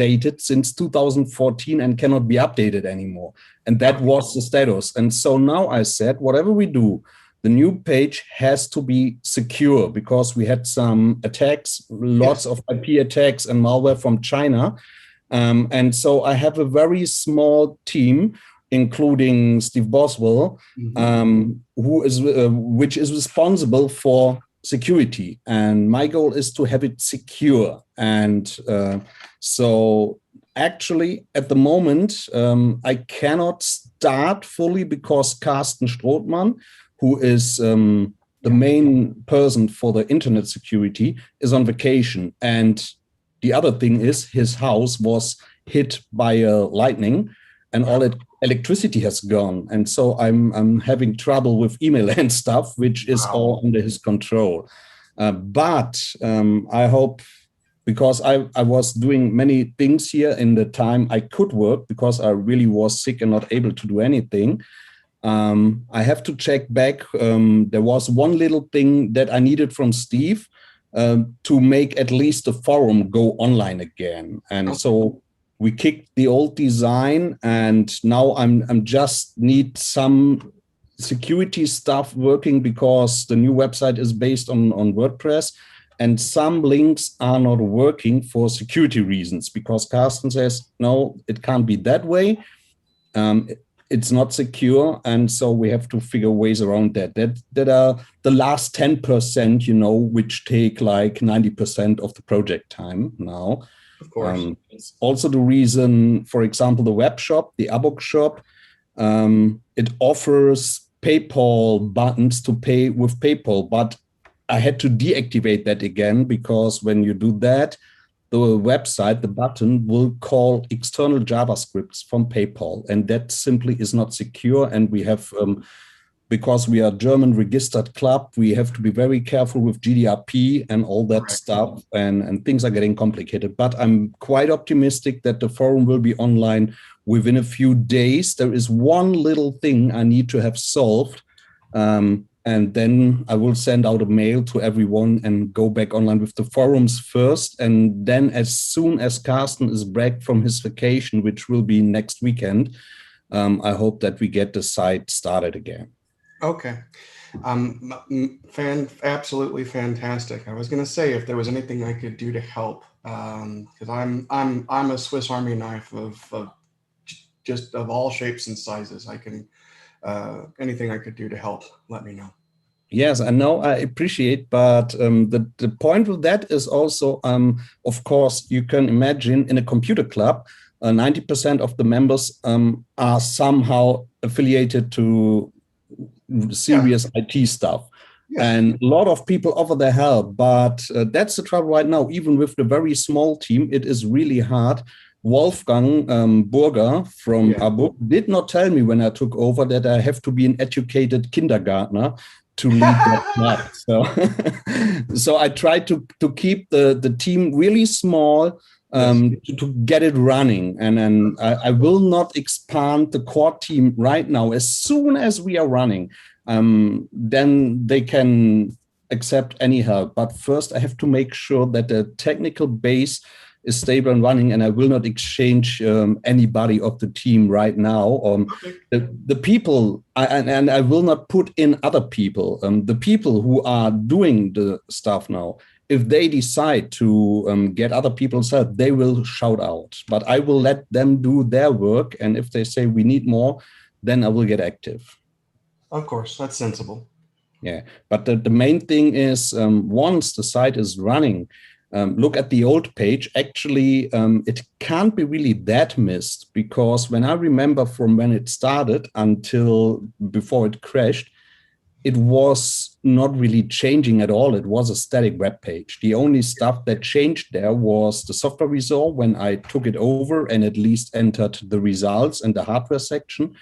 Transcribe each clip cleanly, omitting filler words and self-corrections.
outdated since 2014 and cannot be updated anymore. And that was the status. And so now I said, whatever we do, the new page has to be secure, because we had some attacks, lots of IP attacks and malware from China. And so I have a very small team, including Steve Boswell, which is responsible for security. And my goal is to have it secure. And so actually, at the moment, I cannot start fully because Carsten Strothmann, who is the main person for the internet security, is on vacation. And the other thing is his house was hit by a lightning and all electricity has gone. And so I'm having trouble with email and stuff, which is all under his control. But I hope, because I was doing many things here in the time I could work, because I really was sick and not able to do anything. I have to check back. There was one little thing that I needed from Steve to make at least the forum go online again. And so we kicked the old design, and now I'm just need some security stuff working, because the new website is based on WordPress, and some links are not working for security reasons, because Carsten says, no, it can't be that way. It's not secure, and so we have to figure ways around that. That are the last 10%, which take like 90% of the project time now. Of course. It's also the reason, for example, the web shop, the Abok shop, it offers PayPal buttons to pay with PayPal, but I had to deactivate that again, because when you do that, the website, the button will call external JavaScripts from PayPal, and that simply is not secure. And we have, because we are a German registered club, we have to be very careful with GDRP and all that stuff, and things are getting complicated. But I'm quite optimistic that the forum will be online within a few days. There is one little thing I need to have solved, and then I will send out a mail to everyone and go back online with the forums first. And then as soon as Carsten is back from his vacation, which will be next weekend, I hope that we get the site started again. Okay. Absolutely fantastic. I was going to say, if there was anything I could do to help, because I'm a Swiss Army knife of just of all shapes and sizes. I can, anything I could do to help, let me know. Yes, I know, I appreciate, but the point with that is also, of course, you can imagine in a computer club, 90% of the members are somehow affiliated to serious IT stuff. Yes. And a lot of people offer their help, but that's the trouble right now. Even with the very small team, it is really hard. Wolfgang Burger from Abuk did not tell me when I took over that I have to be an educated kindergartner to lead that club. So I tried to keep the team really small to get it running. And I will not expand the core team right now. As soon as we are running, then they can accept any help. But first, I have to make sure that the technical base is stable and running, and I will not exchange anybody of the team right now. The people, and I will not put in other people. The people who are doing the stuff now, if they decide to get other people's help, they will shout out. But I will let them do their work, and if they say we need more, then I will get active. Of course, that's sensible. Yeah, but the main thing is once the site is running, look at the old page. Actually, it can't be really that missed, because when I remember from when it started until before it crashed, it was not really changing at all. It was a static web page. The only stuff that changed there was the software resolve when I took it over and at least entered the results and the hardware section.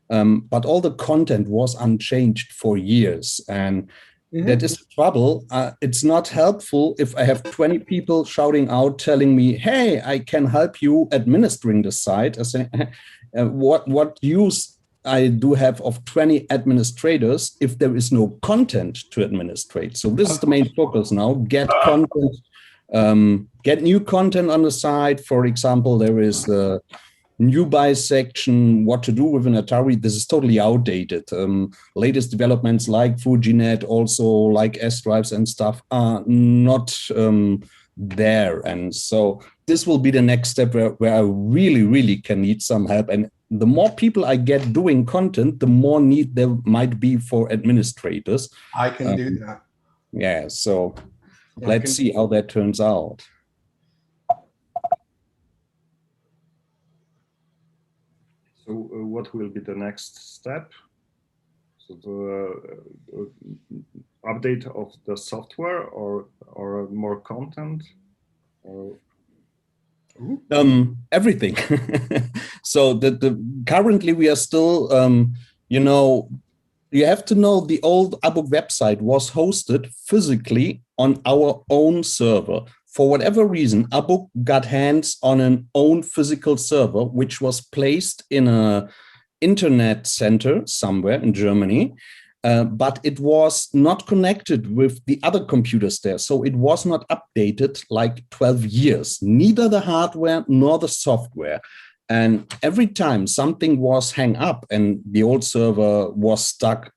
But all the content was unchanged for years. And that is the trouble. It's not helpful if I have 20 people shouting out, telling me, hey, I can help you administering the site. I say, what use I do have of 20 administrators if there is no content to administrate? So this is the main focus now, get content Get new content on the site. For example, there is the new buy section, what to do with an Atari. This is totally outdated. Latest developments like Fujinet, also like S drives and stuff, are not there. And so this will be the next step where I really can need some help. And the more people I get doing content, the more need there might be for administrators. I can do that. Yeah, so let's see how that turns out. So what will be the next step? So the update of the software or more content? Or... Everything. So currently we are still, you have to know the old ABUK website was hosted physically on our own server. For whatever reason, ABUK got hands on an own physical server, which was placed in an internet center somewhere in Germany, but it was not connected with the other computers there. So it was not updated like 12 years, neither the hardware nor the software. And every time something was hung up and the old server was stuck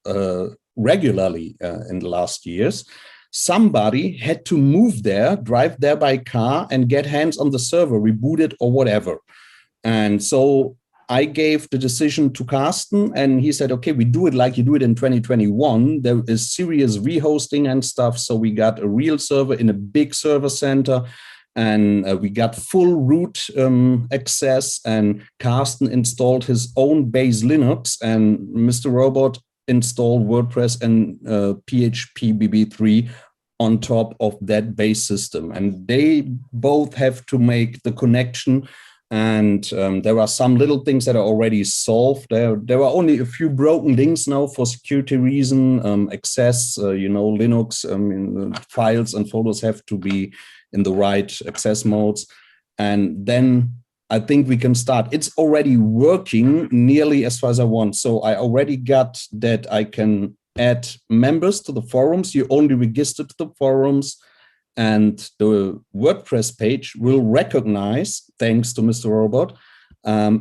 regularly in the last years, somebody had to move there, drive there by car and get hands on the server, reboot it or whatever. And so I gave the decision to Carsten and he said, okay, we do it like you do it in 2021. There is serious rehosting and stuff. So we got a real server in a big server center and we got full root access, and Carsten installed his own base Linux and Mr. Robot installed WordPress and PHP BB3 on top of that base system. And they both have to make the connection. And there are some little things that are already solved. There are only a few broken links now for security reason, access, Linux files and folders have to be in the right access modes. And then I think we can start. It's already working nearly as far as I want. So I already got that I can add members to the forums. You only register to the forums. And the WordPress page will recognize, thanks to Mr. Robot,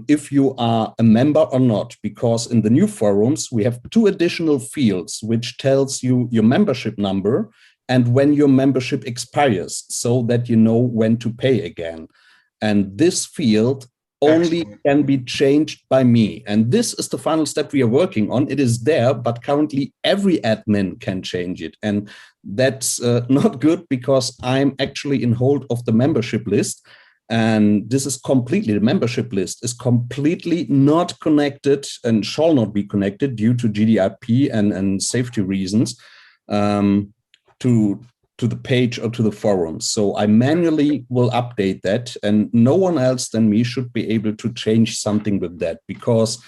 if you are a member or not, because in the new forums, we have 2 additional fields, which tells you your membership number and when your membership expires, so that you know when to pay again. And this field only can be changed by me. And this is the final step we are working on. It is there, but currently every admin can change it. And that's not good because I'm actually in hold of the membership list. And this is completely, the membership list is completely not connected and shall not be connected due to GDPR and safety reasons to the page or to the forums. So I manually will update that, and no one else than me should be able to change something with that, because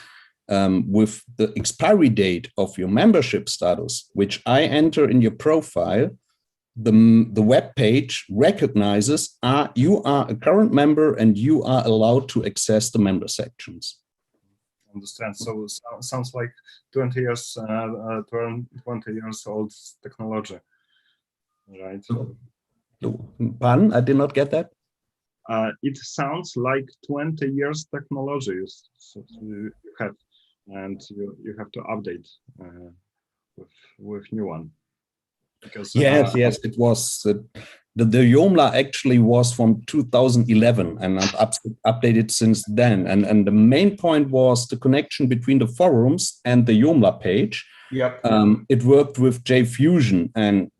with the expiry date of your membership status, which I enter in your profile, the web page recognizes you are a current member and you are allowed to access the member sections. Understand. So sounds like 20 years old technology. Right. Pardon? I did not get that. It sounds like 20 years technology you have, and you have to update with new one. Because yes, it was the Joomla actually was from 2011, and I've updated since then. And the main point was the connection between the forums and the Joomla page. Yep. It worked with JFusion, and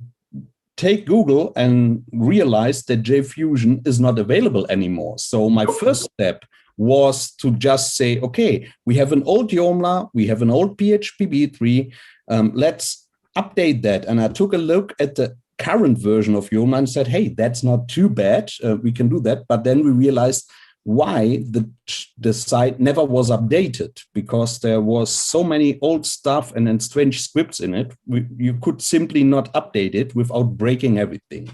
take Google and realize that JFusion is not available anymore. So my first step was to just say, okay, we have an old Joomla, we have an old PHP B3, let's update that. And I took a look at the current version of Joomla and said, hey, that's not too bad, we can do that. But then we realized why the site never was updated, because there was so many old stuff and then strange scripts in it. You could simply not update it without breaking everything.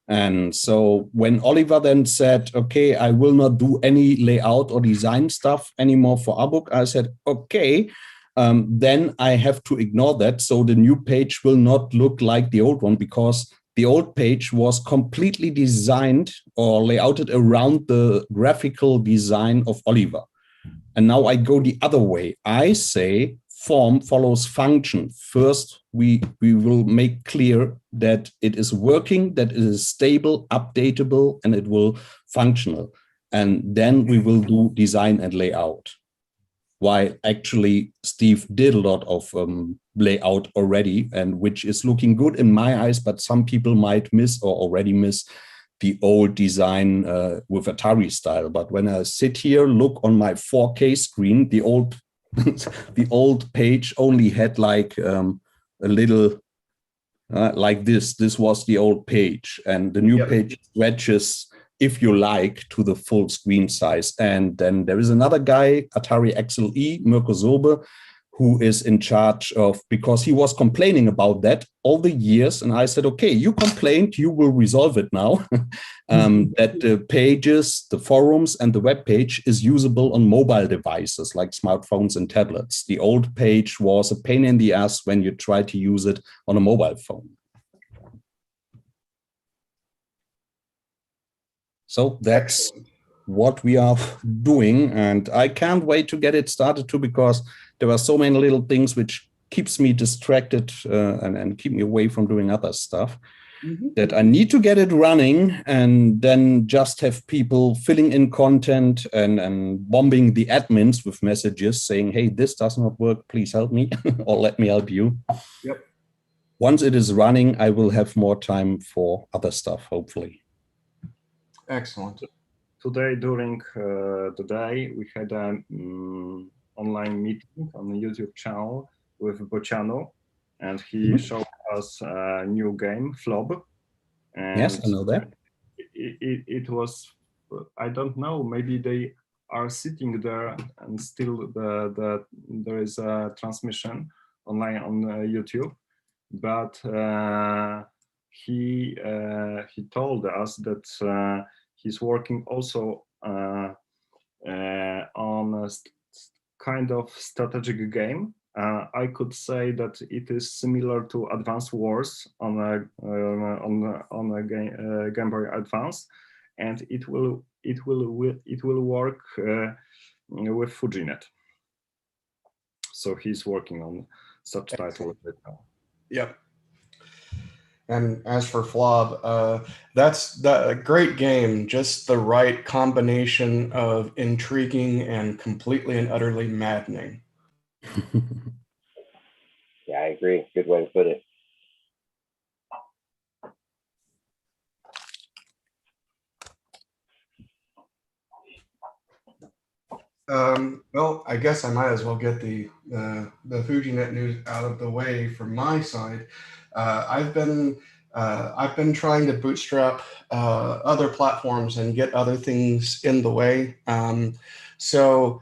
And so when Oliver then said, okay, I will not do any layout or design stuff anymore for ABUK, I said, okay, then I have to ignore that. So the new page will not look like the old one, because the old page was completely designed or layouted around the graphical design of Oliver. And now I go the other way. I say form follows function. First, we will make clear that it is working, that it is stable, updatable, and it will functional. And then we will do design and layout. While actually Steve did a lot of layout already, and which is looking good in my eyes, but some people might miss or already miss the old design with Atari style. But when I sit here, look on my 4K screen, the old the old page only had like a little like this. This was the old page, and the new page stretches, if you like, to the full screen size. And then there is another guy, Atari XLE, Mirko Sobe, who is in charge of, because he was complaining about that all the years. And I said, okay, you complained, you will resolve it now. That the pages, the forums, and the web page is usable on mobile devices like smartphones and tablets. The old page was a pain in the ass when you try to use it on a mobile phone. So that's what we are doing, and I can't wait to get it started too, because there are so many little things which keeps me distracted and keep me away from doing other stuff, that I need to get it running, and then just have people filling in content and bombing the admins with messages saying, hey, this does not work, please help me, or let me help you. Yep. Once it is running, I will have more time for other stuff, hopefully. Excellent. Today, during the day, we had an online meeting on the YouTube channel with Bociano, and he showed us a new game, Flob. And yes, I know that. It was, I don't know, maybe they are sitting there and still there is a transmission online on YouTube, but he told us that he's working also on a kind of strategic game. I could say that it is similar to Advance Wars on a Game Boy Advance, and it will work with FujiNet. So he's working on such title right now. Yep. And as for Flob, that's a great game, just the right combination of intriguing and completely and utterly maddening. Yeah, I agree. Good way to put it. Well, I guess I might as well get the FujiNet news out of the way from my side. I've been trying to bootstrap other platforms and get other things in the way. So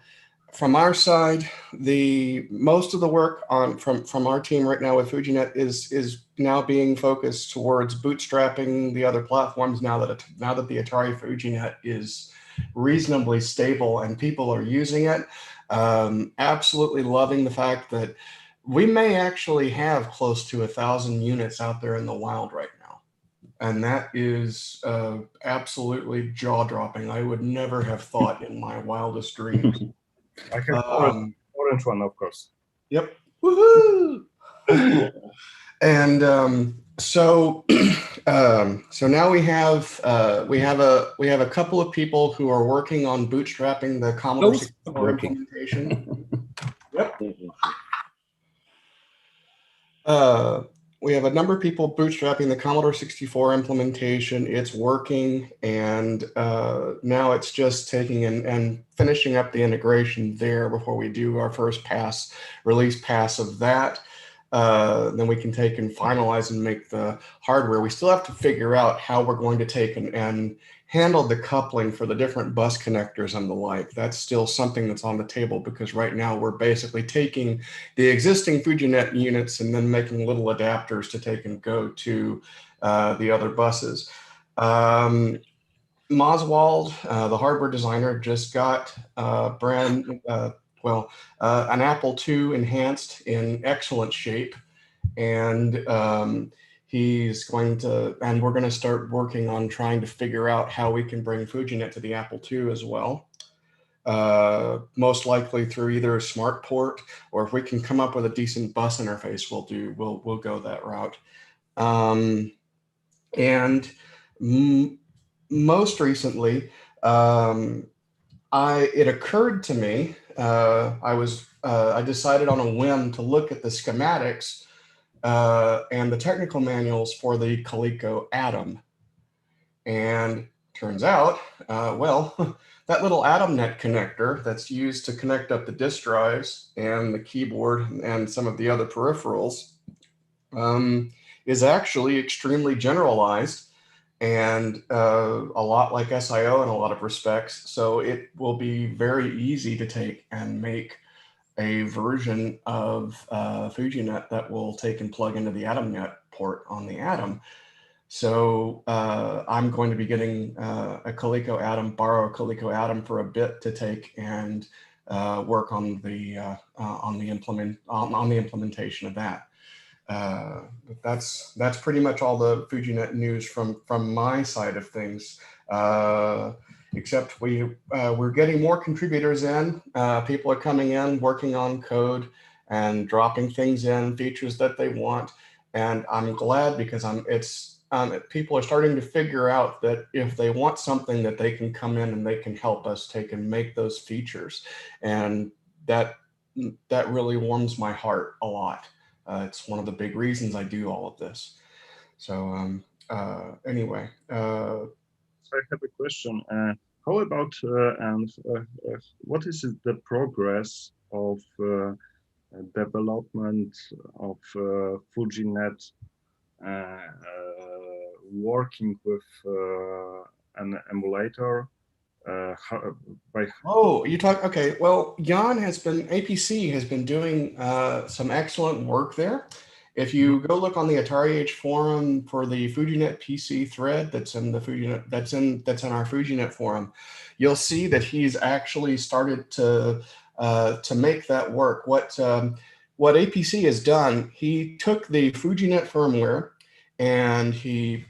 from our side, most of the work from our team right now with FujiNet is now being focused towards bootstrapping the other platforms. Now that the Atari FujiNet is reasonably stable and people are using it, absolutely loving the fact that we may actually have close to 1,000 units out there in the wild right now. And that is absolutely jaw-dropping. I would never have thought in my wildest dreams. I have orange one, of course. Yep. Woohoo! And so now we have a couple of people who are working on bootstrapping the Commodore 64 implementation. Yep. We have a number of people bootstrapping the Commodore 64 implementation. It's working, and now it's just taking and finishing up the integration there before we do our first release pass of that. Then we can take and finalize and make the hardware. We still have to figure out how we're going to take and handle the coupling for the different bus connectors and the like. That's still something that's on the table, because right now we're basically taking the existing FujiNet units and then making little adapters to take and go to the other buses. Moswald, the hardware designer, just got an Apple II enhanced in excellent shape. And he's going to, and we're going to start working on trying to figure out how we can bring FujiNet to the Apple II as well. Most likely through either a smart port, or if we can come up with a decent bus interface, we'll go that route. And most recently, it occurred to me, I decided on a whim to look at the schematics and the technical manuals for the Coleco Atom. And turns out, well, that little AtomNet connector that's used to connect up the disk drives and the keyboard and some of the other peripherals is actually extremely generalized and a lot like SIO in a lot of respects. So it will be very easy to take and make a version of FujiNet that will take and plug into the AtomNet port on the Atom. So I'm going to be getting a Coleco Atom, borrow a Coleco Atom for a bit to take and work on the implementation of that. That's pretty much all the FujiNet news from my side of things. Except we're getting more contributors in. People are coming in, working on code and dropping things in, features that they want. And I'm glad because people are starting to figure out that if they want something that they can come in and they can help us take and make those features. And that really warms my heart a lot. It's one of the big reasons I do all of this. So anyway. So I have a question. How about what is the progress of development of FujiNet working with an emulator? Oh, you talk, okay. Well, APC has been doing some excellent work there. If you go look on the Atari Age forum for the FujiNet PC thread that's in the FujiNet that's in our FujiNet forum, you'll see that he's actually started to make that work. What APC has done, he took the FujiNet firmware and he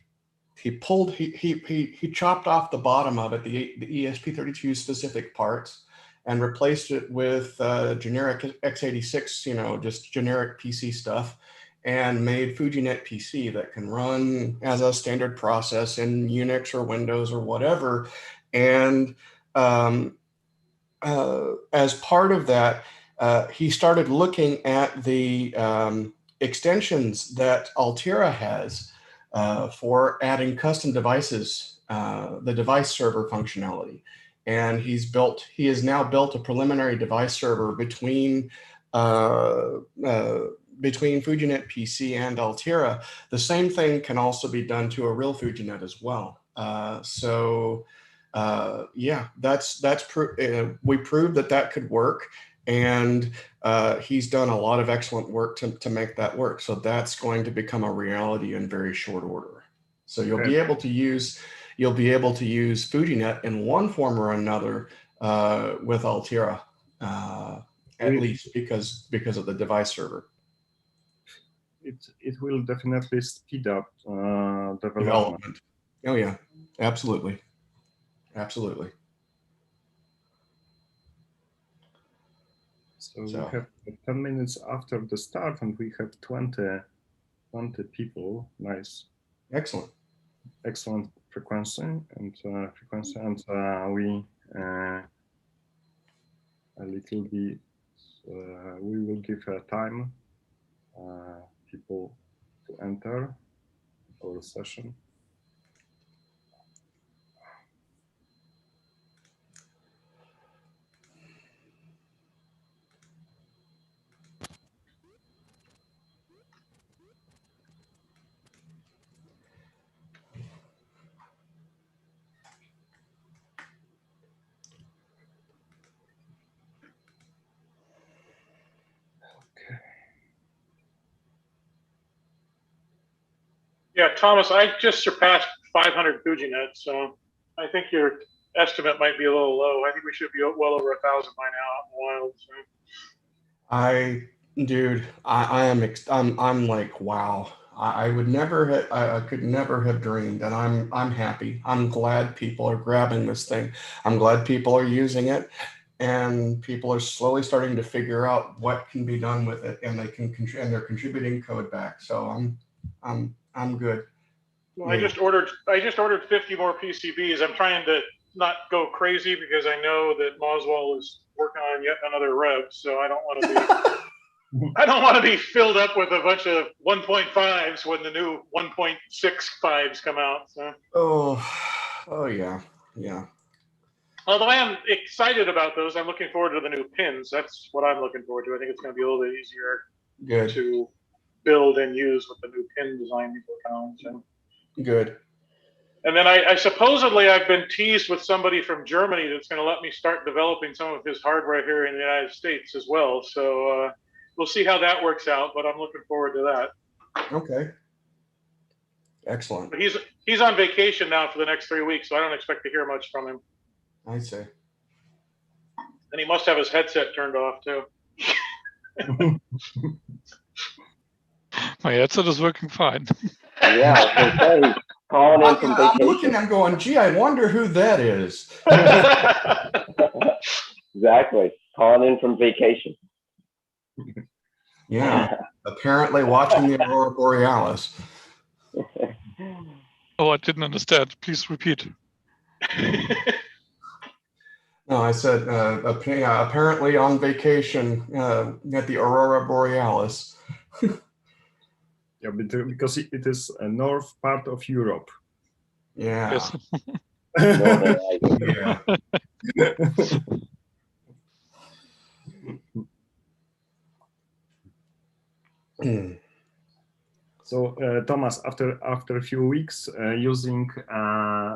chopped off the bottom of it, the ESP32 specific parts, and replaced it with generic x86, just generic PC stuff, and made FujiNet PC that can run as a standard process in Unix or Windows or whatever. And as part of that, he started looking at the extensions that Altera has for adding custom devices, the device server functionality. And he has now built a preliminary device server between FujiNet PC and Altera. The same thing can also be done to a real FujiNet as well. Yeah, we proved that could work, and he's done a lot of excellent work to make that work. So that's going to become a reality in very short order. So you'll be able to use FujiNet in one form or another with Altera, at least because of the device server. It will definitely speed up development. Oh yeah, absolutely. Absolutely. So we have 10 minutes after the start, and we have 20 people. Nice. Excellent frequency, and we a little bit. We will give time people to enter our session. Yeah, Thomas, I just surpassed 500 FujiNet, so I think your estimate might be a little low. I think we should be well over 1,000 by now out in the wild. So. I'm like, wow. I would never, I could never have dreamed, and I'm happy. I'm glad people are grabbing this thing. I'm glad people are using it, and people are slowly starting to figure out what can be done with it, and and they're contributing code back. So I'm good. Well, Yeah. I just ordered 50 more PCBs. I'm trying to not go crazy because I know that Moswell is working on yet another rev, so I don't want to be I don't want to be filled up with a bunch of 1.5s when the new 1.65s come out. So. Oh yeah, yeah. Although I am excited about those, I'm looking forward to the new pins. That's what I'm looking forward to. I think it's going to be a little bit easier to build and use with the new pin design people coming. So. Good. And then I supposedly I've been teased with somebody from Germany that's going to let me start developing some of his hardware here in the United States as well. So we'll see how that works out, but I'm looking forward to that. Okay. Excellent. But he's on vacation now for the next 3 weeks, so I don't expect to hear much from him. I see. And he must have his headset turned off too. My headset is working fine. Yeah, I was gonna say, he's calling in from I'm vacation. looking, I'm going, gee, I wonder who that is. Exactly, calling in from vacation. Yeah, apparently watching the Aurora Borealis. Oh, I didn't understand. Please repeat. No, I said apparently on vacation at the Aurora Borealis. Yeah, because it is a north part of Europe. Yeah. Yes. Yeah. So Thomas, after a few weeks using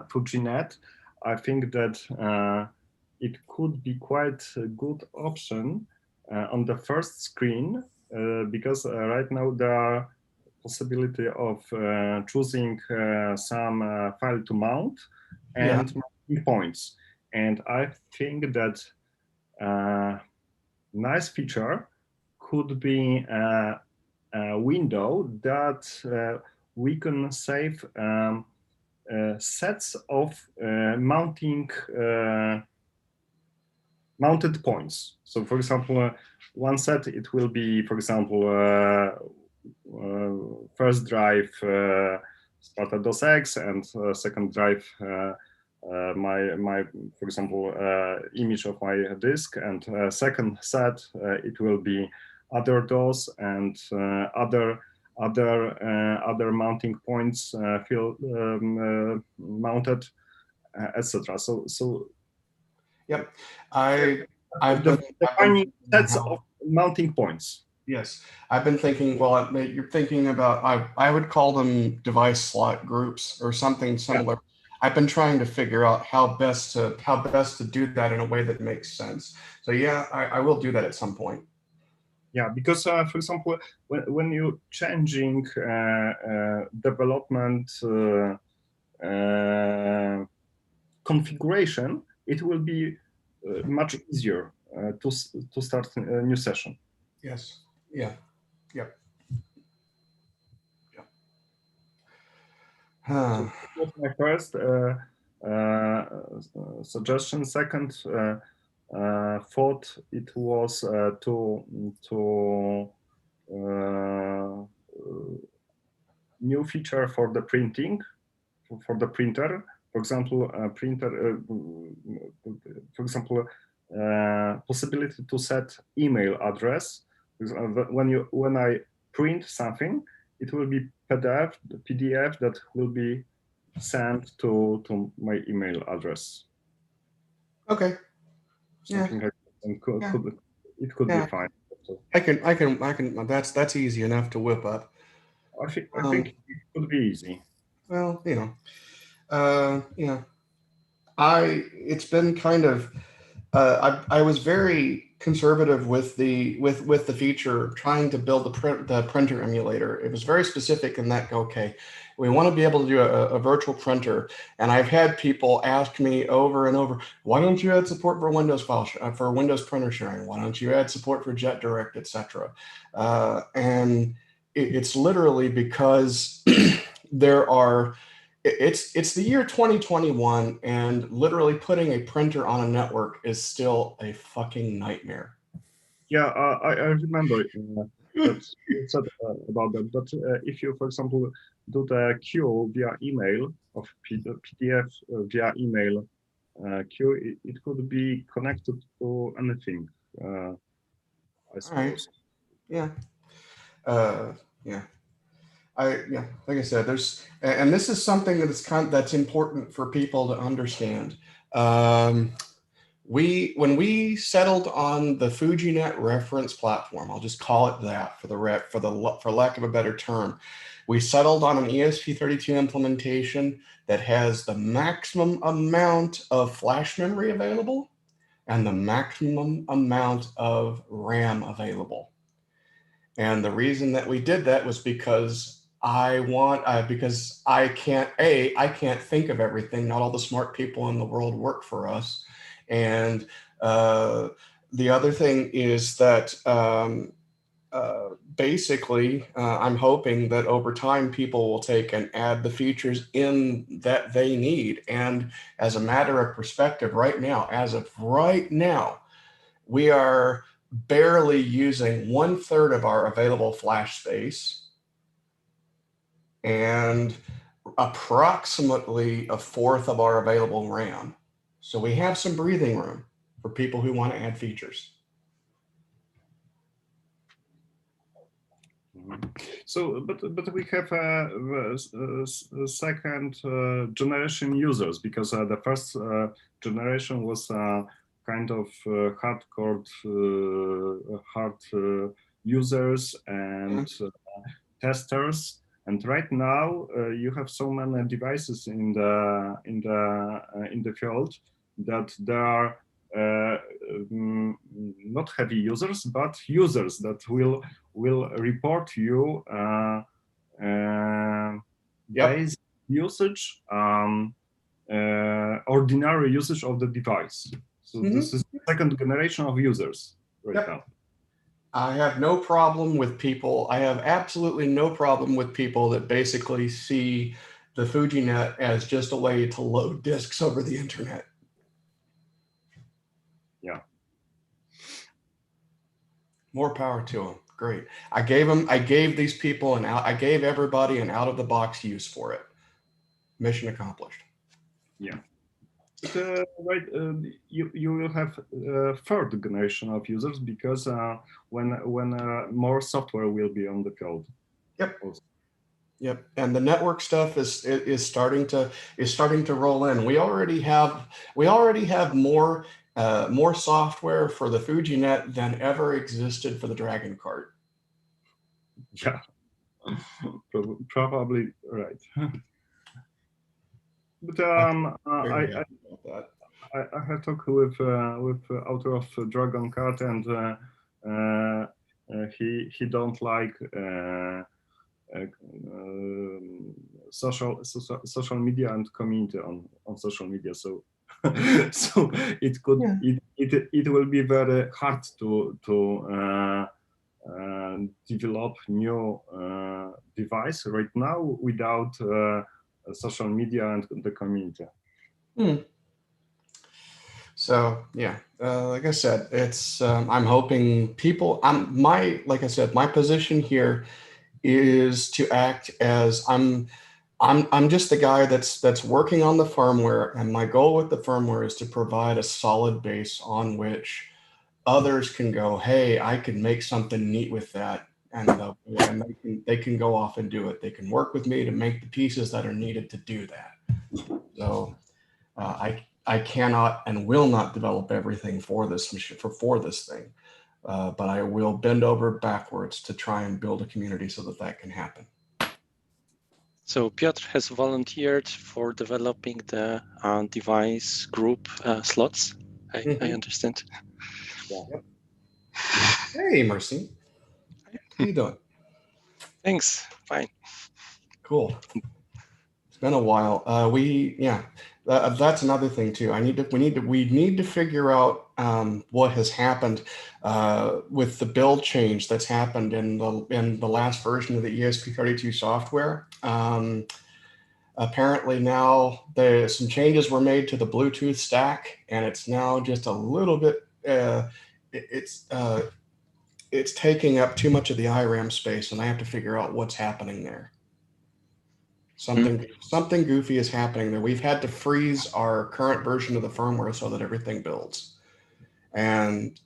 FujiNet, I think that it could be quite a good option on the first screen because right now there are possibility of choosing some file to mount and mounting points. And I think that nice feature could be a window that we can save sets of mounted points. So for example, one set, it will be, for example, first drive Sparta DOS X, and second drive my for example image of my disk, and second set it will be other DOS and other mounting points mounted, etc. So yep. I've defining sets of mounting points. Yes, I've been thinking. Well, you're thinking about. I would call them device slot groups or something similar. Yeah. I've been trying to figure out how best to do that in a way that makes sense. So yeah, I will do that at some point. Yeah, because for example, when you're changing development configuration, it will be much easier to start a new session. Yes. Yeah. Yep. Yep. So that was my first suggestion. Second thought, it was to new feature for the printing, for the printer. For example, printer. For example, possibility to set email address. When I print something, it will be PDF that will be sent to my email address. Okay. Something like that. It could be fine. I can. That's easy enough to whip up. I think it could be easy. Well, it's been kind of. I was very conservative with the feature, trying to build the printer emulator. It was very specific in that, okay, we want to be able to do a virtual printer. And I've had people ask me over and over, why don't you add support for Windows for Windows printer sharing? Why don't you add support for JetDirect, etc.? And it's literally because it's the year 2021, and literally putting a printer on a network is still a fucking nightmare. Yeah, I remember that you said about that. But if you, for example, do the queue via email of PDF via email queue, it could be connected to anything. I suppose. Right. Yeah. Yeah. Like I said, and this is something that's important for people to understand. When we settled on the FujiNet reference platform, I'll just call it that for lack of a better term, we settled on an ESP32 implementation that has the maximum amount of flash memory available and the maximum amount of RAM available. And the reason that we did that was because because I can't think of everything. Not all the smart people in the world work for us. And the other thing is that basically, I'm hoping that over time people will take and add the features in that they need. And as a matter of perspective, as of right now, we are barely using 1/3 of our available flash space and approximately 1/4 of our available RAM. So we have some breathing room for people who want to add features. So, but we have a second generation users, because the first generation was kind of hardcore hard users and testers. And right now, you have so many devices in the field that there are not heavy users, but users that will report you basic usage, ordinary usage of the device. So this is the second generation of users right now. I have no problem with people. I have absolutely no problem with people that basically see the FujiNet as just a way to load disks over the internet. Yeah. More power to them. Great. I gave these people I gave everybody an out of the box use for it. Mission accomplished. Yeah. But, right, you will have third generation of users, because when more software will be on the cloud. Yep. Also. Yep. And the network stuff is starting to roll in. We already have more software for the FujiNet than ever existed for the Dragon Cart. Yeah. Probably right. But I have talked with author of Dragon Cart, and he don't like social media and community on social media. So so it could it will be very hard to develop new device right now without social media and the community. So yeah, like I said, it's I'm hoping people. Like I said, my position here is to act as I'm just the guy that's working on the firmware, and my goal with the firmware is to provide a solid base on which others can go, hey, I can make something neat with that, and they can go off and do it. They can work with me to make the pieces that are needed to do that. So I cannot and will not develop everything for this thing, but I will bend over backwards to try and build a community so that can happen. So Piotr has volunteered for developing the device group slots. I understand. Yeah. Yep. Hey, Mercy. How you doing? Thanks. Fine. Cool. It's been a while. That's another thing too. We need to figure out what has happened with the build change that's happened in the last version of the ESP32 software. Apparently now some changes were made to the Bluetooth stack, and it's now just a little bit. It's taking up too much of the IRAM space, and I have to figure out what's happening there. Something goofy is happening there. We've had to freeze our current version of the firmware so that everything builds. And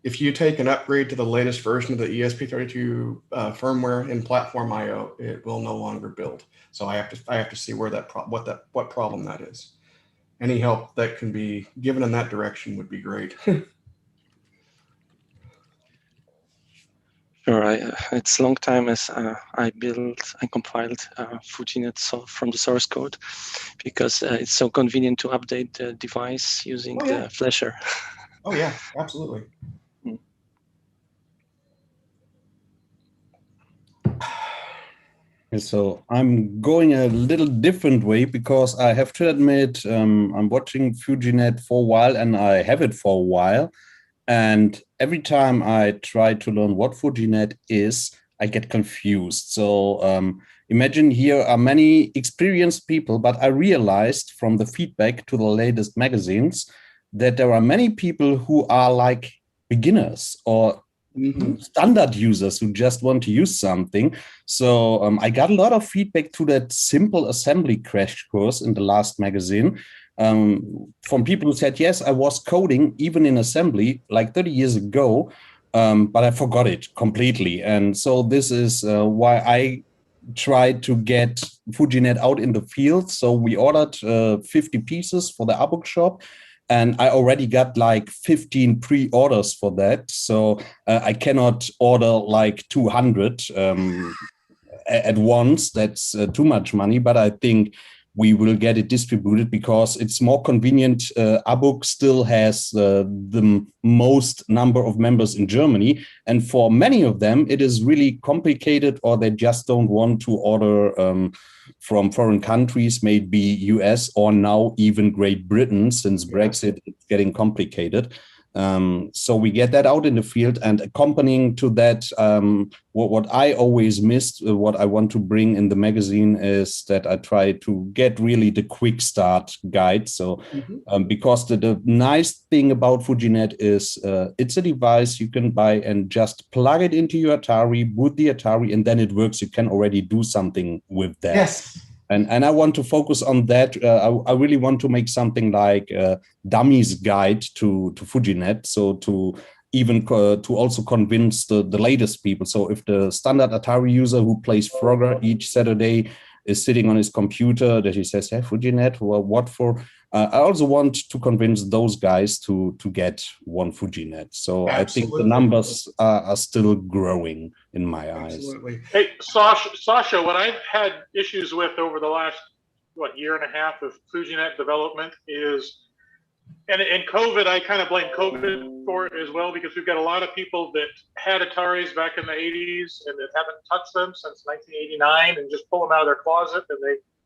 if you take an upgrade to the latest version of the ESP32 firmware in Platform IO, it will no longer build. So I have to see where what problem that is. Any help that can be given in that direction would be great. Sure, it's a long time as I built and compiled FujiNet from the source code, because it's so convenient to update the device using the flasher. Oh yeah, absolutely. So I'm going a little different way, because I have to admit I'm watching FujiNet for a while, and I have it for a while. And every time I try to learn what FujiNet is, I get confused. So imagine here are many experienced people, but I realized from the feedback to the latest magazines that there are many people who are like beginners or standard users who just want to use something. So I got a lot of feedback to that simple assembly crash course in the last magazine. From people who said, yes, I was coding even in assembly like 30 years ago, but I forgot it completely. And so this is why I tried to get FujiNet out in the field. So we ordered 50 pieces for the ABUK shop, and I already got like 15 pre-orders for that. So I cannot order like 200 at once. That's too much money, but I think we will get it distributed because it's more convenient. ABUK still has the most number of members in Germany. And for many of them, it is really complicated, or they just don't want to order from foreign countries, maybe US or now even Great Britain, since Brexit is getting complicated. So we get that out in the field, and accompanying to that, what I always missed, what I want to bring in the magazine is that I try to get really the quick start guide. So because the nice thing about FujiNet is it's a device you can buy and just plug it into your Atari, boot the Atari, and then it works. You can already do something with that. Yes. And I want to focus on that. I really want to make something like a dummies guide to FujiNet. So to even to also convince the latest people. So if the standard Atari user who plays Frogger each Saturday is sitting on his computer, that he says, hey, FujiNet, well, what for? I also want to convince those guys to get one FujiNet. So absolutely. I think the numbers are still growing in my eyes. Hey, Sasha, what I've had issues with over the last, year and a half of FujiNet development is, and in COVID, I kind of blame COVID for it as well, because we've got a lot of people that had Ataris back in the 80s and that haven't touched them since 1989 and just pull them out of their closet, and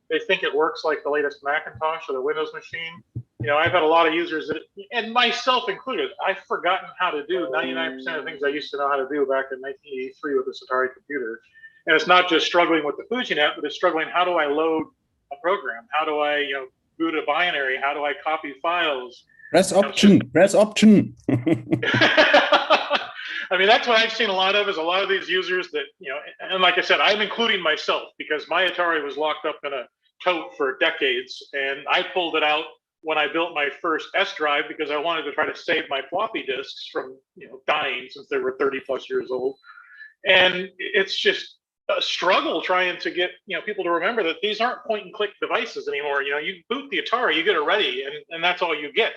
they think it works like the latest Macintosh or the Windows machine. I've had a lot of users that, and myself included, I've forgotten how to do 99% of the things I used to know how to do back in 1983 with this Atari computer. And it's not just struggling with the FujiNet, but it's struggling, how do I load a program? How do I, boot a binary? How do I copy files? Press option, press option. I mean, that's what I've seen a lot of, is a lot of these users that, and like I said, I'm including myself, because my Atari was locked up in a tote for decades, and I pulled it out when I built my first S drive because I wanted to try to save my floppy disks from, dying, since they were 30 plus years old. And it's just a struggle trying to get, people to remember that these aren't point and click devices anymore. You boot the Atari, you get it ready, and that's all you get.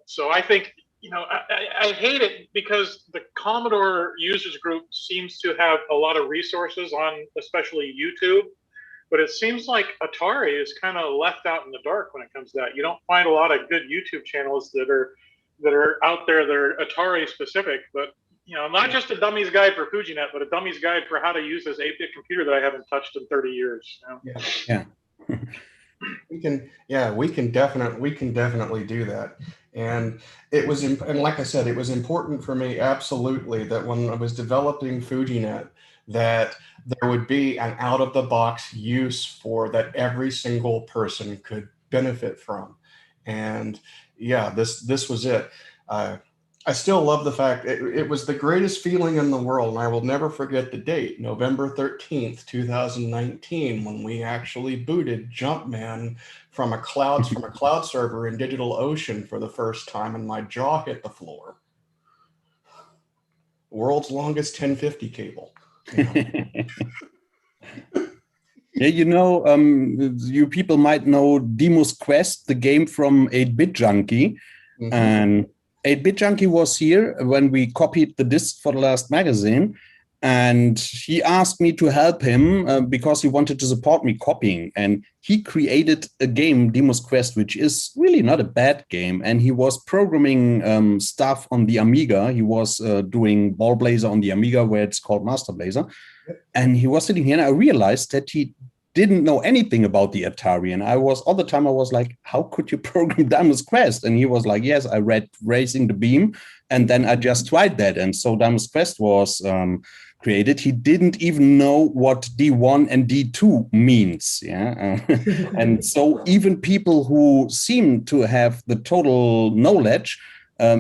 So I think, I hate it because the Commodore users group seems to have a lot of resources on, especially YouTube, but it seems like Atari is kind of left out in the dark when it comes to that. You don't find a lot of good YouTube channels that are out there that are Atari specific, but not just a dummies guide for FujiNet, but a dummies guide for how to use this 8-bit computer that I haven't touched in 30 years. Yeah. we can definitely do that. And and like I said, it was important for me absolutely that when I was developing FujiNet, that there would be an out of the box use for that every single person could benefit from. And yeah, this was it. I still love the fact it was the greatest feeling in the world, and I will never forget the date, November 13th, 2019, when we actually booted Jumpman from a cloud server in DigitalOcean for the first time, and my jaw hit the floor. World's longest 1050 cable. Yeah, you people might know Demo's Quest, the game from 8-Bit Junkie. Mhm. And 8-Bit Junkie was here when we copied the disc for the last magazine. And he asked me to help him because he wanted to support me copying. And he created a game, Demo's Quest, which is really not a bad game. And he was programming stuff on the Amiga. He was doing Ball Blazer on the Amiga, where it's called Master Blazer. And he was sitting here, and I realized that he didn't know anything about the Atari. And all the time I was like, how could you program Demo's Quest? And he was like, yes, I read Racing the Beam. And then I just tried that. And so Demo's Quest was created. He didn't even know what D1 and D2 means. Yeah. And so even people who seem to have the total knowledge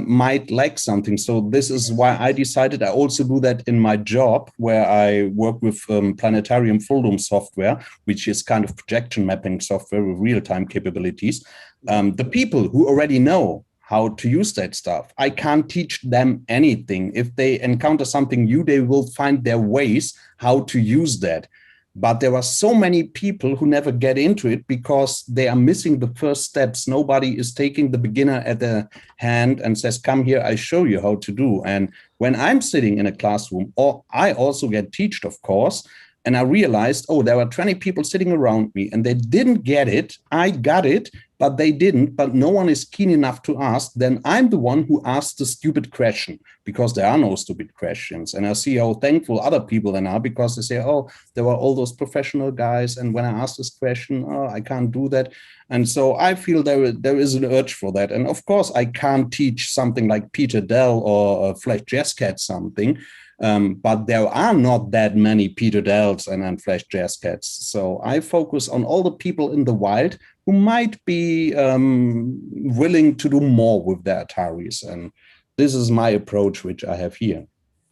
might lack something. So this is why I decided I also do that in my job, where I work with Planetarium Fulldom software, which is kind of projection mapping software with real-time capabilities. The people who already know how to use that stuff, I can't teach them anything. If they encounter something new, they will find their ways how to use that. But there are so many people who never get into it because they are missing the first steps. Nobody is taking the beginner at the hand and says, come here, I show you how to do. And when I'm sitting in a classroom, or I also get taught, of course, and I realized, oh, there were 20 people sitting around me and they didn't get it. I got it, but they didn't, but no one is keen enough to ask. Then I'm the one who asks the stupid question, because there are no stupid questions. And I see how thankful other people then are, because they say, oh, there were all those professional guys. And when I ask this question, oh, I can't do that. And so I feel there is an urge for that. And of course, I can't teach something like Peter Dell or Flash Jazz Cat something. But there are not that many Peter Dells and Flash Jazz Cats. So I focus on all the people in the wild who might be willing to do more with their Ataris. And this is my approach, which I have here.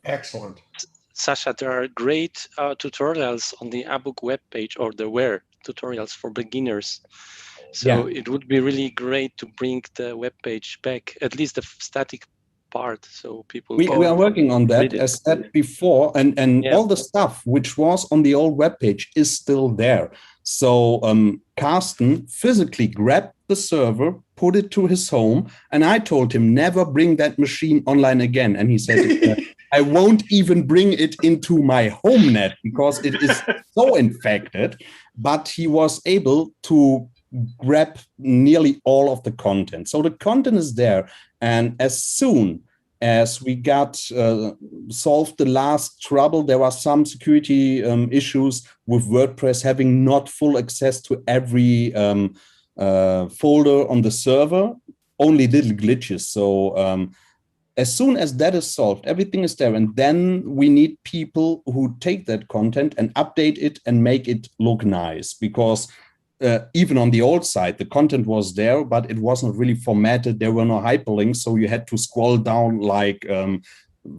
Excellent. Sasha, there are great tutorials on the ABUK webpage, or there were tutorials for beginners. So It would be really great to bring the webpage back, at least the static part, so people we are working on that, as said before, and all the stuff which was on the old webpage is still there. So Carsten physically grabbed the server, put it to his home, and I told him never bring that machine online again. And he said, I won't even bring it into my home net because it is so infected. But he was able to grab nearly all of the content. So the content is there. And as soon as we got solved the last trouble, there were some security issues with WordPress having not full access to every folder on the server, only little glitches. So as soon as that is solved, everything is there. And then we need people who take that content and update it and make it look nice, because even on the old site, the content was there, but it wasn't really formatted. There were no hyperlinks, so you had to scroll down like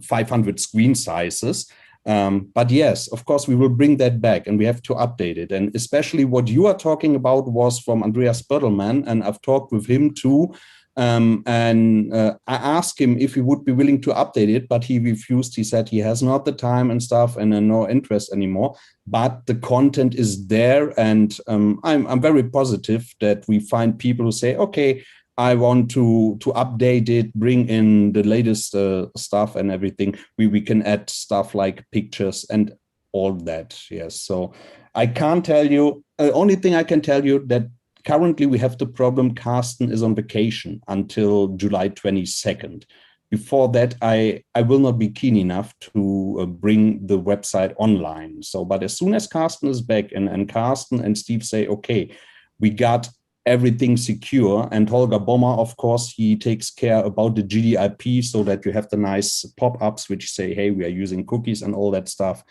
500 screen sizes. But yes, of course, we will bring that back and we have to update it. And especially what you are talking about was from Andreas Böttelmann, and I've talked with him too. I asked him if he would be willing to update it, but he refused. He said he has not the time and stuff and no interest anymore. But the content is there, and I'm very positive that we find people who say, okay, I want to update it, bring in the latest stuff and everything. We can add stuff like pictures and all that. Yes. So I can't tell you. The only thing I can tell you that currently we have the problem. Carsten is on vacation until July 22nd. Before that, I will not be keen enough to bring the website online. So, but as soon as Carsten is back and Carsten and Steve say, okay, we got everything secure. And Holger Bommer, of course, he takes care about the GDIP so that you have the nice pop-ups which say, hey, we are using cookies and all that stuff.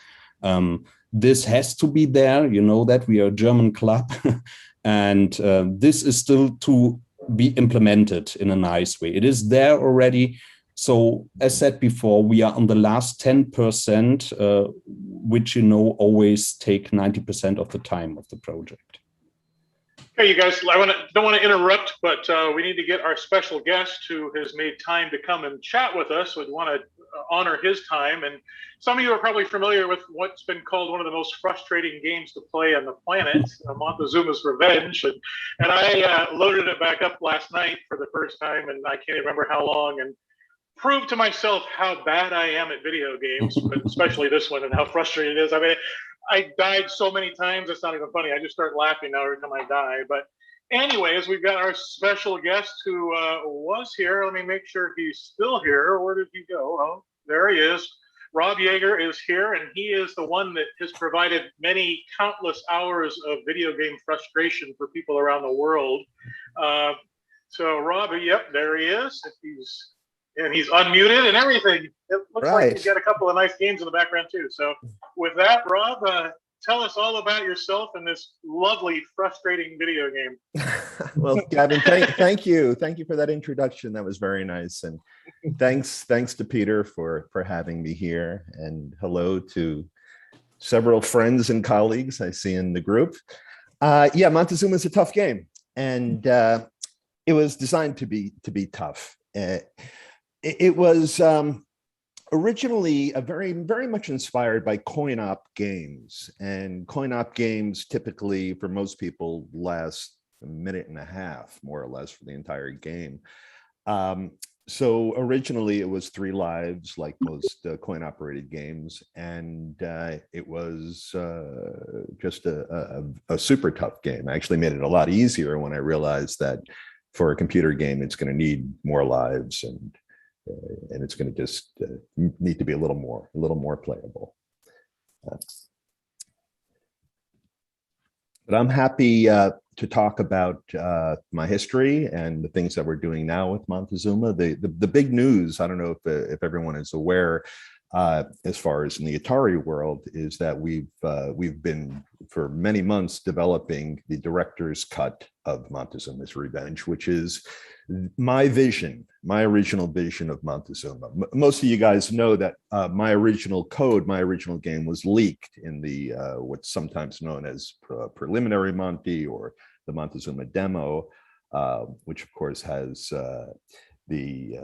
This has to be there. You know that we are a German club. And this is still to be implemented in a nice way. It is there already. So as said before, we are on the last 10%, which, you know, always take 90% of the time of the project. Okay, you guys, don't want to interrupt, but we need to get our special guest who has made time to come and chat with us. We'd want to honor his time. And some of you are probably familiar with what's been called one of the most frustrating games to play on the planet, Montezuma's Revenge. And I loaded it back up last night for the first time, and I can't even remember how long, and proved to myself how bad I am at video games, but especially this one and how frustrating it is. I mean, I died so many times, it's not even funny. I just start laughing now every time I die. But anyways, we've got our special guest who was here. Let me make sure he's still here. Where did he go? Oh, there he is. Rob Jaeger is here, and he is the one that has provided many countless hours of video game frustration for people around the world. So Rob, yep, there he is. And he's unmuted and everything. It looks like he's got a couple of nice games in the background too. So with that, Rob, tell us all about yourself and this lovely, frustrating video game. Well, Gavin, thank you. Thank you for that introduction. That was very nice. And thanks to Peter for having me here. And hello to several friends and colleagues I see in the group. Yeah, Montezuma is a tough game. And it was designed to be tough. It was originally very much inspired by coin-op games, and coin-op games typically, for most people, last a minute and a half, more or less, for the entire game. So originally it was 3 lives, like most coin-operated games, and it was just a super tough game. I actually made it a lot easier when I realized that for a computer game, it's going to need more lives, and it's going to just need to be a little more playable. But I'm happy to talk about my history and the things that we're doing now with Montezuma. The big news, I don't know if everyone is aware, as far as in the Atari world, is that we've been for many months developing the director's cut of Montezuma's Revenge, which is my vision, my original vision of Montezuma. Most of you guys know that my original code, my original game was leaked in the what's sometimes known as preliminary Monty, or the Montezuma demo, which of course has the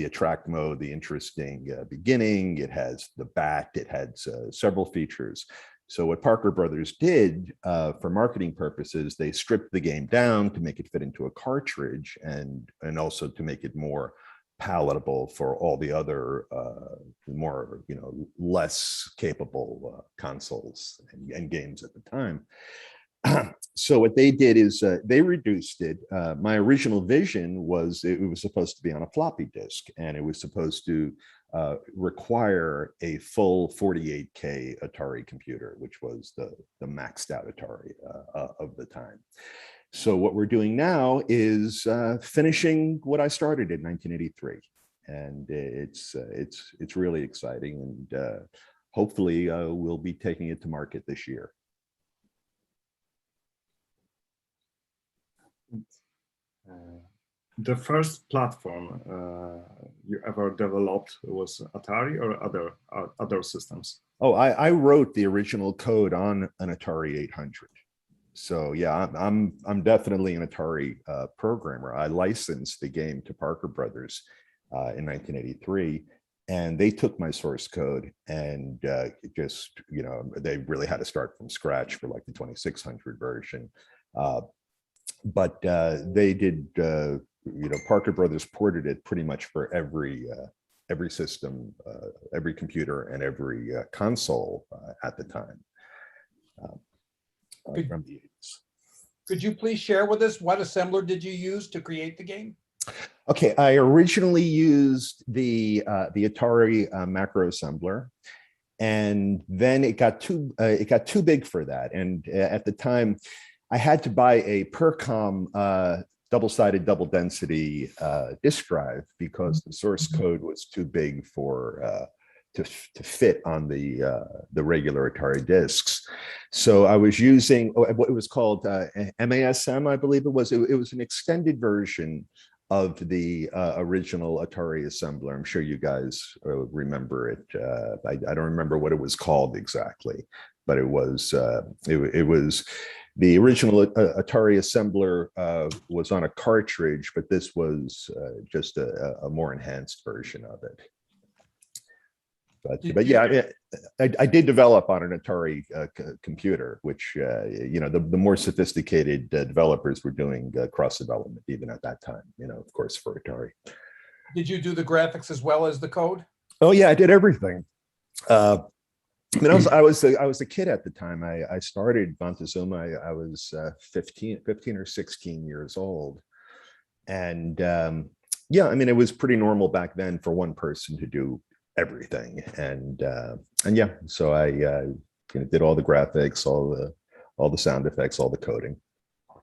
attract mode, the interesting beginning. It has the bat. It has several features. So what Parker Brothers did for marketing purposes, they stripped the game down to make it fit into a cartridge, and also to make it more palatable for all the other more, less capable consoles and games at the time. So what they did is they reduced it. My original vision was it was supposed to be on a floppy disk, and it was supposed to require a full 48K Atari computer, which was the maxed out Atari of the time. So what we're doing now is finishing what I started in 1983, and it's really exciting, and hopefully we'll be taking it to market this year. The first platform you ever developed was Atari or other systems? Oh, I wrote the original code on an Atari 800. So yeah, I'm definitely an Atari programmer. I licensed the game to Parker Brothers in 1983, and they took my source code and just, they really had to start from scratch for like the 2600 version. But they did, Parker Brothers ported it pretty much for every system, every computer, and every console at the time. From the 80s. Could you please share with us what assembler did you use to create the game? Okay, I originally used the Atari macro assembler, and then it got too big for that. And at the time, I had to buy a Percom double-sided, double-density disk drive because the source code was too big for to fit on the regular Atari discs. So I was using what it was called MASM, I believe it was. It was an extended version of the original Atari assembler. I'm sure you guys remember it. I don't remember what it was called exactly, but it was the original Atari assembler was on a cartridge, but this was just a more enhanced version of it. But yeah, I did develop on an Atari computer, which the more sophisticated developers were doing cross development even at that time. Of course, for Atari. Did you do the graphics as well as the code? Oh yeah, I did everything. I was a kid at the time. I started Montezuma. I was 15 or 16 years old, and yeah, I mean it was pretty normal back then for one person to do everything, and yeah, so I did all the graphics, all the sound effects, all the coding.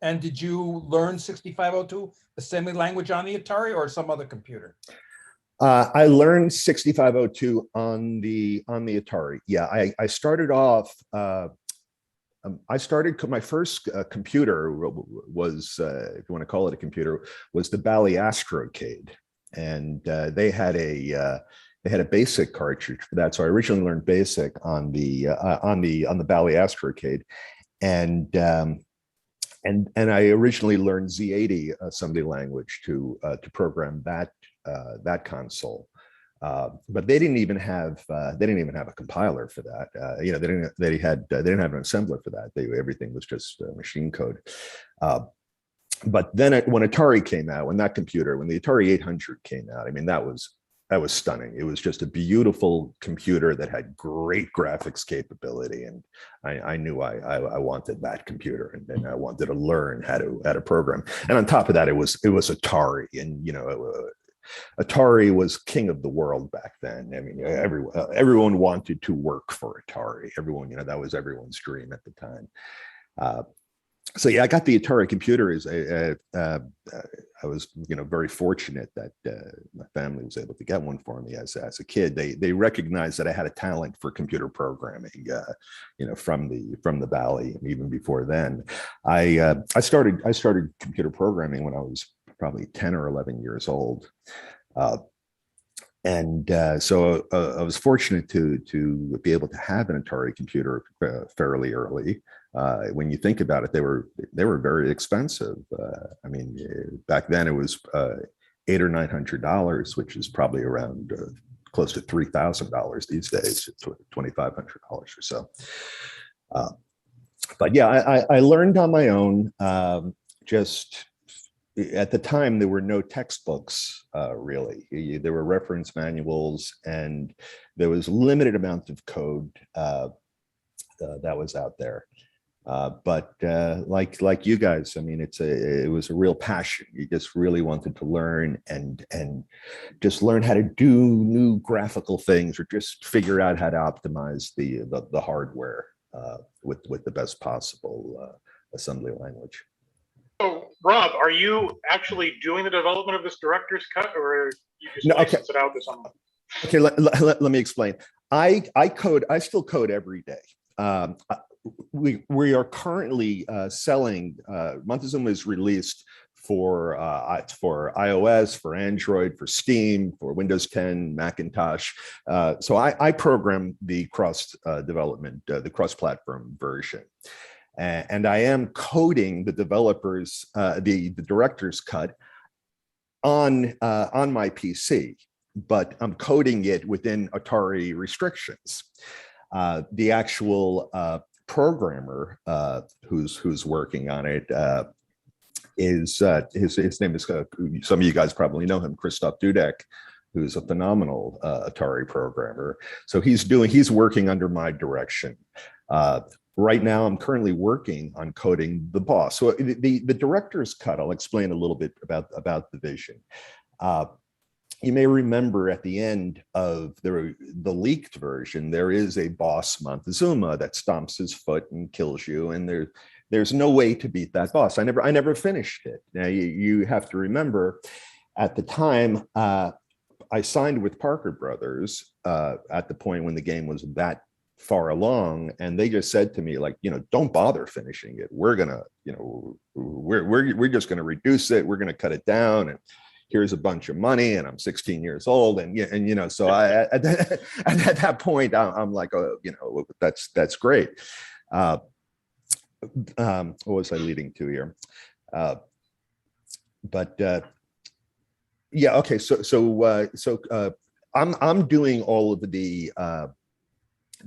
And did you learn 6502 assembly language on the Atari or some other computer? I learned 6502 on the Atari. Yeah, I started off. My first computer was, if you want to call it a computer, was the Bally Astrocade, and they had a BASIC cartridge for that. So I originally learned BASIC on the Bally Astrocade, and I originally learned Z80 assembly language to program that console. But they didn't even have a compiler for that. They didn't have an assembler for that. Everything was just machine code. But then when Atari came out, when the Atari 800 came out, I mean that was stunning. It was just a beautiful computer that had great graphics capability, and I knew I wanted that computer, and I wanted to learn how to program. And on top of that, it was Atari, and Atari was king of the world back then. I mean, everyone wanted to work for Atari. Everyone, that was everyone's dream at the time. So yeah, I got the Atari computer. I was, very fortunate that my family was able to get one for me as a kid. They recognized that I had a talent for computer programming, from the Valley, and even before then. I started computer programming when I was probably 10 or 11 years old. So I was fortunate to be able to have an Atari computer fairly early. When you think about it, they were very expensive. I mean, back then it was $800 or $900, which is probably around close to $3,000 these days, $2,500 or so. But yeah, I learned on my own. Just at the time, there were no textbooks, really. There were reference manuals, and there was limited amount of code that was out there. But like you guys, I mean, it was a real passion. You just really wanted to learn and just learn how to do new graphical things, or just figure out how to optimize the hardware with the best possible assembly language. So, Rob, are you actually doing the development of this director's cut, or you just license it out to someone? Okay, let me explain. I still code every day. We are currently selling. Montezuma is released for iOS, for Android, for Steam, for Windows 10, Macintosh. So I program the cross development, the cross-platform version. And I am coding the developers, the director's cut on my PC, but I'm coding it within Atari restrictions. The actual programmer who's working on it is his name is some of you guys probably know him, Christoph Dudek, who's a phenomenal Atari programmer. So he's working under my direction. Right now, I'm currently working on coding the boss. So the director's cut, I'll explain a little bit about the vision. You may remember at the end of the leaked version, there is a boss Montezuma that stomps his foot and kills you. And there's no way to beat that boss. I never finished it. Now you have to remember, at the time, I signed with Parker Brothers at the point when the game was that far along, and they just said to me, like, don't bother finishing it. We're gonna, we're just gonna reduce it. We're gonna cut it down, and here's a bunch of money. And I'm 16 years old, and so at that point, I'm like, oh, that's great. What was I leading to here? Yeah, okay. So I'm doing all of the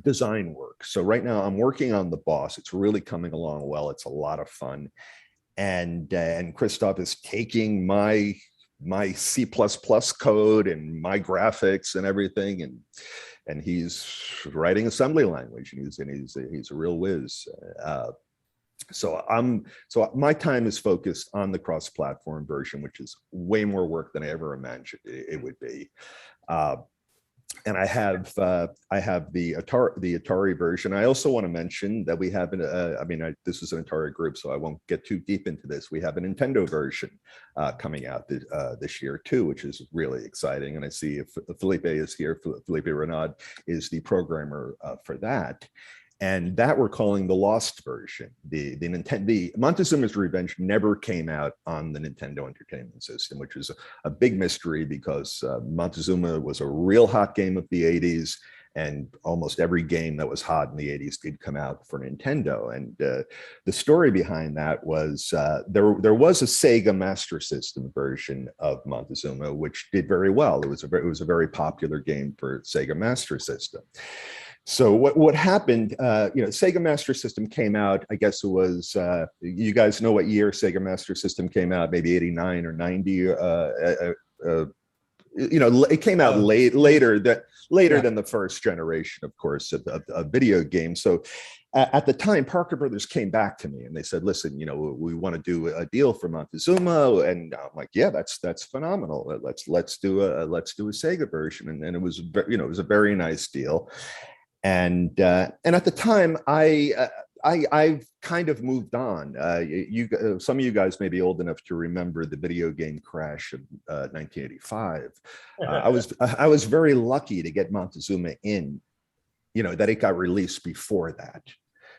design work. So right now I'm working on the boss. It's really coming along well. It's a lot of fun, and Christoph is taking my C++ code and my graphics and everything, and he's writing assembly language, and he's a real whiz. So my time is focused on the cross-platform version, which is way more work than I ever imagined it would be. And I have the Atari version. I also want to mention that we have this is an Atari group, so I won't get too deep into this. We have a Nintendo version coming out this year too, which is really exciting. And I see if Felipe is here. Felipe Renaud is the programmer for that. And that we're calling the Lost version. The Montezuma's Revenge never came out on the Nintendo Entertainment System, which was a big mystery, because Montezuma was a real hot game of the 80s, and almost every game that was hot in the 80s did come out for Nintendo. And the story behind that was there was a Sega Master System version of Montezuma, which did very well. It was a very popular game for Sega Master System. So what happened, Sega Master System came out, I guess it was, you guys know what year Sega Master System came out, maybe 89 or 90. It came out later than the first generation, of course, of video games. So at the time, Parker Brothers came back to me and they said, listen, we want to do a deal for Montezuma. And I'm like, yeah, that's phenomenal. Let's do a Sega version. And it was, it was a very nice deal. And at the time, I've kind of moved on. Some of you guys may be old enough to remember the video game crash of 1985. I was very lucky to get Montezuma in, that it got released before that,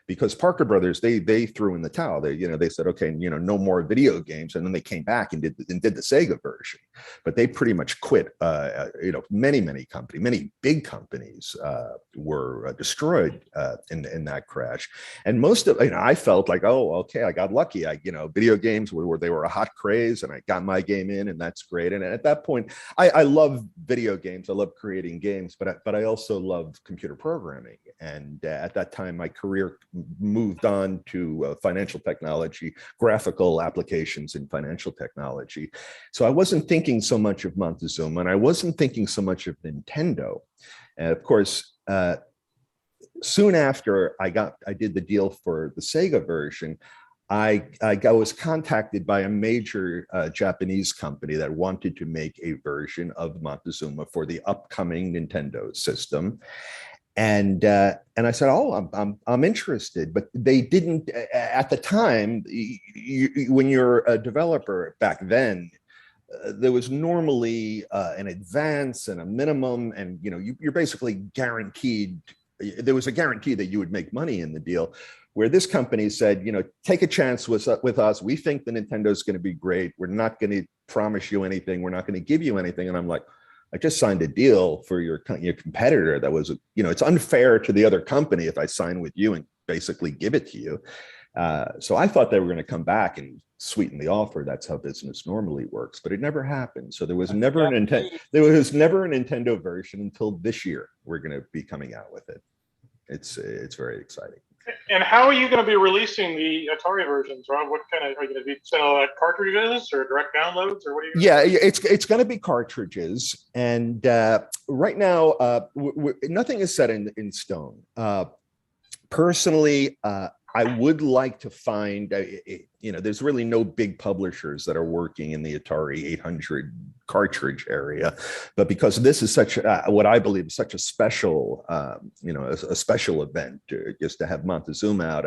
because Parker Brothers, they threw in the towel. They said, okay, no more video games, and then they came back and did the Sega version. But they pretty much quit. Many big companies were destroyed in that crash, and most of I felt like, oh, okay, I got lucky. Video games they were a hot craze, and I got my game in, and that's great. And at that point, I love video games. I love creating games, but I also love computer programming. And at that time, my career moved on to financial technology, graphical applications in financial technology. So I wasn't thinking so much of Montezuma, and I wasn't thinking so much of Nintendo. And of course, soon after I did the deal for the Sega version, I was contacted by a major Japanese company that wanted to make a version of Montezuma for the upcoming Nintendo system. And I said, oh, I'm interested, but they didn't at the time. When you're a developer back then, there was normally an advance and a minimum, and you're basically guaranteed. There was a guarantee that you would make money in the deal. Where this company said, take a chance with us. We think the Nintendo is going to be great. We're not going to promise you anything. We're not going to give you anything. And I'm like, I just signed a deal for your competitor that was, it's unfair to the other company if I sign with you and basically give it to you. So I thought they were going to come back and sweeten the offer. That's how business normally works, but it never happened. So there was never a Nintendo version until this year. We're going to be coming out with it. It's very exciting. And how are you going to be releasing the Atari versions, Rob? What kind of, are you going to be sell cartridges or direct downloads, or what are you? Yeah, it's going to be cartridges, and right now nothing is set in stone. Personally, I would like to find, there's really no big publishers that are working in the Atari 800 cartridge area, but because this is such what I believe is such a special, a special event, just to have Montezuma out.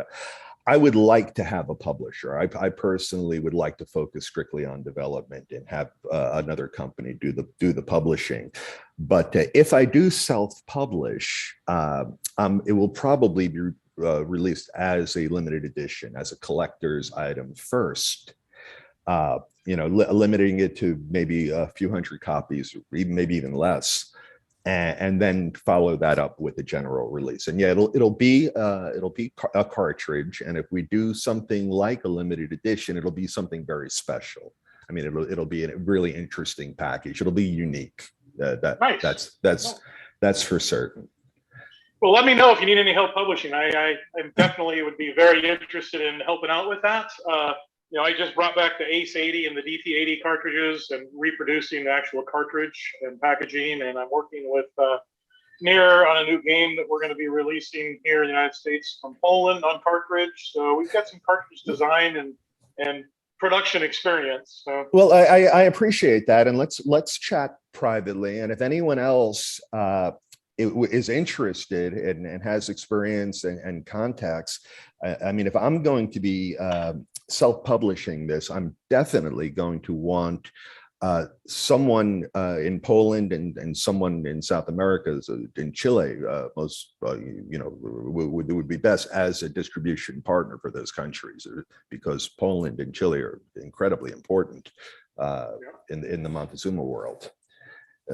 I would like to have a publisher. I personally would like to focus strictly on development and have another company do the publishing. But if I do self-publish, it will probably be released as a limited edition, as a collector's item first. Limiting it to maybe a few hundred copies, or maybe even less. And then follow that up with a general release. And yeah, it'll be a cartridge. And if we do something like a limited edition, it'll be something very special. I mean, it'll be a really interesting package. It'll be unique. Nice. That's for certain. Well, let me know if you need any help publishing. I definitely would be very interested in helping out with that. I just brought back the ACE 80 and the DT 80 cartridges and reproducing the actual cartridge and packaging. And I'm working with Near on a new game that we're going to be releasing here in the United States from Poland on cartridge. So we've got some cartridge design and production experience. So. Well, I appreciate that. And let's chat privately. And if anyone else is interested and has experience and contacts, I mean, if I'm going to be self-publishing this, I'm definitely going to want someone in Poland and someone in South America, in Chile, would be best as a distribution partner for those countries, because Poland and Chile are incredibly important in the Montezuma world.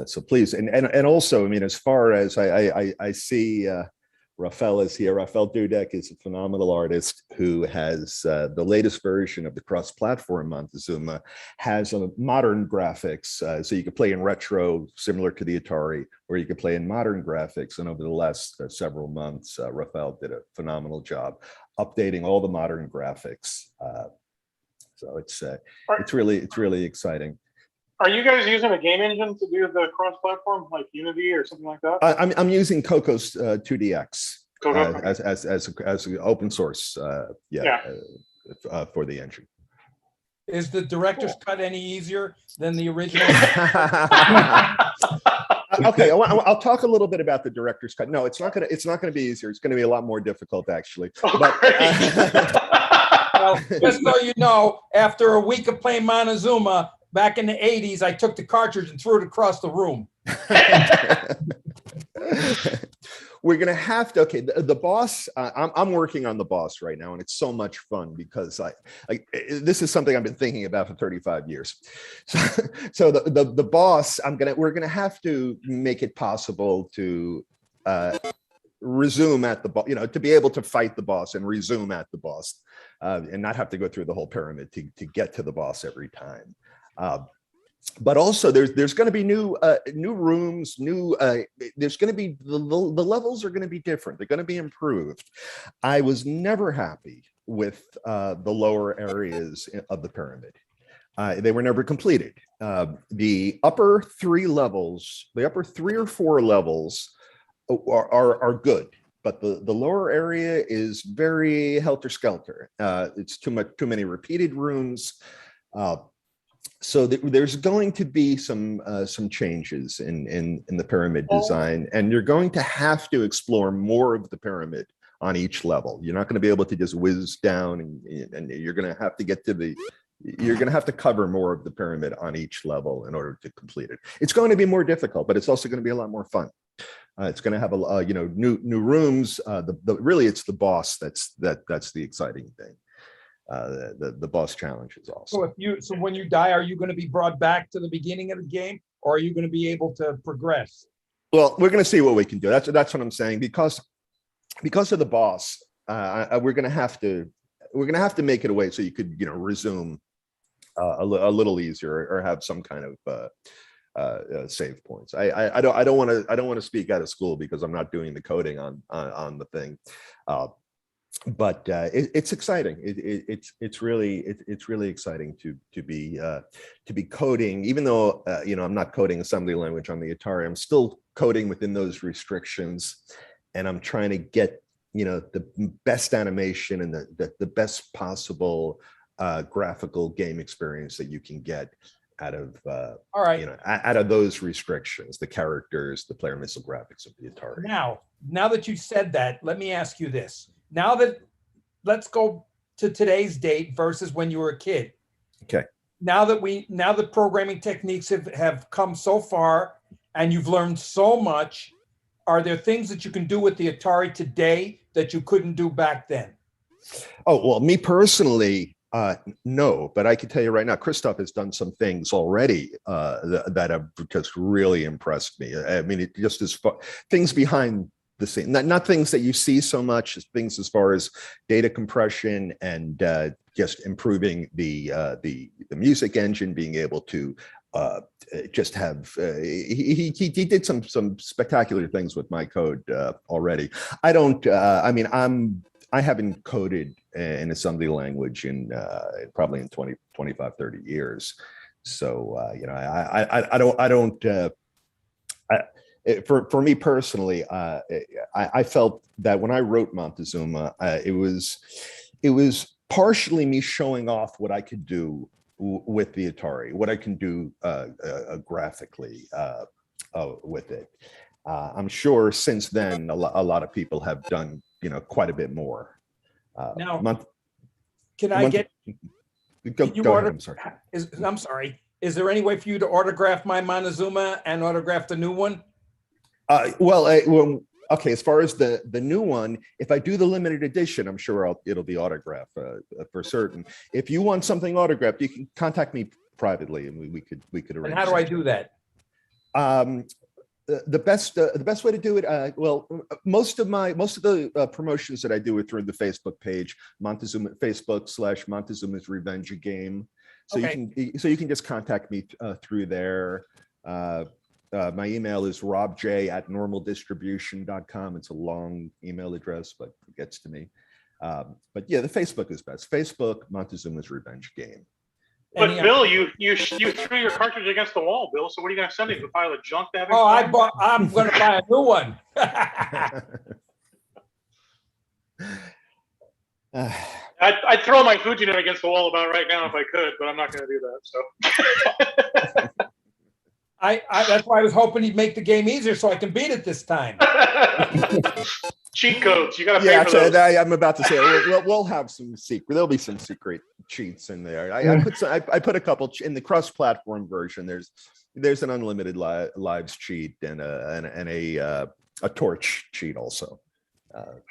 So please, and also, I mean, as far as I see. Rafael is here. Rafael Dudek is a phenomenal artist who has the latest version of the cross-platform Montezuma, has modern graphics, so you could play in retro, similar to the Atari, or you could play in modern graphics. And over the last several months, Rafael did a phenomenal job updating all the modern graphics. So it's really exciting. Are you guys using a game engine to do the cross-platform, like Unity or something like that? I'm using Coco's 2DX Coco. as an open source, for the engine. Is the director's cut any easier than the original? Okay, I'll talk a little bit about the director's cut. No, it's not gonna be easier. It's gonna be a lot more difficult, actually. But well, just so you know, after a week of playing Montezuma, back in the 80s, I took the cartridge and threw it across the room. We're going to have to, the boss, I'm working on the boss right now, and it's so much fun because this is something I've been thinking about for 35 years. So the boss, we're going to have to make it possible to resume at the boss, to be able to fight the boss and resume at the boss, and not have to go through the whole pyramid to get to the boss every time. But also there's going to be new rooms, there's going to be the levels are going to be different. They're going to be improved. I was never happy with the lower areas of the pyramid. They were never completed. The upper three or four levels are good, but the lower area is very helter-skelter. It's too many repeated rooms. So there's going to be some changes in the pyramid design, and you're going to have to explore more of the pyramid on each level. You're not going to be able to just whiz down, and you're going to have to you're going to have to cover more of the pyramid on each level in order to complete it. It's going to be more difficult, but it's also going to be a lot more fun. It's going to have new rooms. Really, it's the boss that's the exciting thing. The boss challenge is also. So when you die, are you going to be brought back to the beginning of the game, or are you going to be able to progress? Well, we're going to see what we can do. That's what I'm saying, because of the boss, we're going to have to make it a way so you could resume a little easier, or have some kind of save points. I don't want to speak out of school because I'm not doing the coding on the thing. But it's exciting. It's really exciting to be coding, even though I'm not coding assembly language on the Atari. I'm still coding within those restrictions, and I'm trying to get the best animation and the best possible graphical game experience that you can get out of out of those restrictions, the characters, the player missile graphics of the Atari. Now that you said that, let me ask you this. Now that let's go to today's date versus when you were a kid. Okay. Now that programming techniques have come so far and you've learned so much, are there things that you can do with the Atari today that you couldn't do back then? Oh, well, me personally, no, but I can tell you right now, Christoph has done some things already that have just really impressed me. I mean, it just is things behind the scene, not things that you see so much, as things as far as data compression and just improving the music engine, being able to just have he did some spectacular things with my code already. I don't. I mean, I haven't coded in assembly language in probably in 20, 25, 30 years. So you know, I don't. For me personally, I felt that when I wrote Montezuma, it was partially me showing off what I could do with the Atari, what I can do graphically with it. I'm sure since then a lot of people have done, you know, quite a bit more. Now, go ahead. I'm sorry. I'm sorry. Is there any way for you to autograph my Montezuma and autograph the new one? Well, okay. As far as the new one, if I do the limited edition, I'm sure it'll be autographed for certain. If you want something autographed, you can contact me privately, and we could arrange. And how do I do that? The best way to do it. Well, most of the promotions that I do are through the Facebook page, Montezuma, Facebook/Montezuma's Revenge a Game. So okay. you can just contact me through there. My email is robj@normaldistribution.com. It's a long email address, but it gets to me. But yeah, the Facebook is best. Facebook, Montezuma's Revenge Game. But Bill, you threw your cartridge against the wall, Bill. So what are you going to send me? A pile of junk? I'm going to buy a new one. I'd throw my Fujinit against the wall about right now if I could, but I'm not going to do that. So. That's why I was hoping he'd make the game easier so I can beat it this time. Cheat codes, you got to pay for those. I'm about to say we'll have some secret. There'll be some secret cheats in there. I put a couple in the cross-platform version. There's an unlimited lives cheat and a torch cheat also. Robert,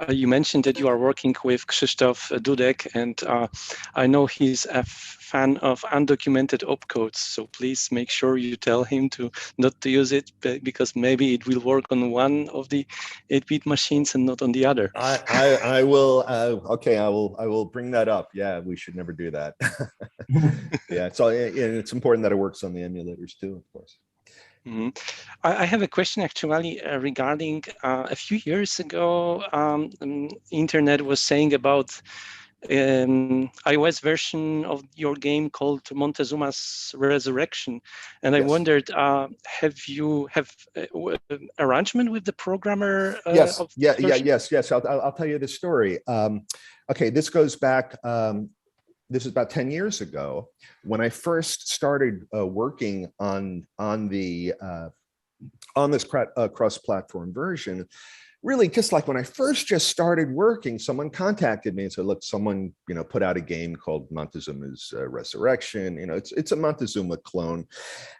you mentioned that you are working with Krzysztof Dudek, and I know he's a fan of undocumented opcodes. So please make sure you tell him not to use it, because maybe it will work on one of the 8-bit machines and not on the other. I will. Okay, I will bring that up. Yeah, we should never do that. Yeah, so it's important that it works on the emulators too, of course. Mm-hmm. I have a question actually regarding a few years ago, internet was saying about iOS version of your game called Montezuma's Resurrection, and I wondered, have you arrangement with the programmer? Yes, yes. I'll tell you the story. Okay, this goes back. This is about 10 years ago when I first started working on this cross-platform version. Really, just like when I first just started working, someone contacted me and said, "Look, someone put out a game called Montezuma's Resurrection. It's a Montezuma clone.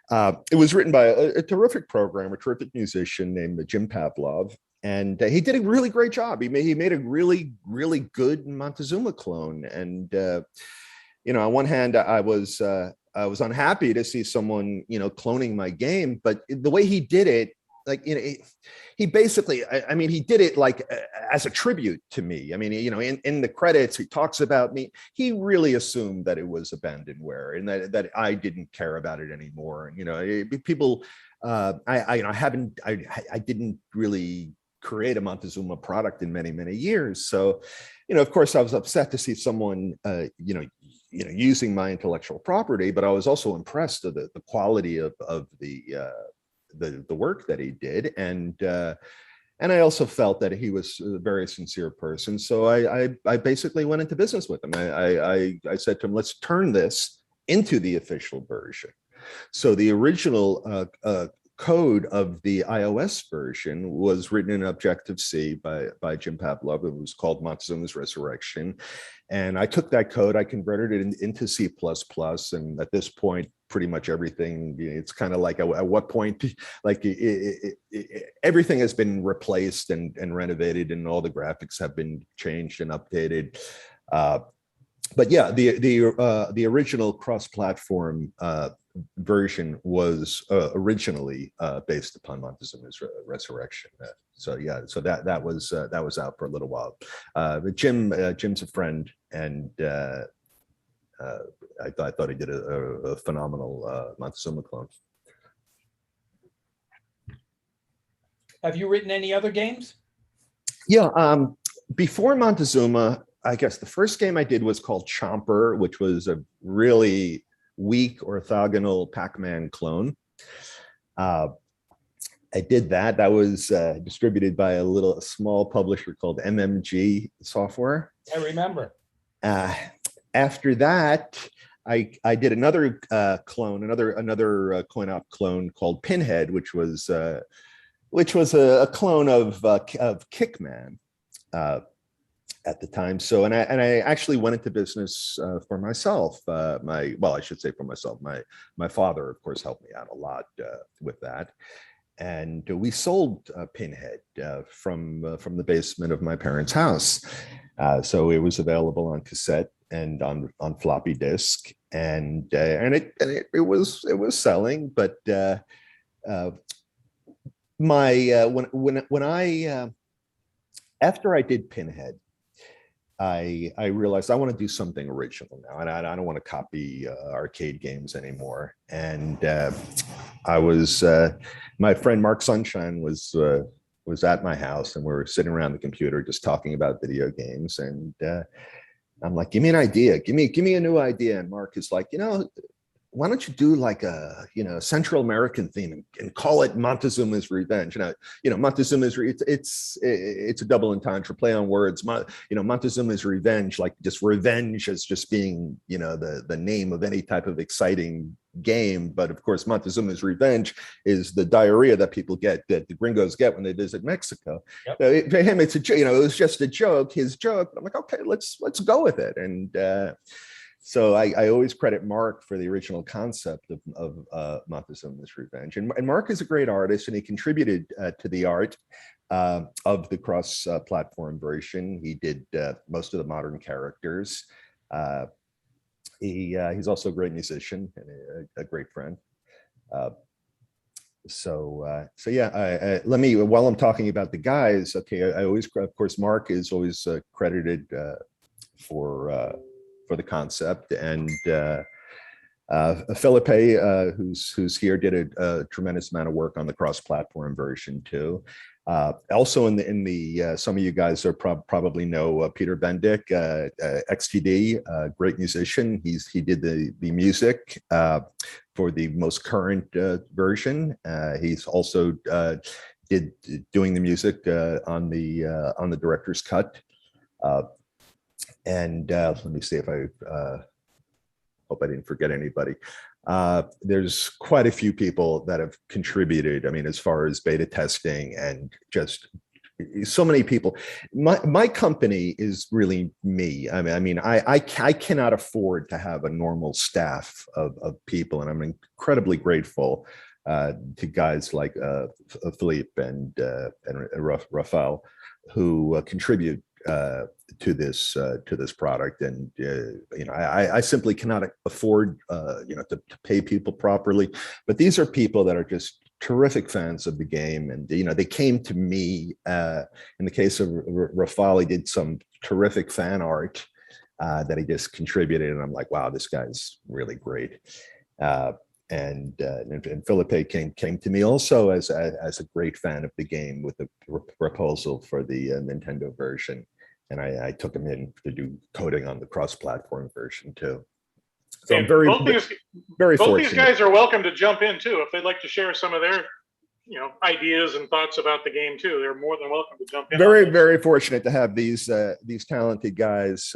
It was written by a terrific programmer, terrific musician named Jim Pavlov." And he did a really great job. He made a really, really good Montezuma clone. And on one hand, I was unhappy to see someone cloning my game, but the way he did it, he basically, he did it like as a tribute to me. In the credits, he talks about me. He really assumed that it was abandonware and that I didn't care about it anymore. People, I didn't really create a Montezuma product in many, many years. So, of course, I was upset to see someone, using my intellectual property, but I was also impressed with the quality of the work that he did. And I also felt that he was a very sincere person. So I basically went into business with him. I said to him, let's turn this into the official version. So the original code of the iOS version was written in Objective-C by Jim Pavlov. It was called Montezuma's Resurrection. And I took that code, I converted it into C++, and at this point, pretty much everything, it's kind of like at what point, like everything has been replaced and renovated, and all the graphics have been changed and updated. But yeah, the original cross-platform version was originally based upon Montezuma's Resurrection. So yeah, so that was out for a little while. But Jim's a friend, and I thought he did a phenomenal Montezuma clone. Have you written any other games? Yeah, before Montezuma, I guess the first game I did was called Chomper, which was a really weak orthogonal Pac-Man clone. I did that. That was distributed by a small publisher called MMG Software. I remember. After that, I did another clone, another coin-op clone called Pinhead, which was a clone of Kickman at the time. So, and I actually went into business for myself. I should say for myself. My father, of course, helped me out a lot with that. And we sold Pinhead from the basement of my parents' house. So it was available on cassette and on floppy disk, and it was selling. But when I after I did Pinhead, I realized I want to do something original now, and I don't want to copy arcade games anymore. And I was my friend Mark Sunshine was at my house, and we were sitting around the computer just talking about video games. And I'm like, give me an idea, give me a new idea. And Mark is like, why don't you do like a Central American theme and call it Montezuma's Revenge? Montezuma's it's a double entendre, play on words. Montezuma's Revenge, like just revenge as just being the name of any type of exciting game. But of course, Montezuma's Revenge is the diarrhea that people get, that the gringos get when they visit Mexico. Yep. So for him, it's it was just a joke, his joke. I'm like, okay, let's go with it. And so I always credit Mark for the original concept of Montezuma's Revenge. And Mark is a great artist, and he contributed to the art of the cross-platform version. He did most of the modern characters. He's also a great musician and a great friend. So yeah, let me, while I'm talking about the guys, okay, I always, of course, Mark is always credited for the concept, and Felipe, who's here, did a tremendous amount of work on the cross-platform version too. Also in the some of you guys are probably know Peter Bendick, XTD, great musician. He did the music for the most current version. He's also doing the music on the director's cut. And let me see if I hope I didn't forget anybody. There's quite a few people that have contributed. I mean, as far as beta testing and just so many people. My company is really me. I mean, I cannot afford to have a normal staff of people, and I'm incredibly grateful to guys like Philippe and Rafael, who contribute to this product. And I simply cannot afford to pay people properly, but these are people that are just terrific fans of the game, and they came to me. In the case of Rafael, he did some terrific fan art that he just contributed, and I'm like, wow, this guy's really great. And Felipe came to me also as a great fan of the game with a proposal for the Nintendo version, and I took him in to do coding on the cross-platform version too. So I'm very fortunate. Both these guys are welcome to jump in too if they'd like to share some of their ideas and thoughts about the game too. They're more than welcome to jump in. Very fortunate to have these talented guys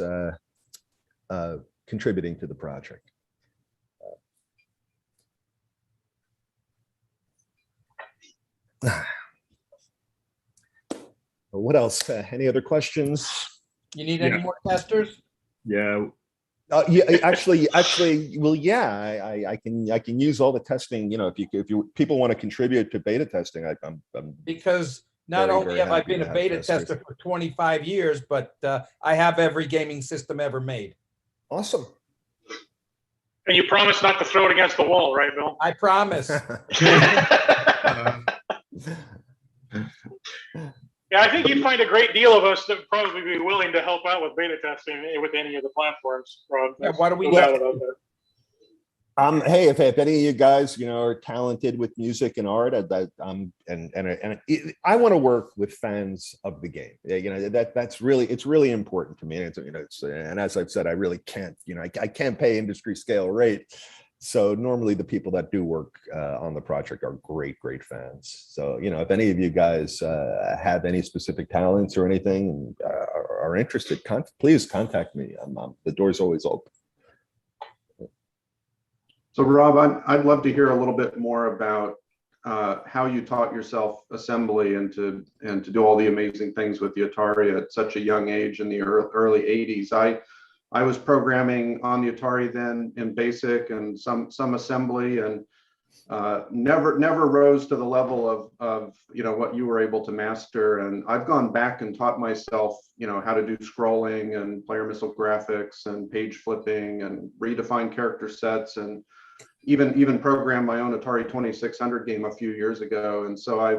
contributing to the project. What else? Any other questions? You need any more testers? Yeah. Yeah, actually, well, yeah, I can use all the testing. You know, if you people want to contribute to beta testing, I'm because not very, only very have I happy been to a have beta testers. tester for 25 years, but I have every gaming system ever made. Awesome. And you promise not to throw it against the wall, right, Bill? I promise. Yeah, I think you'd find a great deal of us that would probably be willing to help out with beta testing with any of the platforms, Rob. Yeah, why do we No doubt about that. Hey, if any of you guys, you know, are talented with music and art, I want to work with fans of the game. You know, it's really important to me. And and as I've said, I really can't, you know, I can't pay industry scale rate. So normally the people that do work on the project are great fans. So, you know, if any of you guys have any specific talents or anything and are interested, please contact me. The door's always open. So Rob, I'd love to hear a little bit more about how you taught yourself assembly and to do all the amazing things with the Atari at such a young age in the early 80s. I was programming on the Atari then in BASIC and some assembly, and never rose to the level of you know what you were able to master. And I've gone back and taught myself, you know, how to do scrolling and player missile graphics and page flipping and redefine character sets, and even programmed my own Atari 2600 game a few years ago. And so I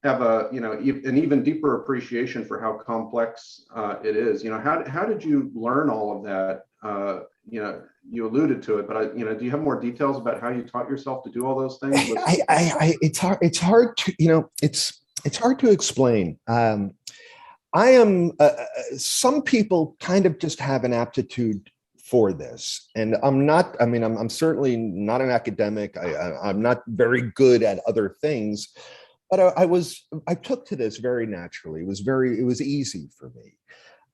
have an even deeper appreciation for how complex it is. You know, how did you learn all of that? You know, you alluded to it, but you know, do you have more details about how you taught yourself to do all those things? It's hard to, you know, it's hard to explain. Some people kind of just have an aptitude for this, and I'm certainly not an academic. I'm not very good at other things, but I took to this very naturally. It was easy for me.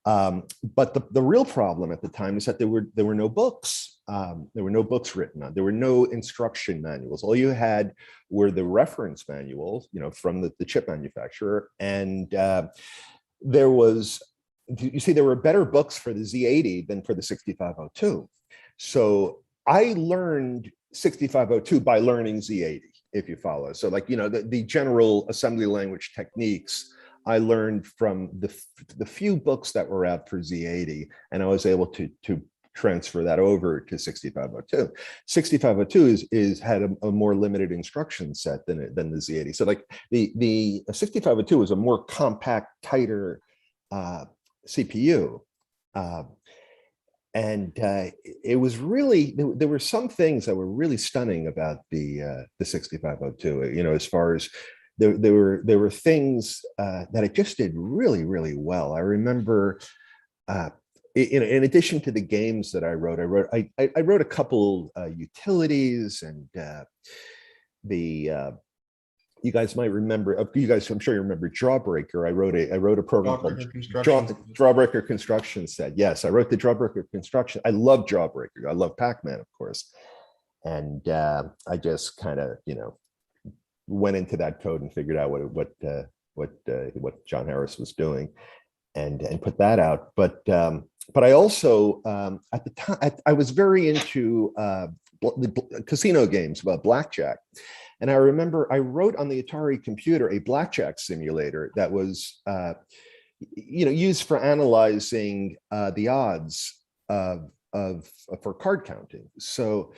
But the real problem at the time is that there were no books. There were no books written on. There were no instruction manuals. All you had were the reference manuals, you know, from the chip manufacturer, and there were better books for the Z80 than for the 6502. So I learned 6502 by learning Z80, if you follow. So, like, you know, the general assembly language techniques I learned from the few books that were out for Z80, and I was able to transfer that over to 6502. 6502 had a more limited instruction set than the Z80. So, like, the 6502 was a more compact, tighter CPU. And it was really, there were some things that were really stunning about the 6502, you know, as far as there were things that it just did really, really well. I remember, in addition to the games that I wrote a couple utilities, and you guys might remember, I'm sure you remember Drawbreaker. I wrote a program called Drawbreaker Construction Set. Yes, I wrote the Drawbreaker Construction. I love Drawbreaker. I love Pac-Man, of course. And I just kind of, you know, went into that code and figured out what John Harris was doing, and put that out. But I also at the time I was very into the casino games about blackjack. And I remember I wrote on the Atari computer a blackjack simulator that was, you know, used for analyzing the odds for card counting. So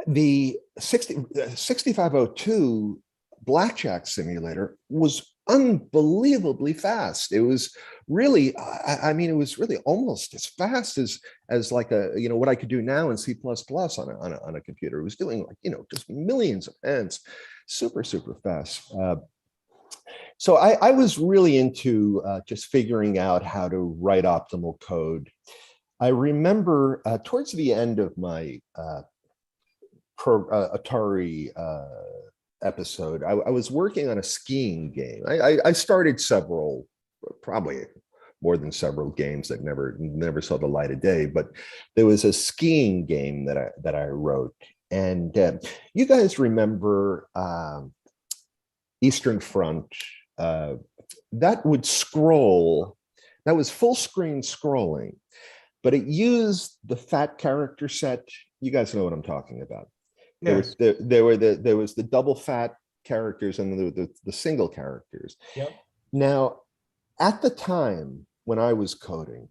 the 6502 blackjack simulator was unbelievably fast. It was really, I mean, it was really almost as fast as like you know, what I could do now in C++ on a computer. It was doing, like, you know, just millions of hands, super fast. So I was really into just figuring out how to write optimal code. I remember towards the end of my Atari episode, I was working on a skiing game. I started several, probably more than several games that never saw the light of day, but there was a skiing game that I wrote. And you guys remember Eastern Front that would scroll. That was full screen scrolling, but it used the fat character set. You guys know what I'm talking about. Yes. There was the double fat characters and the single characters. Yep. Now, at the time when I was coding,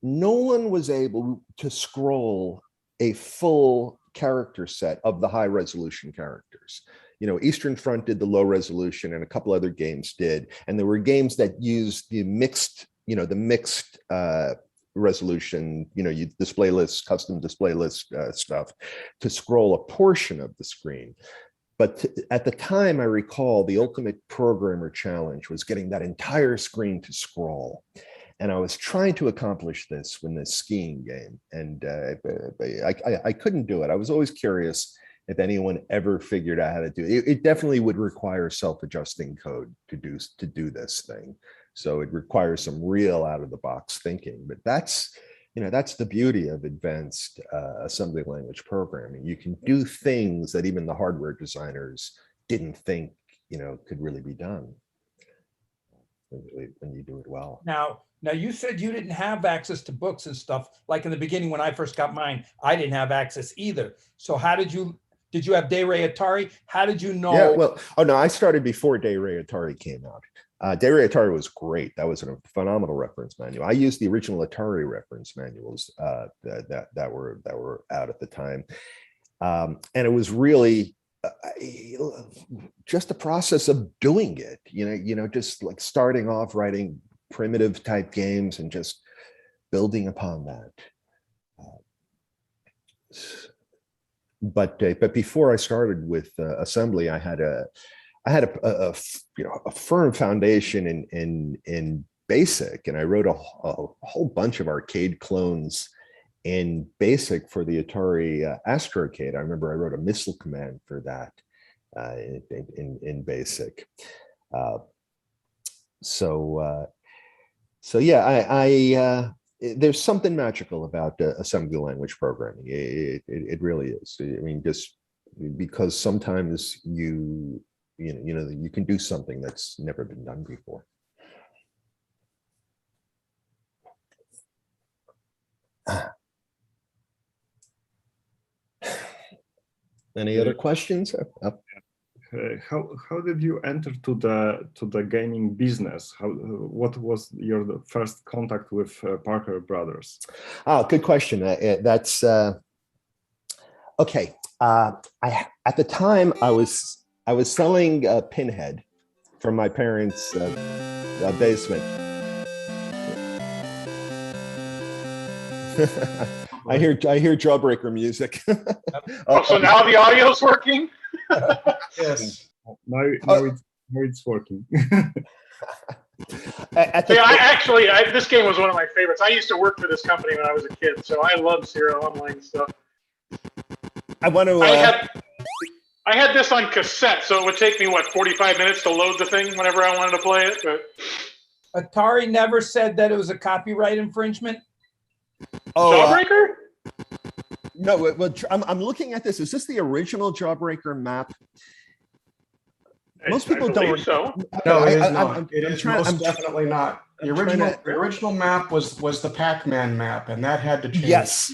no one was able to scroll a full character set of the high resolution characters. You know, Eastern Front did the low resolution and a couple other games did. And there were games that used the mixed resolution, you display lists, custom display list stuff to scroll a portion of the screen. But at the time, I recall the Ultimate Programmer Challenge was getting that entire screen to scroll. And I was trying to accomplish this in this skiing game. And I couldn't do it. I was always curious if anyone ever figured out how to do it. It definitely would require self-adjusting code to do this thing. So it requires some real out-of-the-box thinking. But that's the beauty of advanced assembly language programming. You can do things that even the hardware designers didn't think, could really be done when you do it well. Now you said you didn't have access to books and stuff. Like in the beginning, when I first got mine, I didn't have access either. So how did you have Day Ray Atari? How did you know? Yeah, well, I started before Day Ray Atari came out. Day Ray Atari was great. That was a phenomenal reference manual. I used the original Atari reference manuals that were out at the time, and it was really just the process of doing it. Just like starting off writing primitive type games and just building upon that. But before I started with assembly, I had a firm foundation in BASIC, and I wrote a whole bunch of arcade clones in BASIC for the Atari Astrocade. I remember I wrote a missile command for that in BASIC. So yeah, there's something magical about assembly language programming. It really is. I mean, just because sometimes you can do something that's never been done before. Any other questions? How did you enter to the gaming business? What was your first contact with Parker Brothers? Oh, good question. That's okay. At the time I was selling Pinhead from my parents' basement. I hear Jawbreaker music. So now the audio's working? Yes. Now it's working. This game was one of my favorites. I used to work for this company when I was a kid, so I love serial online stuff. I had this on cassette, so it would take me 45 minutes to load the thing whenever I wanted to play it. But Atari never said that it was a copyright infringement. Jawbreaker? No, well, I'm looking at this. Is this the original Jawbreaker map? Most people don't. So. No, it is not. It is most definitely not. The original map was the Pac-Man map, and that had to change. Yes,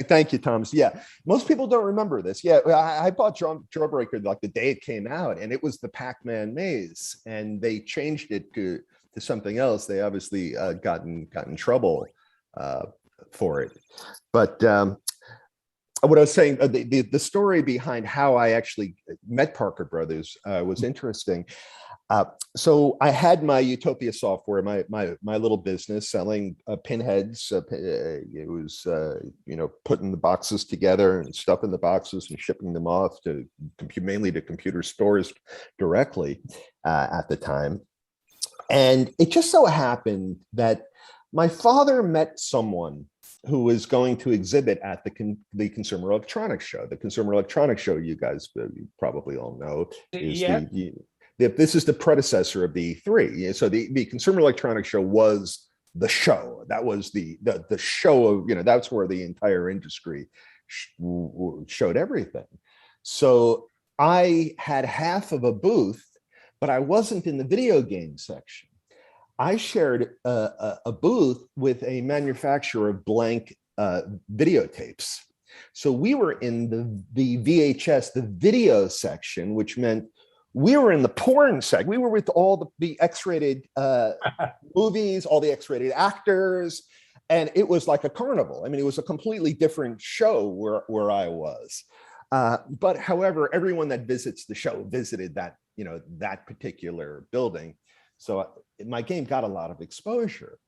thank you, Thomas. Yeah, most people don't remember this. Yeah, I bought Jawbreaker like the day it came out, and it was the Pac-Man maze, and they changed it to something else. They obviously got in trouble for it, but. What I was saying, the story behind how I actually met Parker Brothers was interesting. So I had my Utopia software, my little business selling pinheads. It was putting the boxes together and stuffing the boxes and shipping them off to mainly to computer stores directly at the time. And it just so happened that my father met someone who was going to exhibit at the Consumer Electronics Show. The Consumer Electronics Show, you guys probably all know, is this is the predecessor of the E3. So the Consumer Electronics Show was the show. That was the show of, that's where the entire industry showed everything. So I had half of a booth, but I wasn't in the video game section. I shared a booth with a manufacturer of blank videotapes. So we were in the VHS, the video section, which meant we were in the porn section. We were with all the X-rated movies, all the X-rated actors, and it was like a carnival. I mean, it was a completely different show where I was. But however, everyone that visits the show visited that, that particular building. So my game got a lot of exposure.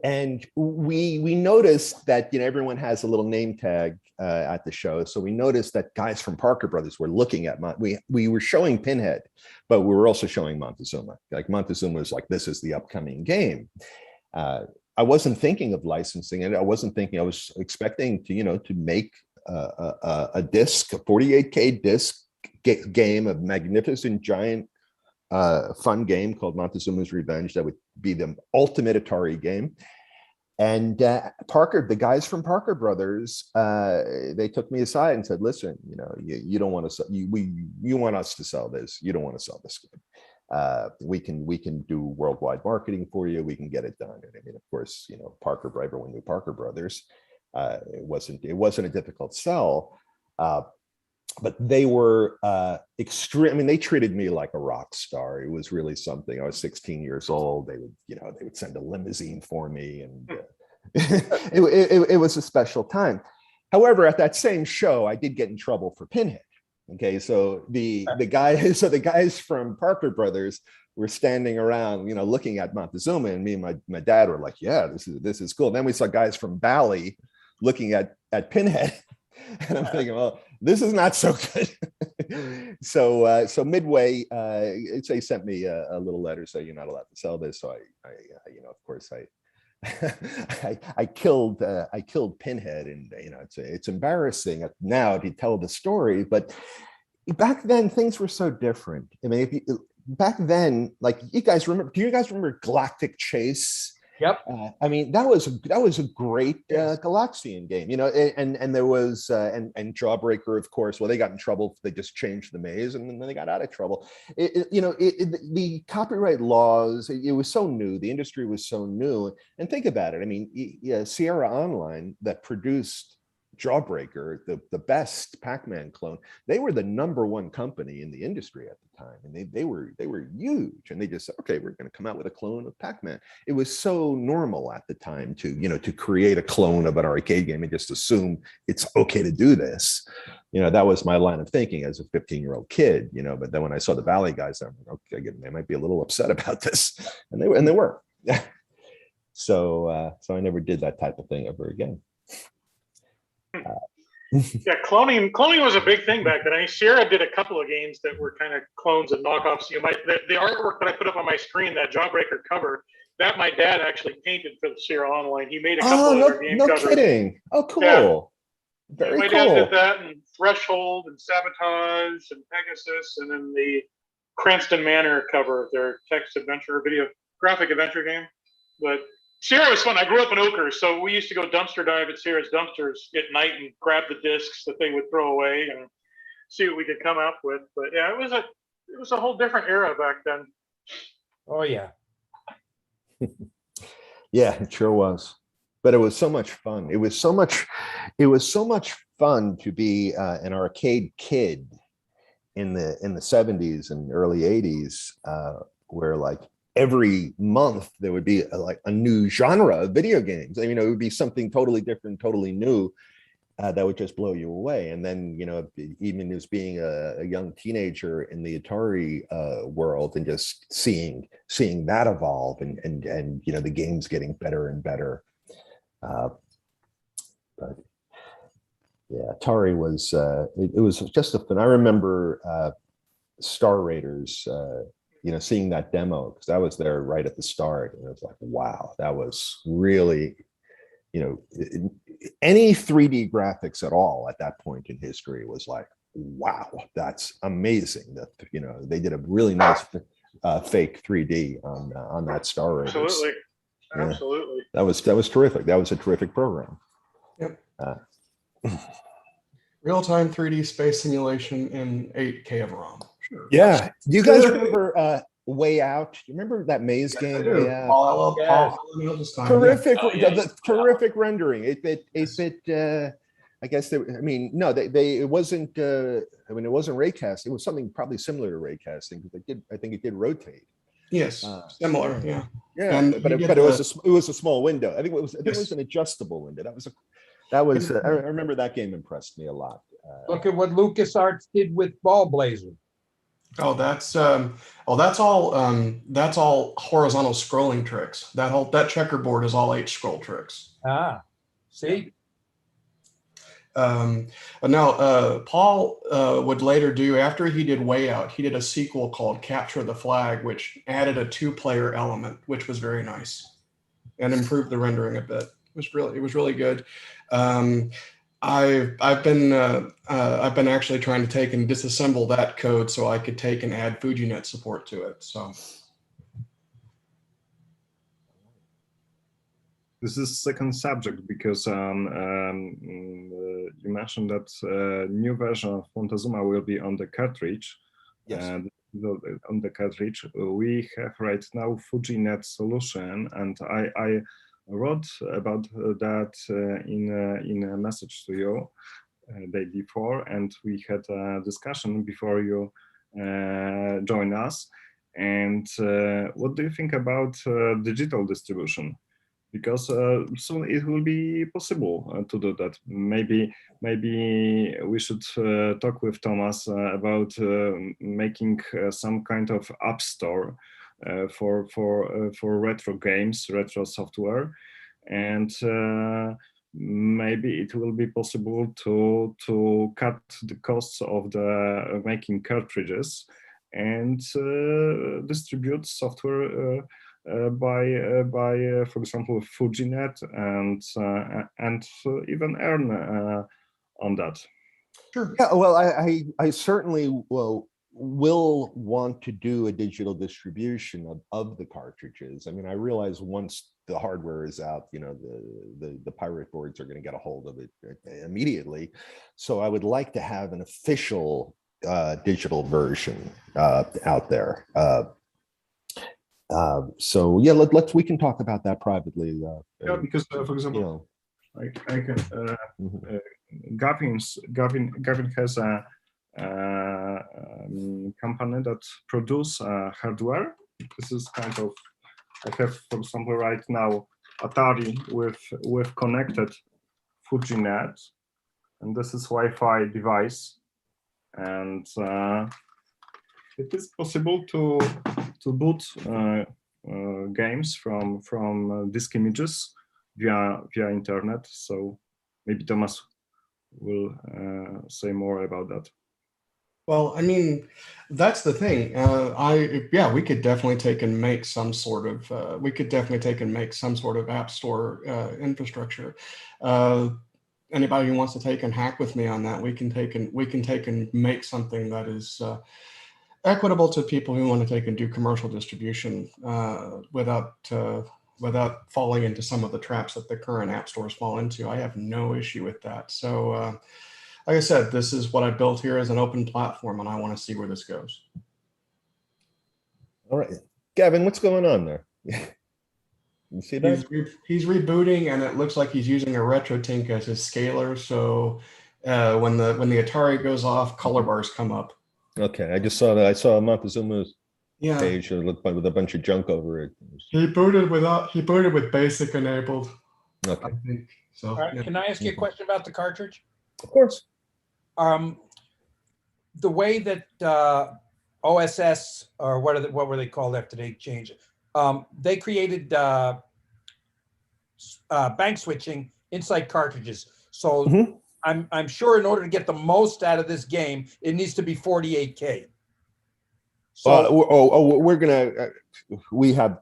And we noticed that, everyone has a little name tag at the show. So we noticed that guys from Parker Brothers were looking at, we were showing Pinhead, but we were also showing Montezuma. Like Montezuma was like, this is the upcoming game. I wasn't thinking of licensing it. I was expecting to make a disc, a 48K disc game, a magnificent giant fun game called Montezuma's Revenge that would be the ultimate Atari game. And the guys from Parker Brothers, they took me aside and said, listen, you don't want to sell, you want us to sell this. You don't want to sell this game. We can do worldwide marketing for you. We can get it done. And I mean, of course, everyone knew Parker Brothers. It wasn't a difficult sell. But they were extreme. I mean, they treated me like a rock star. It was really something. I was 16 years old. They would send a limousine for me, and it was a special time. However, at that same show, I did get in trouble for Pinhead. Okay, so the guys from Parker Brothers were standing around, looking at Montezuma, and me and my dad were like, "Yeah, this is cool." And then we saw guys from Bally looking at Pinhead. And I'm thinking, well, this is not so good. So Midway, they sent me a little letter saying you're not allowed to sell this. So of course, I killed Pinhead, and it's embarrassing now to tell the story, but back then things were so different. I mean, back then, like, do you guys remember Galactic Chase? Yep. I mean, that was a great Galaxian game, and there was and Jawbreaker, of course. Well, they got in trouble. They just changed the maze, and then they got out of trouble. The copyright laws. It was so new. The industry was so new. And think about it. I mean, Sierra Online, that produced Jawbreaker, the best Pac-Man clone, they were the #1 company in the industry at the time, and they were huge. And they just said, okay, we're going to come out with a clone of Pac-Man. It was so normal at the time to create a clone of an arcade game and just assume it's okay to do this. That was my line of thinking as a 15-year-old kid. But then when I saw the Valley guys, I'm like, okay, they might be a little upset about this, and they were. So I never did that type of thing ever again. Yeah, cloning was a big thing back then. I mean, Sierra did a couple of games that were kind of clones and knockoffs. The artwork that I put up on my screen, that Jawbreaker cover, that my dad actually painted for the Sierra Online. He made a couple of their game covers. No kidding. Oh, cool. Yeah. Very my cool. dad did that, and Threshold and Sabotage and Pegasus, and then the Cranston Manor cover of their text adventure, video graphic adventure game. But Sierra was fun. I grew up in Oakers, so we used to go dumpster dive at Sierra's dumpsters at night and grab the discs that they would throw away and see what we could come up with. But yeah, it was a whole different era back then. Oh yeah. Yeah, it sure was. But it was so much fun. It was so much fun to be an arcade kid in the 70s and early 80s, where like every month there would be a new genre of video games. I mean, it would be something totally different, totally new, that would just blow you away. And then, even as being a young teenager in the Atari world, and just seeing that evolve, and the games getting better and better. But yeah, Atari was it was just a fun. I remember Star Raiders. Seeing that demo, because I was there right at the start, and it was like, wow, that was really, any 3D graphics at all at that point in history was like, wow, that's amazing. That they did a really nice fake 3D on that Star Raiders. Absolutely, yeah. Absolutely. That was terrific. That was a terrific program. Yep. Real-time 3D space simulation in 8K of ROM. Yeah. Do you guys remember Way Out? You remember that maze game? Way Out? Paul Allen's time, Terrific, Oh, yeah, the terrific rendering. I guess they, I mean, no, it wasn't. I mean, it wasn't raycast. It was something probably similar to raycasting because I think it did rotate. Yes, similar. Yeah. Yeah, And but it was a small window. I think it was an adjustable window. I remember that game impressed me a lot. Look at what LucasArts did with Ball Blazer. Oh, that's all horizontal scrolling tricks. That checkerboard is all H scroll tricks. Ah, see. But no, Paul would later do, after he did Way Out, he did a sequel called Capture the Flag, which added a 2-player element, which was very nice and improved the rendering a bit. It was really good. I've been actually trying to take and disassemble that code so I could take and add FujiNet support to it. So this is second subject because you mentioned that new version of Montezuma will be on the cartridge. Yes. And on the cartridge, we have right now FujiNet solution, and I wrote about that in a message to you day before, and we had a discussion before you join us. And what do you think about digital distribution? Because soon it will be possible to do that. Maybe we should talk with Thomas about making some kind of app store for retro games, retro software, and maybe it will be possible to cut the costs of the making cartridges and distribute software by for example FujiNet and even earn on that. sure. Yeah, well, I certainly will want to do a digital distribution of the cartridges. I mean, I realize once the hardware is out, you know, the pirate boards are going to get a hold of it immediately. So I would like to have an official digital version out there. So yeah, we can talk about that privately. Yeah, because for example, you know, I can Gavin has a company that produce hardware. This is kind of, I have, for example, right now Atari with connected FujiNet, and this is Wi-Fi device, and it is possible to boot games from disk images via internet. So maybe Thomas will say more about that. Well, I mean, that's the thing. We could definitely take and make some sort of app store infrastructure. Anybody who wants to take and hack with me on that, we can take and make something that is equitable to people who want to take and do commercial distribution without falling into some of the traps that the current app stores fall into. I have no issue with that. So, like I said, this is what I built here as an open platform, and I want to see where this goes. all right, Gavin, what's going on there? You see that? He's rebooting, and it looks like he's using a RetroTink as his scaler. So when the Atari goes off, color bars come up. Okay, I just saw that. I saw Montezuma's Yeah, page with a bunch of junk over it. he booted with BASIC enabled. Okay, I think so. All right, Yeah. can I ask you a question about the cartridge? of course. The way that OSS, or what were they called after they changed it? They created bank switching inside cartridges. So Mhm. I'm sure in order to get the most out of this game, it needs to be 48K. So We have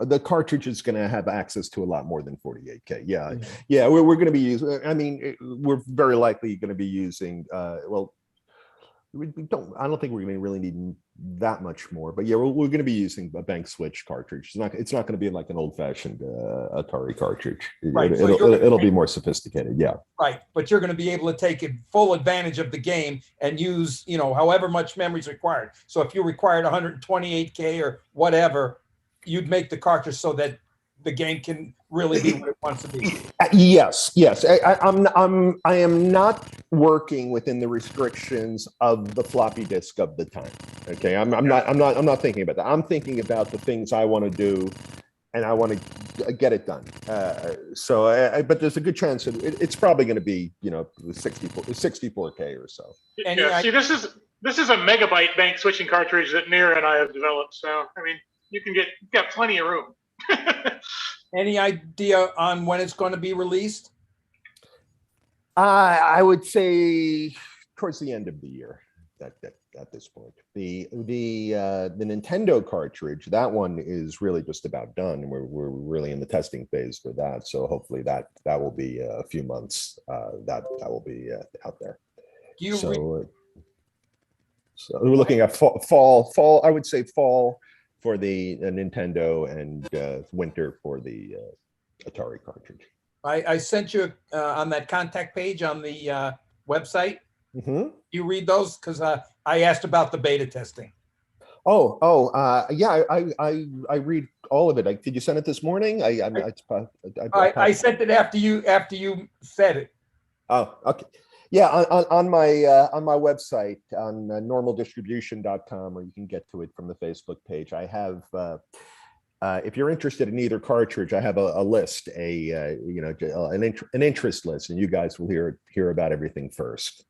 the cartridge is going to have access to a lot more than 48K. Yeah, we're going to be using. I mean, we're very likely going to be using. I don't think we're going to really need that much more, but yeah, we're going to be using a bank switch cartridge. It's not going to be like an old-fashioned Atari cartridge. Right, It'll be more sophisticated. Yeah. Right, but you're going to be able to take full advantage of the game and use, however much memory is required. So if you required 128K or whatever, you'd make the cartridge so that the game can really be what it wants to be. Yes. I am not working within the restrictions of the floppy disk of the time. Okay, I'm not thinking about that. I'm thinking about the things I want to do, and I want to get it done. But there's a good chance it's probably going to be 64K or so. Yeah. See, this is a megabyte bank switching cartridge that Nir and I have developed. So I mean, you've got plenty of room. Any idea on when it's going to be released? I would say towards the end of the year. At this point, the Nintendo cartridge, that one is really just about done. We're really in the testing phase for that. So hopefully that will be a few months. That will be out there. So we're looking at fall. I would say fall for the Nintendo and winter for the Atari cartridge. I sent you on that contact page on the website. Mm-hmm. You read those because I asked about the beta testing. Yeah, I read all of it. Did you send it this morning? I sent it after you said it. Oh, okay. Yeah, on my website on normaldistribution.com, or you can get to it from the Facebook page. I have, if you're interested in either cartridge, I have a list, an interest list, and you guys will hear about everything first.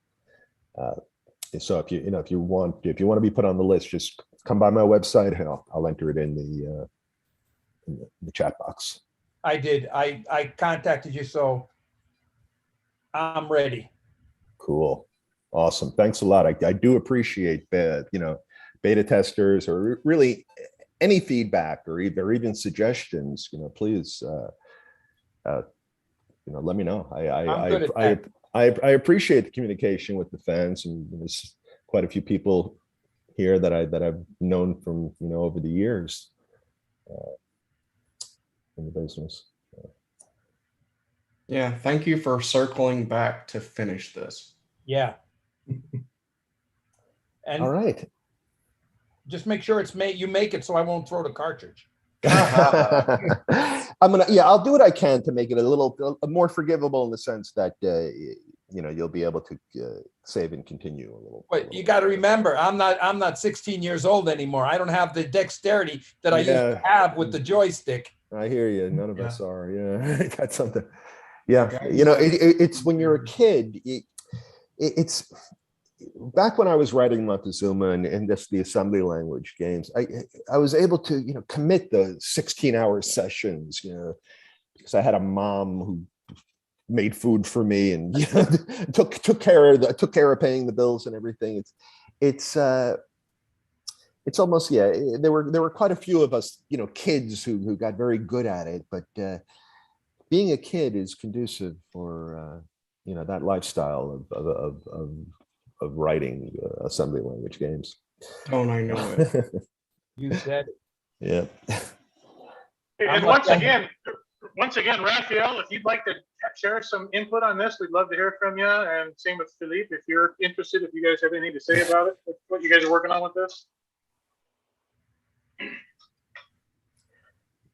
So if you want to be put on the list, just come by my website and I'll enter it in the chat box. I did. I contacted you, so I'm ready. Cool. Awesome. Thanks a lot. I do appreciate beta testers, or really any feedback or even suggestions, please let me know. I appreciate the communication with the fans, and there's quite a few people here that I've known from over the years in the business. Yeah, thank you for circling back to finish this. Yeah. And all right. Just make sure you make it so I won't throw the cartridge. I'll do what I can to make it a little more forgivable, in the sense that you'll be able to save and continue a little. But you got to remember, I'm not 16 years old anymore. I don't have the dexterity that I used to have with the joystick. I hear you. None of us are. Yeah, that's something. Yeah, it's when you're a kid. It's back when I was writing Montezuma and just the assembly language games. I was able to commit the 16-hour sessions, because I had a mom who made food for me and took care of paying the bills and everything. It's almost, yeah, there were quite a few of us kids who got very good at it, but being a kid is conducive for that lifestyle of writing assembly language games. Don't I know it? You said it. Yeah. And once again, Raphael, if you'd like to share some input on this, we'd love to hear from you. And same with Philippe, if you're interested, if you guys have anything to say about it, what you guys are working on with this.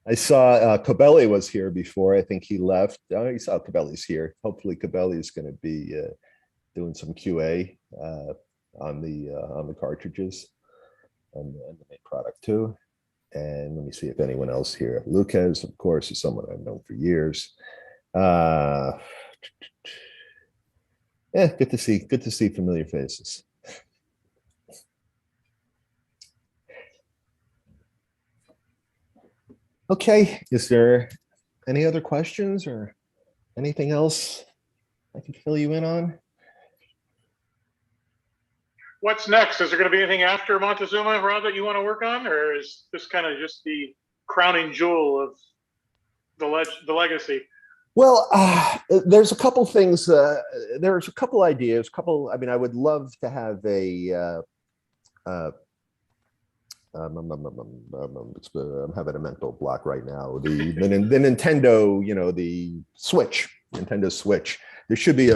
I saw Cabelli was here before. I think he left. I saw Cabelli's here. Hopefully Cabelli is going to be doing some QA on the cartridges and the main product too. And let me see if anyone else here. Lucas, of course, is someone I've known for years. Yeah, good to see familiar faces. Okay, is there any other questions or anything else I can fill you in on? What's next? Is there going to be anything after Montezuma, Rob, that you want to work on, or is this kind of just the crowning jewel of the legacy? Well, there's a couple things. There's a couple ideas. I mean, I would love to have a. I'm having a mental block right now. The Nintendo, the Switch, Nintendo Switch. There should be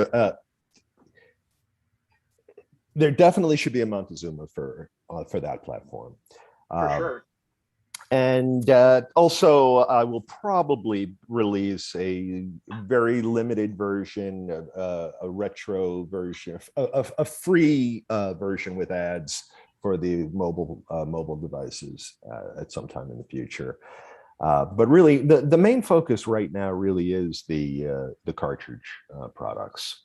there definitely should be a Montezuma for that platform. For sure. And also, I will probably release a very limited version, a retro version, a free version with ads for the mobile devices at some time in the future. But really, the main focus right now really is the cartridge products.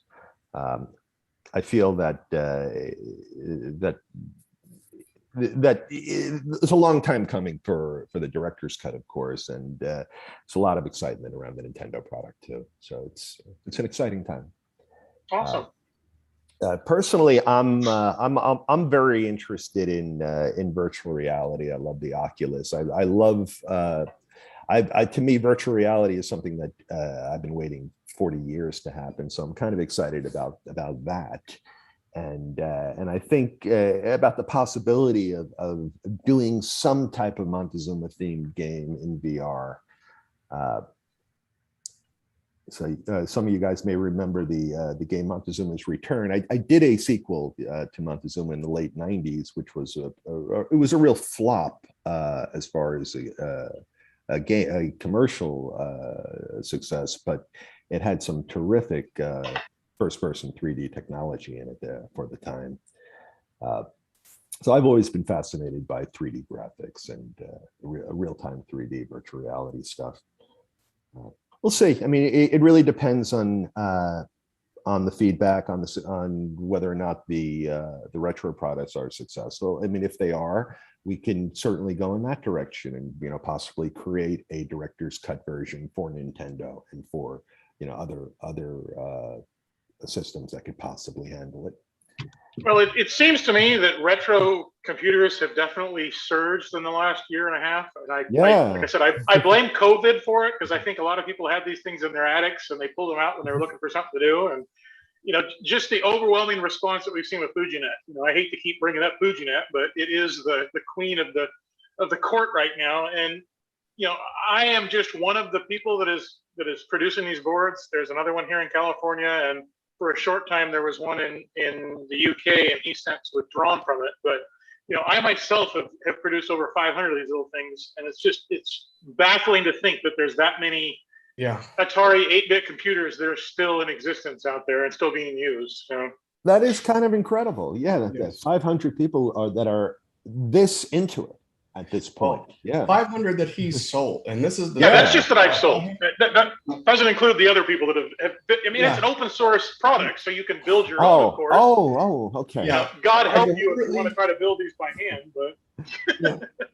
I feel that it's a long time coming for the director's cut, of course, and it's a lot of excitement around the Nintendo product too. So it's an exciting time. Awesome. Personally, I'm very interested in virtual reality. I love the Oculus. I love. To me, virtual reality is something that I've been waiting 40 years to happen. So I'm kind of excited about that. And I think about the possibility of doing some type of Montezuma themed game in VR. So some of you guys may remember the game Montezuma's Return. I did a sequel to Montezuma in the late 90s, which was it was a real flop as far as a commercial success, but it had some terrific first-person 3D technology in it for the time. So I've always been fascinated by 3D graphics and real-time 3D virtual reality stuff. We'll see. I mean, it really depends on the feedback on whether or not the retro products are successful. I mean, if they are, we can certainly go in that direction and possibly create a director's cut version for Nintendo and for other systems that could possibly handle it. Well, it seems to me that retro computers have definitely surged in the last year and a half. And like I said, I blame COVID for it, because I think a lot of people had these things in their attics and they pulled them out when they were looking for something to do. And just the overwhelming response that we've seen with FujiNet. I hate to keep bringing up FujiNet, but it is the queen of the court right now. And I am just one of the people that is producing these boards. There's another one here in California, and for a short time there was one in the UK, and he since withdrawn from it. But I myself have produced over 500 of these little things, and it's baffling to think that there's that many Atari 8-bit computers that are still in existence out there and still being used. So that is kind of incredible. Yeah, yes. 500 people that are this into it at this point. 500 that he's sold, and this is that's just that I've sold. That doesn't include the other people that have I mean, it's an open source product, so you can build your own, of course. Okay. God help you if you want to try to build these by hand, but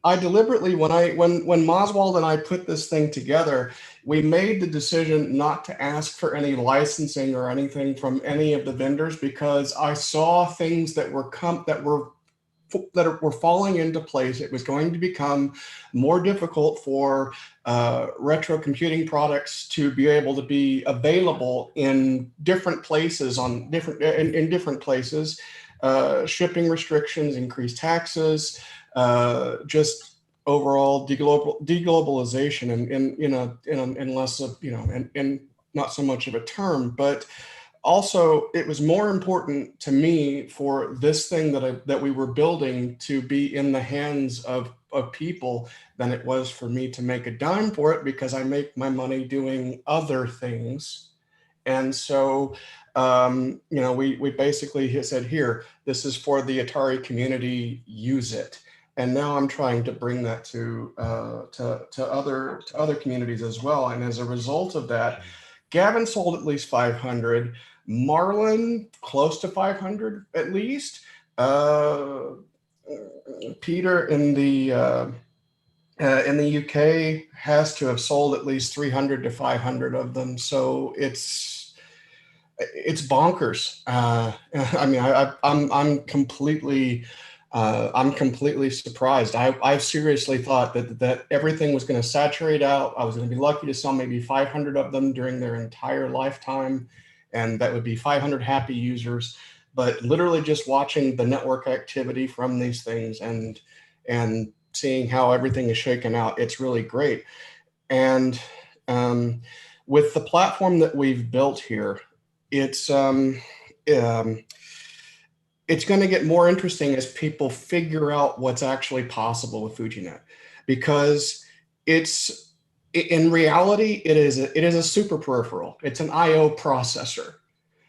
I deliberately, when Moswald and I put this thing together, we made the decision not to ask for any licensing or anything from any of the vendors, because I saw things that were falling into place. It was going to become more difficult for retro computing products to be able to be available in different places in different places. Shipping restrictions, increased taxes, just overall deglobalization, and in less of and not so much of a term, but also, it was more important to me for this thing that we were building to be in the hands of people than it was for me to make a dime for it, because I make my money doing other things. And so, we basically said, here, this is for the Atari community, use it. And now I'm trying to bring that to other communities as well. And as a result of that, Gavin sold at least 500. Marlon, close to 500 at least. Peter in the UK has to have sold at least 300 to 500 of them. So it's bonkers. I mean, I'm completely I'm completely surprised. I seriously thought that everything was going to saturate out. I was going to be lucky to sell maybe 500 of them during their entire lifetime, and that would be 500 happy users. But literally just watching the network activity from these things and seeing how everything is shaken out, it's really great. And with the platform that we've built here, it's it's going to get more interesting as people figure out what's actually possible with FujiNet, because it's in reality it is a super peripheral. It's an I/O processor.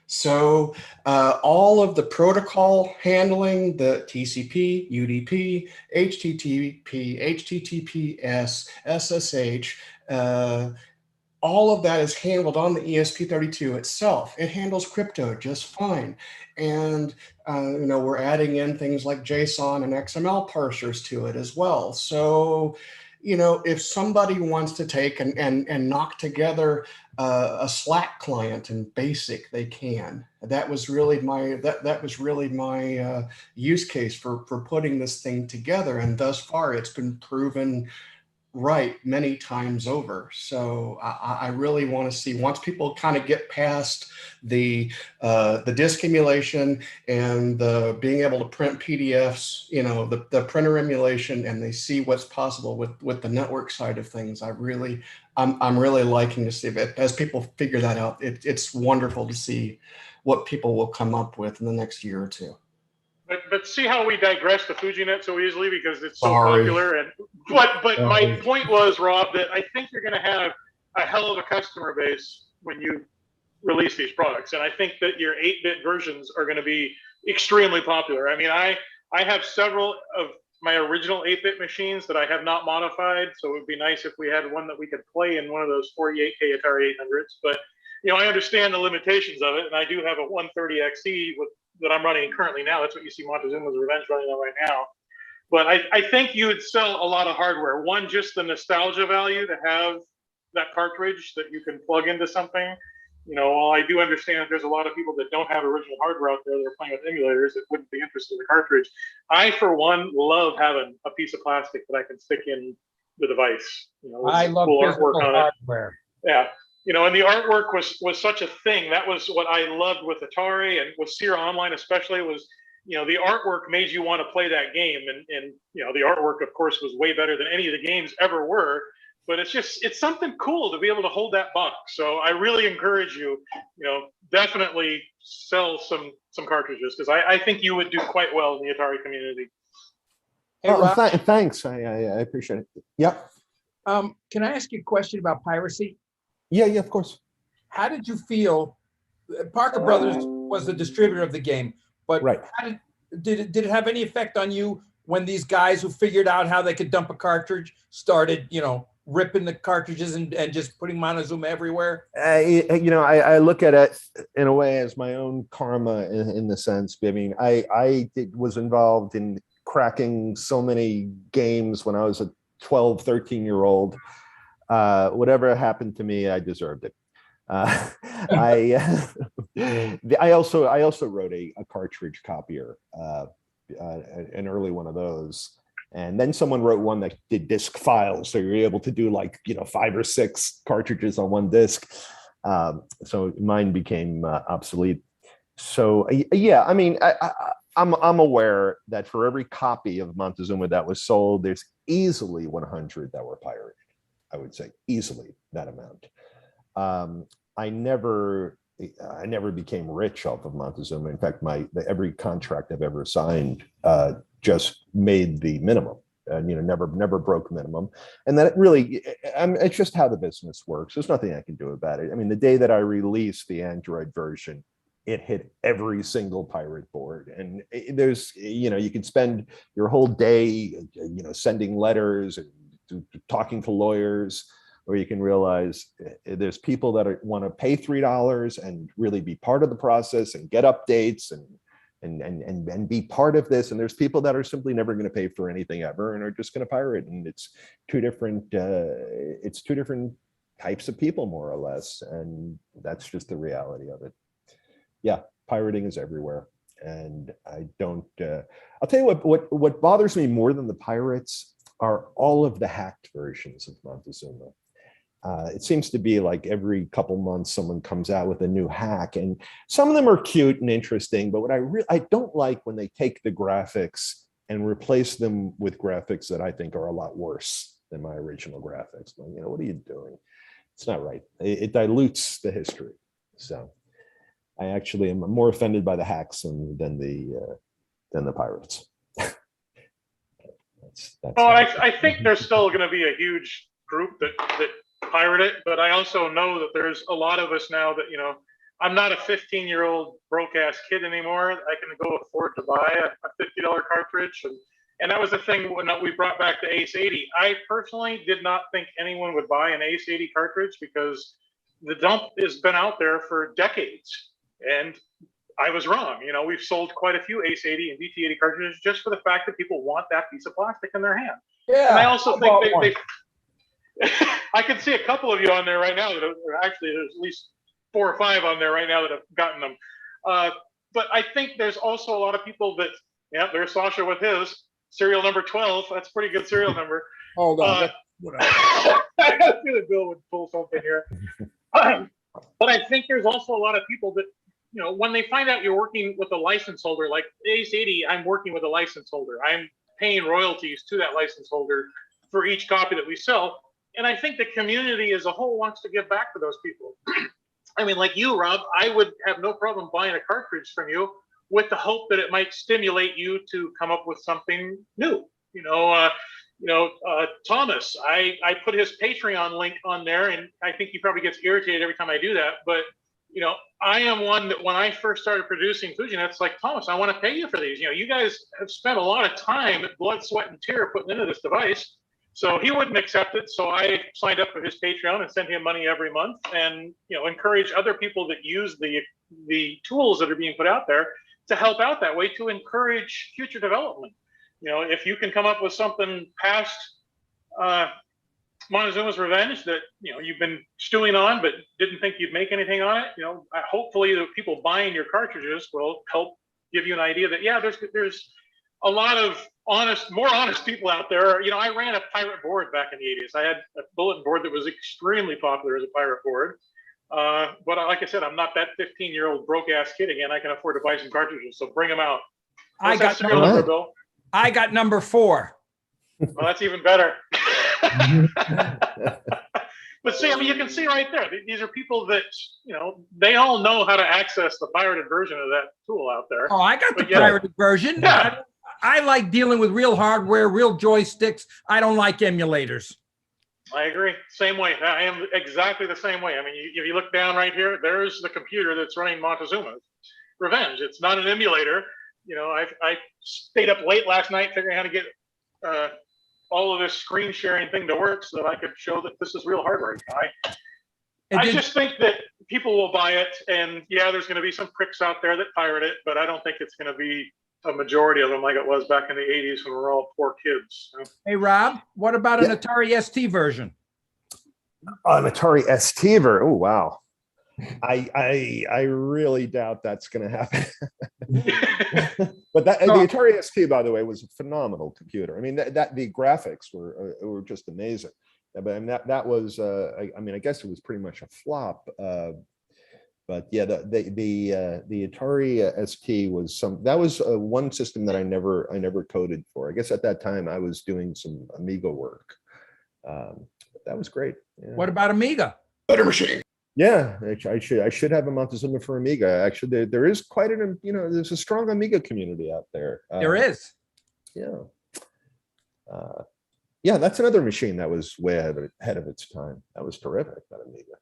So all of the protocol handling, the TCP, UDP, HTTP, HTTPS, SSH, all of that is handled on the ESP32 itself. It handles crypto just fine. And we're adding in things like JSON and XML parsers to it as well. So, if somebody wants to take and knock together a Slack client in BASIC, they can. That was really my use case for putting this thing together. And thus far, it's been proven right many times over. So I really want to see, once people kind of get past the disk emulation and the being able to print PDFs, the printer emulation, and they see what's possible with the network side of things. I'm really liking to see it as people figure that out. It's wonderful to see what people will come up with in the next year or two. But see how we digress to FujiNet so easily because it's so popular. And but my point was, Rob, that I think you're going to have a hell of a customer base when you release these products, and I think that your 8-bit versions are going to be extremely popular. I mean, I have several of my original 8-bit machines that I have not modified, so it would be nice if we had one that we could play in one of those 48K Atari 800s. But I understand the limitations of it, and I do have a 130XE that I'm running currently now. That's what you see Montezuma's Revenge running on right now. But I think you would sell a lot of hardware. One, just the nostalgia value to have that cartridge that you can plug into something. While I do understand that there's a lot of people that don't have original hardware out there that are playing with emulators that wouldn't be interested in the cartridge, I, for one, love having a piece of plastic that I can stick in the device. I love cool physical artwork on hardware. it. Yeah. And the artwork was such a thing. That was what I loved with Atari and with Sierra Online especially, was the artwork made you want to play that game. And the artwork, of course, was way better than any of the games ever were. But it's something cool to be able to hold that box. So I really encourage you, definitely sell some cartridges, because I think you would do quite well in the Atari community. Hey, Rob, thanks. I appreciate it. Yep. Can I ask you a question about piracy? Yeah, of course. How did you feel? Parker Brothers was the distributor of the game, but right. Did it have any effect on you when these guys who figured out how they could dump a cartridge started, ripping the cartridges and just putting Montezuma everywhere? I look at it in a way as my own karma in the sense. I mean, I was involved in cracking so many games when I was a 12, 13-year-old. Whatever happened to me, I deserved it. I also wrote a cartridge copier, an early one of those. And then someone wrote one that did disk files. So you're able to do 5 or 6 cartridges on one disk. So mine became obsolete. So yeah, I mean, I'm aware that for every copy of Montezuma that was sold, there's easily 100 that were pirated. I would say easily that amount. I never became rich off of Montezuma. In fact, every contract I've ever signed just made the minimum, and never broke minimum. And that it's just how the business works. There's nothing I can do about it. I mean, the day that I released the Android version, it hit every single pirate board, and there's you can spend your whole day sending letters and talking to lawyers, or you can realize there's people that want to pay $3 and really be part of the process and get updates and be part of this, and there's people that are simply never going to pay for anything ever and are just going to pirate. And it's two different types of people, more or less, and that's just the reality of it. Yeah, pirating is everywhere. And I don't, I'll tell you what bothers me more than the pirates are all of the hacked versions of Montezuma. It seems to be like every couple months someone comes out with a new hack, and some of them are cute and interesting, but what I don't like when they take the graphics and replace them with graphics that I think are a lot worse than my original graphics. Like, you know, what are you doing? It's not right. It dilutes the history. So I actually am more offended by the hacks than the pirates. I think there's still going to be a huge group that pirate it, but I also know that there's a lot of us now that, you know, I'm not a 15-year-old broke-ass kid anymore. I can go afford to buy a $50 cartridge. And that was the thing when we brought back the Ace 80. I personally did not think anyone would buy an Ace 80 cartridge because the dump has been out there for decades. And I was wrong. You know, we've sold quite a few Ace 80 and DT 80 cartridges just for the fact that people want that piece of plastic in their hand. Yeah, and I also think they I can see a couple of you on there right now that are actually, there's at least 4 or 5 on there right now that have gotten them. But I think there's also a lot of people that, yeah, there's Sasha with his serial number 12. That's a pretty good serial number. Hold on. I feel that Bill would pull something here. But I think there's also a lot of people that, you know, when they find out you're working with a license holder, like Ace 80, I'm working with a license holder. I'm paying royalties to that license holder for each copy that we sell. And I think the community as a whole wants to give back to those people. I mean, like you, Rob, I would have no problem buying a cartridge from you with the hope that it might stimulate you to come up with something new. Thomas, I put his Patreon link on there, and I think he probably gets irritated every time I do that. But, you know, I am one that when I first started producing FujiNets, like, Thomas, I want to pay you for these. You know, you guys have spent a lot of time, blood, sweat, and tear putting into this device. So he wouldn't accept it. So I signed up for his Patreon and sent him money every month, and, you know, encourage other people that use the tools that are being put out there to help out that way, to encourage future development. You know, if you can come up with something past Montezuma's Revenge that, you know, you've been stewing on but didn't think you'd make anything on it, you know, hopefully the people buying your cartridges will help give you an idea that, yeah, there's a lot of more honest people out there. You know, I ran a pirate board back in the 80s. I had a bulletin board that was extremely popular as a pirate board. But like I said, I'm not that 15-year-old broke-ass kid again. I can afford to buy some cartridges, so bring them out. I got number 4. Well, that's even better. But see, I mean, you can see right there, these are people that, you know, they all know how to access the pirated version of that tool out there. Oh, I got the pirated version. Yeah. I like dealing with real hardware, real joysticks. I don't like emulators. I agree. Same way. I am exactly the same way. I mean, if you look down right here, there's the computer that's running Montezuma's Revenge. It's not an emulator. You know, I stayed up late last night figuring out how to get all of this screen sharing thing to work so that I could show that this is real hardware. I just think that people will buy it, and yeah, there's going to be some pricks out there that pirate it, but I don't think it's going to be a majority of them like it was back in the 80s when we were all poor kids. Hey, Rob, what about an Atari ST version? An Atari ST version? Oh, wow. I really doubt that's going to happen. But the Atari ST, by the way, was a phenomenal computer. I mean, the graphics were just amazing. But I mean, that was I guess it was pretty much a flop. But yeah, the Atari ST was one system that I never coded for. I guess at that time I was doing some Amiga work. That was great. Yeah. What about Amiga? Better machine. Yeah, I should have a Montezuma for Amiga. Actually, there is quite there's a strong Amiga community out there. There is. Yeah. Yeah, that's another machine that was way ahead of its time. That was terrific, that Amiga.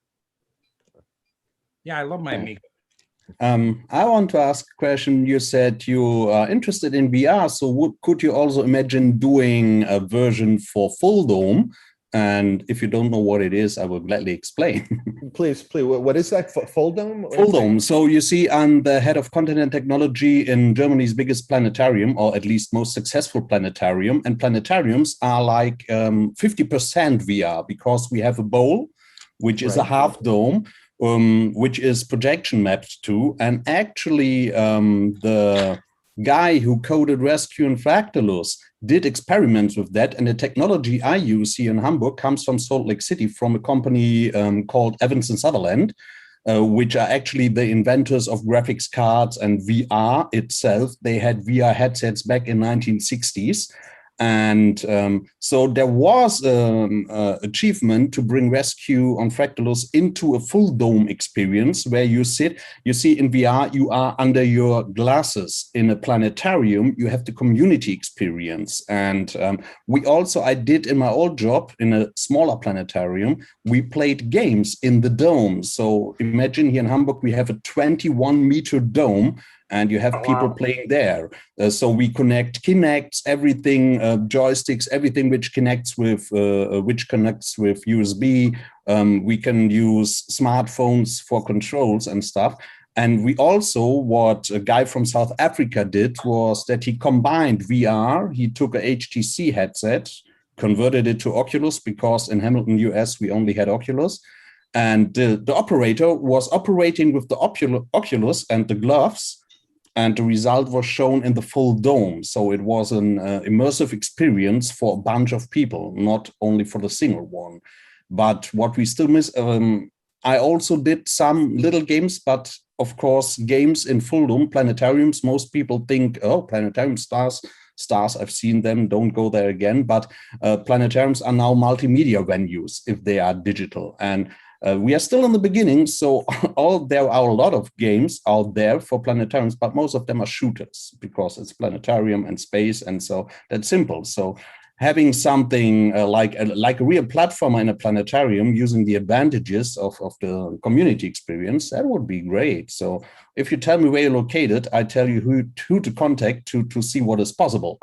Yeah, I love my Amiga. I want to ask a question. You said you are interested in VR, so could you also imagine doing a version for Full Dome? And if you don't know what it is, I will gladly explain. Please. What is that? Full Dome? Full Dome. So you see, I'm the head of content and technology in Germany's biggest planetarium, or at least most successful planetarium. And planetariums are like 50% VR because we have a bowl, which is a half dome, which is projection mapped to. And actually, the guy who coded Rescue and Fractalus did experiments with that. And the technology I use here in Hamburg comes from Salt Lake City, from a company called Evans and Sutherland, which are actually the inventors of graphics cards and VR itself. They had VR headsets back in 1960s. And so there was achievement to bring Rescue on Fractalus into a full dome experience where you sit, you see in VR, you are under your glasses. In a planetarium, you have the community experience. And I did in my old job in a smaller planetarium, we played games in the dome. So imagine here in Hamburg, we have a 21-meter dome, and you have people playing there. So we connect Kinects, everything, joysticks, everything which connects with USB. We can use smartphones for controls and stuff. And we also, what a guy from South Africa did was that he combined VR. He took a HTC headset, converted it to Oculus, because in Hamilton, US, we only had Oculus. And the operator was operating with the Oculus and the gloves, and the result was shown in the full dome. So it was an immersive experience for a bunch of people, not only for the single one. But what we still miss, I also did some little games, but of course, games in full dome, planetariums, most people think, oh, planetarium stars, I've seen them, don't go there again. But planetariums are now multimedia venues if they are digital. And we are still in the beginning, so there are a lot of games out there for planetariums, but most of them are shooters because it's planetarium and space, and so that's simple. So having something like a real platformer in a planetarium using the advantages of the community experience, that would be great. So if you tell me where you're located, I tell you who to contact to see what is possible.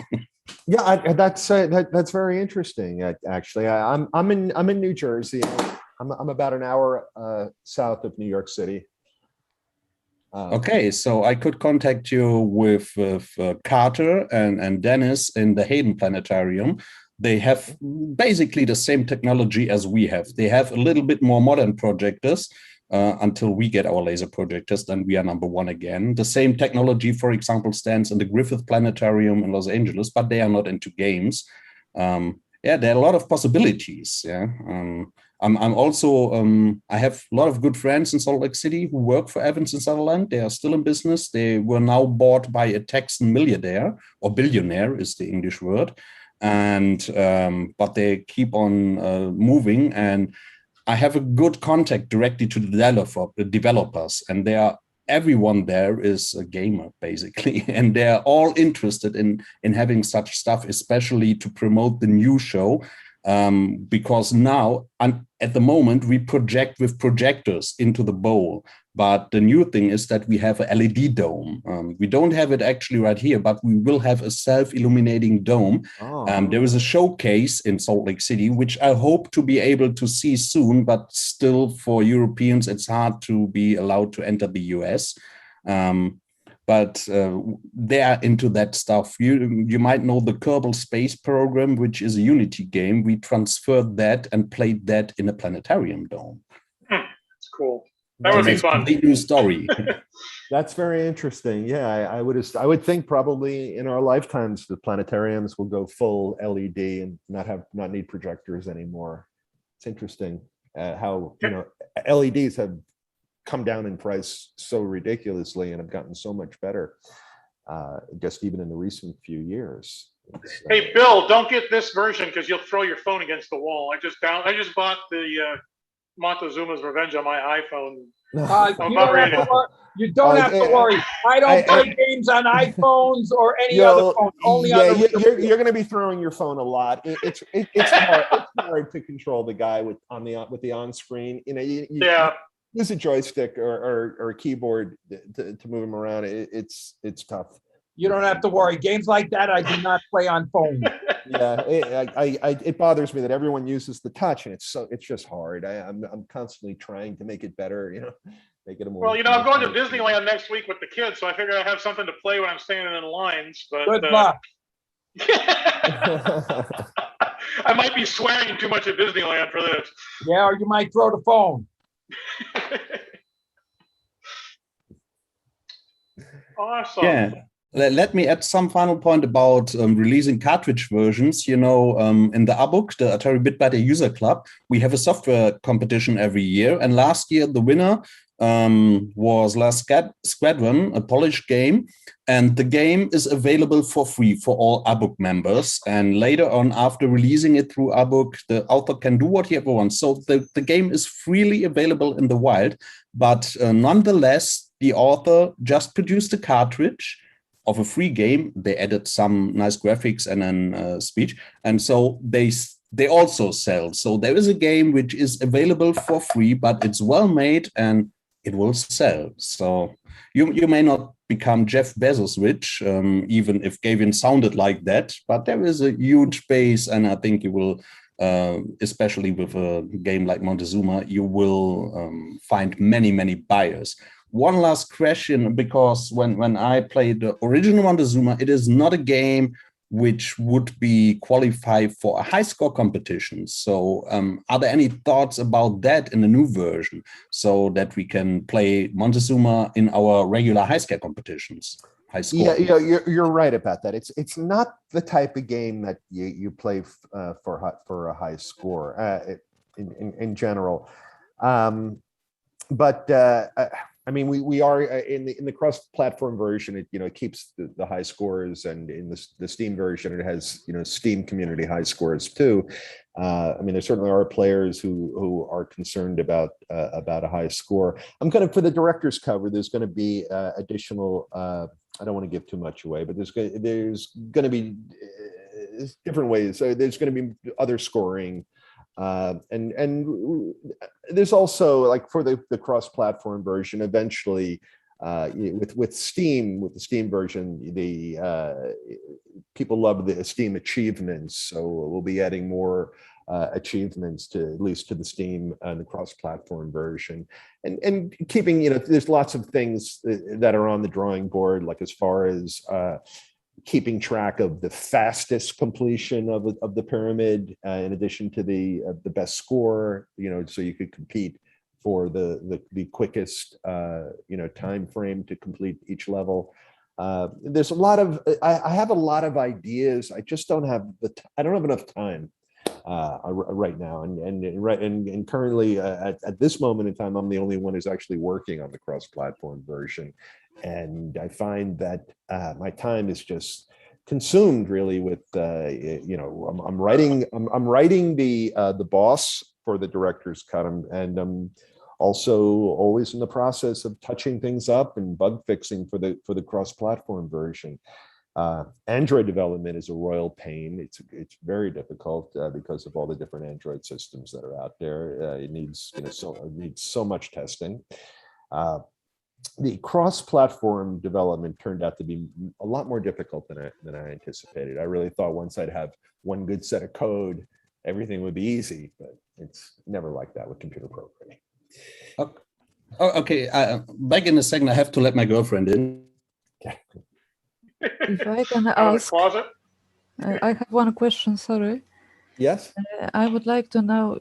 Yeah, that's very interesting. Actually, I'm in New Jersey. I'm about an hour south of New York City. Okay, so I could contact you with Carter and Dennis in the Hayden Planetarium. They have basically the same technology as we have. They have a little bit more modern projectors until we get our laser projectors, then we are number one again. The same technology, for example, stands in the Griffith Planetarium in Los Angeles, but they are not into games. Yeah, there are a lot of possibilities. Yeah. I'm also, I have a lot of good friends in Salt Lake City who work for Evans and Sutherland. They are still in business. They were now bought by a Texan millionaire, or billionaire is the English word. And, but they keep on moving. And I have a good contact directly to the developers, and everyone there is a gamer basically, and they're all interested in having such stuff, especially to promote the new show. Because now, at the moment, we project with projectors into the bowl. But the new thing is that we have a LED dome. We don't have it actually right here, but we will have a self-illuminating dome. Oh. There is a showcase in Salt Lake City, which I hope to be able to see soon, but still for Europeans, it's hard to be allowed to enter the US. But they are into that stuff. You might know the Kerbal Space Program, which is a Unity game. We transferred that and played that in a planetarium dome. It's cool. That would be fun. The new story. That's very interesting. Yeah, I would think probably in our lifetimes the planetariums will go full LED and not need projectors anymore. It's interesting how LEDs have come down in price so ridiculously and have gotten so much better, just even in the recent few years. Hey, Bill, don't get this version because you'll throw your phone against the wall. I just bought the Montezuma's Revenge on my iPhone. You don't have to worry. I don't play games on iPhones or any other phone. Only on the you're going to be throwing your phone a lot. It's hard. It's hard to control the guy with the on screen. You use a joystick or a keyboard to move them around. It's tough. You don't have to worry. Games like that, I do not play on phone. Yeah, it bothers me that everyone uses the touch, and it's just hard. I'm constantly trying to make it better. Make it a more. Well, I'm going to Disneyland next week with the kids, so I figure I have something to play when I'm standing in lines. But good luck. I might be swearing too much at Disneyland for this. Yeah, or you might throw the phone. Awesome. Yeah. Let me add some final point about releasing cartridge versions. You know, in the ABUC, the Atari Bitbyte User Club, we have a software competition every year. And last year, the winner was Last Squadron, a Polish game. And the game is available for free for all ABUC members. And later on, after releasing it through ABUC, the author can do what he ever wants. So the game is freely available in the wild. But nonetheless, the author just produced a cartridge of a free game. They added some nice graphics and then speech, and so they also sell. So there is a game which is available for free, but it's well made and it will sell. So you may not become Jeff Bezos rich, even if Gavin sounded like that, but there is a huge base, and I think you will, especially with a game like Montezuma, you will find many buyers. One last question, because when I played the original Montezuma, it is not a game which would be qualified for a high score competition. So are there any thoughts about that in the new version so that we can play Montezuma in our regular high score competitions? High score. Yeah, you're right about that. It's not the type of game that you play for a high score in general. But I mean, we are in the cross-platform version. It keeps the high scores, and in the Steam version, it has Steam community high scores too. I mean, there certainly are players who are concerned about a high score. For the director's cover, there's going to be additional. I don't want to give too much away, but there's going to be different ways. So there's going to be other scoring. And there's also, like, for the cross-platform version, eventually with the Steam version, the people love the Steam achievements, so we'll be adding more achievements at least to the Steam and the cross-platform version, and keeping, there's lots of things that are on the drawing board, like as far as keeping track of the fastest completion of the pyramid, in addition to the best score, so you could compete for the quickest time frame to complete each level. There's a lot of I have a lot of ideas. I just don't have I don't have enough time right now, and currently at this moment in time, I'm the only one who's actually working on the cross-platform version. And I find that my time is just consumed really with I'm writing the boss for the director's cut, and I'm also always in the process of touching things up and bug fixing for the cross-platform version. Android development is a royal pain. It's very difficult because of all the different Android systems that are out there. It needs so much testing. The cross-platform development turned out to be a lot more difficult than I anticipated. I really thought once I'd have one good set of code, everything would be easy, but it's never like that with computer programming. Okay, back in a second. I have to let my girlfriend in. If I can ask, I have one question, sorry. Yes. I would like to know,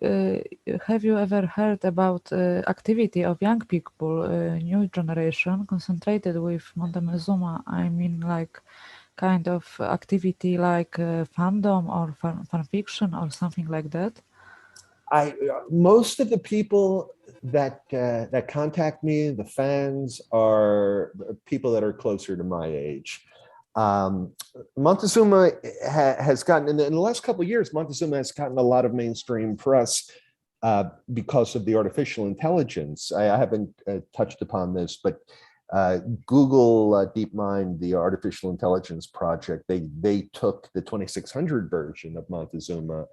have you ever heard about activity of young people, new generation, concentrated with Montezuma? I mean, like kind of activity like fandom or fan fiction or something like that? Most of the people that contact me, the fans, are people that are closer to my age. Montezuma has gotten, in the last couple of years, Montezuma has gotten a lot of mainstream press because of the artificial intelligence. I haven't touched upon this, but Google DeepMind, the artificial intelligence project, they took the 2600 version of Montezuma,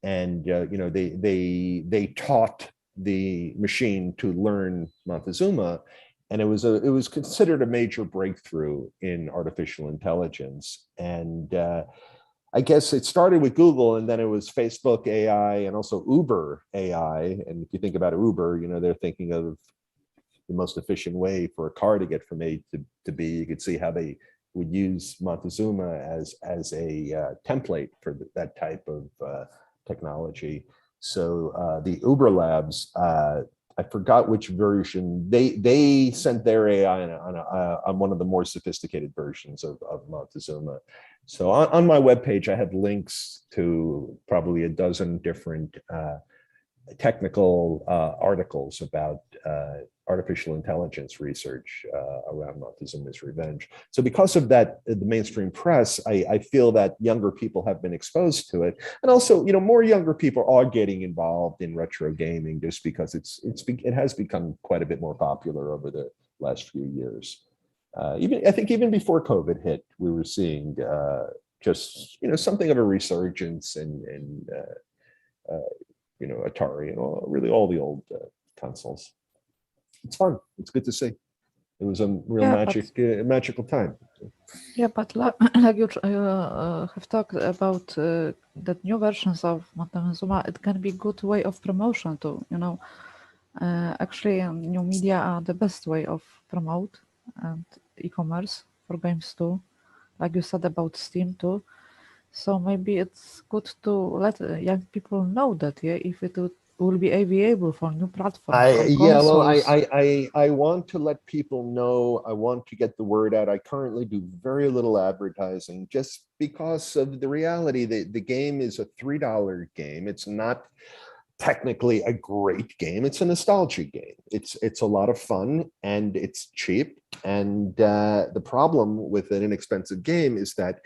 and they taught the machine to learn Montezuma. And it was considered a major breakthrough in artificial intelligence. And I guess it started with Google, and then it was Facebook AI and also Uber AI. And if you think about Uber, they're thinking of the most efficient way for a car to get from A to B. You could see how they would use Montezuma as a template for that type of technology. So the Uber Labs I forgot which version. They sent their AI on one of the more sophisticated versions of Montezuma. So on my webpage, I have links to probably a dozen different technical articles about artificial intelligence research around Montezuma's Revenge. So because of that, the mainstream press, I feel that younger people have been exposed to it. And also, more younger people are getting involved in retro gaming just because it has become quite a bit more popular over the last few years. I think even before COVID hit, we were seeing just, something of a resurgence in Atari and really all the old consoles. It's fun. It's good to see. It was a real magical time. Yeah, but like you have talked about that new versions of Montezuma, it can be a good way of promotion too. Actually, new media are the best way of promote and e-commerce for games too. Like you said about Steam too. So maybe it's good to let young people know that, if it will be available for new platforms. I want to let people know. I want to get the word out. I currently do very little advertising just because of the reality that the game is a $3 game. It's not technically a great game. It's a nostalgia game. It's a lot of fun and it's cheap. And the problem with an inexpensive game is that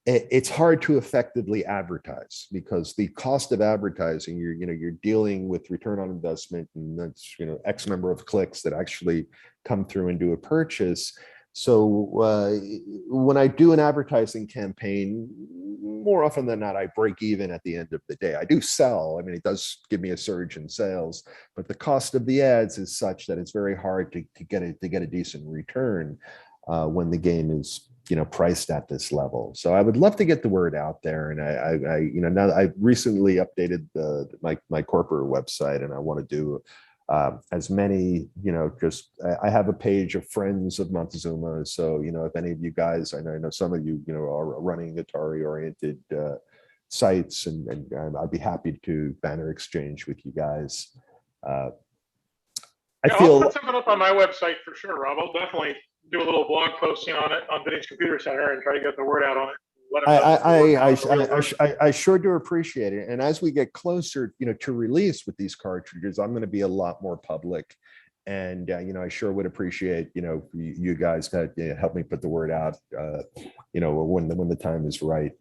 it's hard to effectively advertise because the cost of advertising, you're dealing with return on investment, and that's X number of clicks that actually come through and do a purchase. So when I do an advertising campaign, more often than not, I break even at the end of the day. I do sell. I mean, it does give me a surge in sales, but the cost of the ads is such that it's very hard to get a decent return when the game is priced at this level. So I would love to get the word out there. And I now I recently updated my corporate website, and I want to do as many, I have a page of friends of Montezuma. So, if any of you guys, I know some of you, are running Atari oriented sites, and I'd be happy to banner exchange with you guys. I'll put something up on my website for sure, Rob. I'll definitely do a little blog posting on it on Vintage Computer Center and try to get the word out on it. I sure do appreciate it. And as we get closer, to release with these cartridges, I'm going to be a lot more public. And, I sure would appreciate, you guys help me put the word out, when the time is right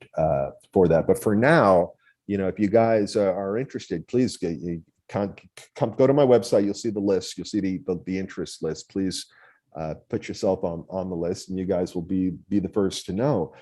for that. But for now, if you guys are interested, please come go to my website. You'll see the list. You'll see the interest list. Please put yourself on the list, and you guys will be the first to know.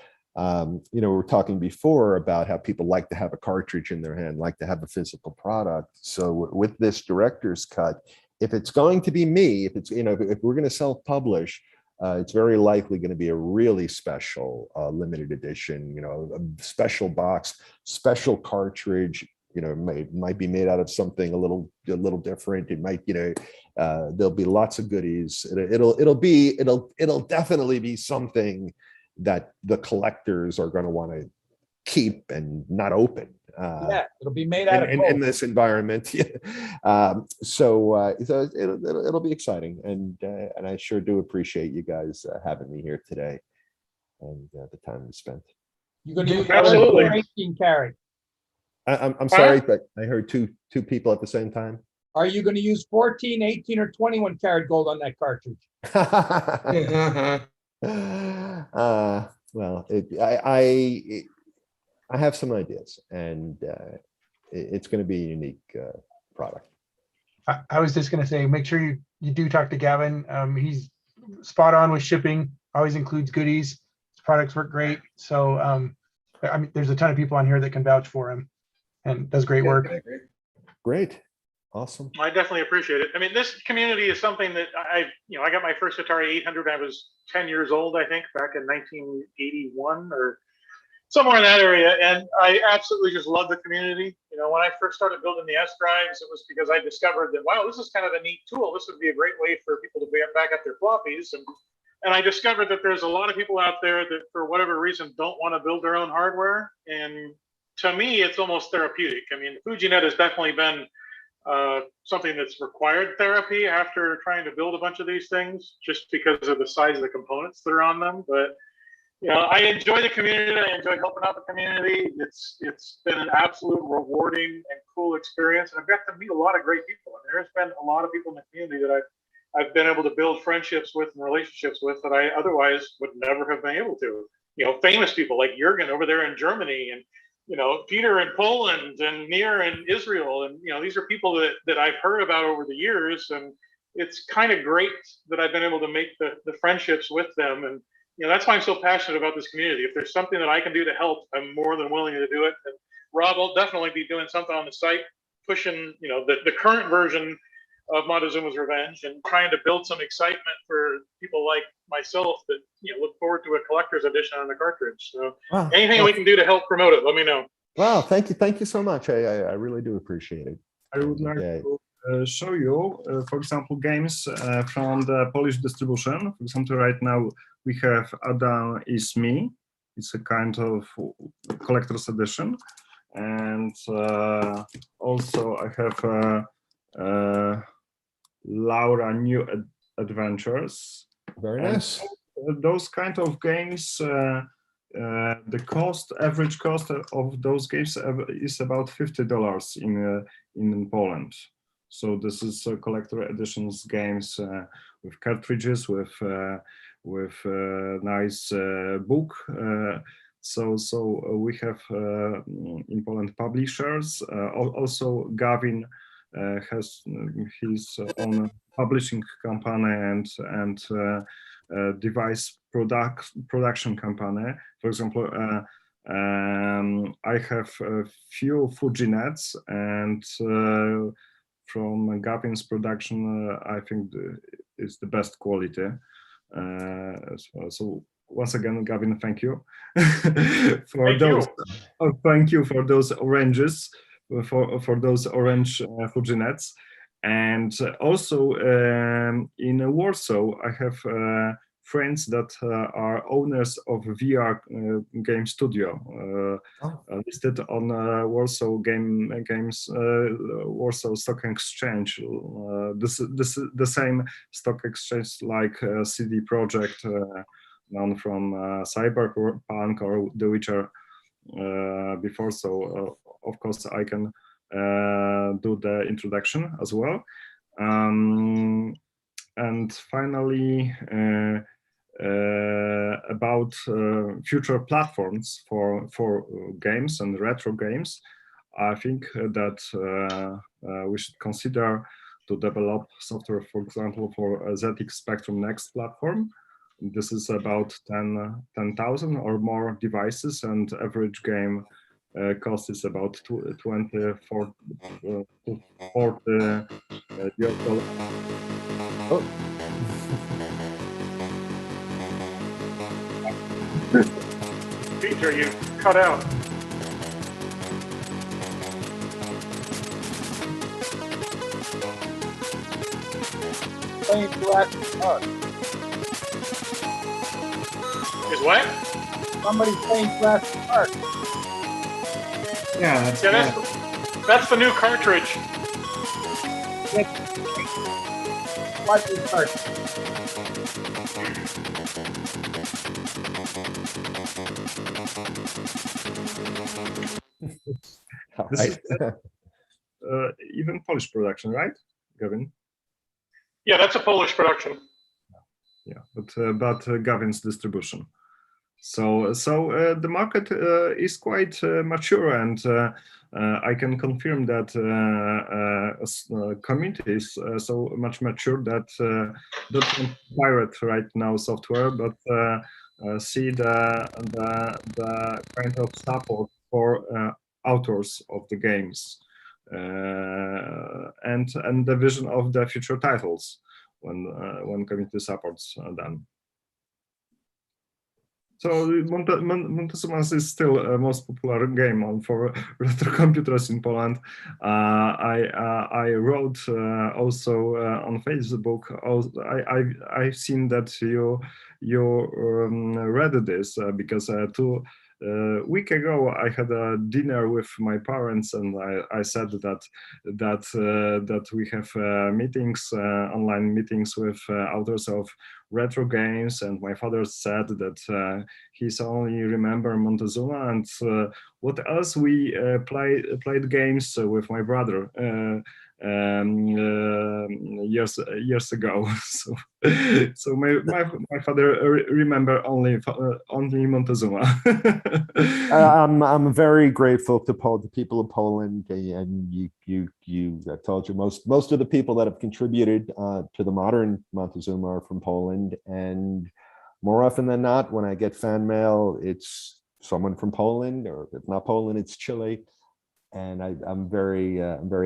We were talking before about how people like to have a cartridge in their hand, like to have a physical product. So with this director's cut, if it's going to be me, if we're going to self-publish, it's very likely going to be a really special limited edition, a special box, special cartridge. Might be made out of something a little different. It might, there'll be lots of goodies. It'll definitely be something that the collectors are going to want to keep and not open. It'll be made out of in this environment. So it'll be exciting, and I sure do appreciate you guys having me here today, and the time we spent. You're going to use absolutely 18 karat. I'm sorry, but I heard two people at the same time. Are you going to use 14, 18, or 21 karat gold on that cartridge? Well, I have some ideas, and it's going to be a unique product. I was just going to say, make sure you do talk to Gavin. He's spot on with shipping. Always includes goodies. His products work great. So I mean, there's a ton of people on here that can vouch for him, and does great work. Great. Awesome. I definitely appreciate it. I mean, this community is something that I got my first Atari 800 when I was 10 years old, I think, back in 1981 or somewhere in that area. And I absolutely just love the community. When I first started building the S drives, it was because I discovered that, wow, this is kind of a neat tool. This would be a great way for people to back up their floppies. And I discovered that there's a lot of people out there that, for whatever reason, don't want to build their own hardware. And to me, it's almost therapeutic. I mean, FujiNet has definitely been something that's required therapy after trying to build a bunch of these things, just because of the size of the components that are on them. But I enjoy the community. I enjoy helping out the community. It's been an absolute rewarding and cool experience, and I've got to meet a lot of great people. And there's been a lot of people in the community that I've been able to build friendships with and relationships with that I otherwise would never have been able to. Famous people like Jürgen over there in Germany, and Peter in Poland, and Nir in Israel, and these are people that I've heard about over the years, and it's kind of great that I've been able to make the friendships with them. And that's why I'm so passionate about this community. If there's something that I can do to help, I'm more than willing to do it. And Rob will definitely be doing something on the site, pushing the current version of Montezuma's Revenge, and trying to build some excitement for people like myself that look forward to a collector's edition on the cartridge. So anything we can do to help promote it, let me know. Wow, thank you so much. I really do appreciate it. I would like to show you, for example, games from the Polish distribution. For example, right now we have Adam is Me. It's a kind of collector's edition, and also I have Laura New Adventures. Very nice. And those kind of games, the average cost of those games is about $50 in Poland. So this is collector editions games with cartridges, with nice book. So we have in Poland publishers. Also, Gavin has his own publishing company and device production company. For example, I have a few Fuji nets, and from Gavin's production, I think it's the best quality. So once again, Gavin, thank you for thank you for those oranges, for those orange Fuji nets. And also in Warsaw, I have friends that are owners of VR game studio listed on Warsaw Games Warsaw Stock Exchange. This is the same stock exchange like CD Projekt, known from Cyberpunk or The Witcher before. So of course I can do the introduction as well. And finally, about future platforms for games and retro games, I think that we should consider to develop software, for example, for a ZX Spectrum Next platform. This is about 10,000 or more devices, and average game cost is about 24 to 40 $. Oh. Peter, you cut out. Playing Jurassic Park. Is what? Somebody's playing Jurassic Park. Yeah, that's the new cartridge. Watch this part. This is even Polish production, right, Gavin? Yeah, that's a Polish production. Yeah, but Gavin's distribution. So the market is quite mature, and I can confirm that community is so much mature that don't pirate right now software, but see the kind of support for authors of the games and the vision of the future titles when community supports them. So Montezuma is still a most popular game for retro computers in Poland. I wrote also on Facebook. I've seen that you read this because week ago, I had a dinner with my parents, and I said that we have meetings, online meetings with authors of retro games, and my father said that he's only remember Montezuma, and what else we played games with my brother years ago. So my father remember only Montezuma. I'm very grateful to the people of Poland, and I told you most of the people that have contributed to the modern Montezuma are from Poland, and more often than not, when I get fan mail, it's someone from Poland, or if not Poland, it's Chile. And I'm very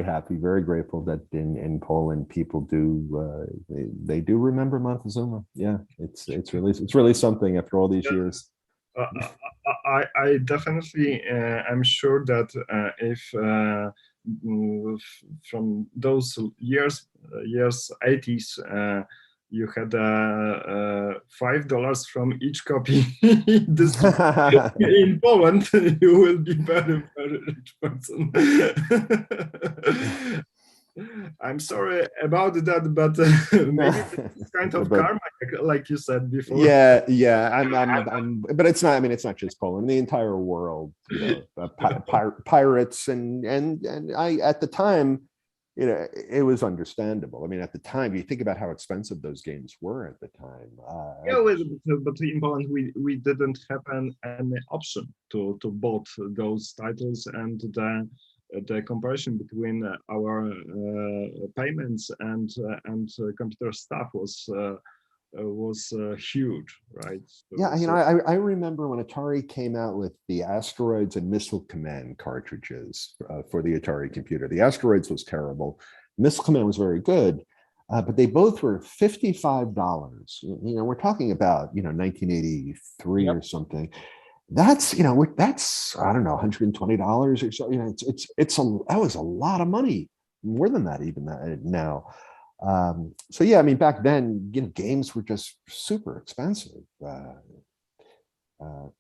happy, very grateful that in Poland people they do remember Montezuma. Yeah, it's really something after all these years. I definitely am sure that if from those years 80s, you had $5 from each copy in Poland, you will be very rich person. I'm sorry about that, but maybe it's kind of karma, like you said before. Yeah. But it's not. I mean, it's not just Poland. The entire world, pirates, and I at the time, it was understandable. I mean, at the time, you think about how expensive those games were at the time. But in Poland, we didn't have any option to bought those titles, and the comparison between our payments and computer stuff was huge, right? I remember when Atari came out with the Asteroids and Missile Command cartridges for the Atari computer. The Asteroids was terrible. Missile Command was very good, but they both were $55. We're talking about 1983 or something. That's that's I don't know, $120 or so. That was a lot of money, more than that even now. So yeah, I mean, back then, games were just super expensive. I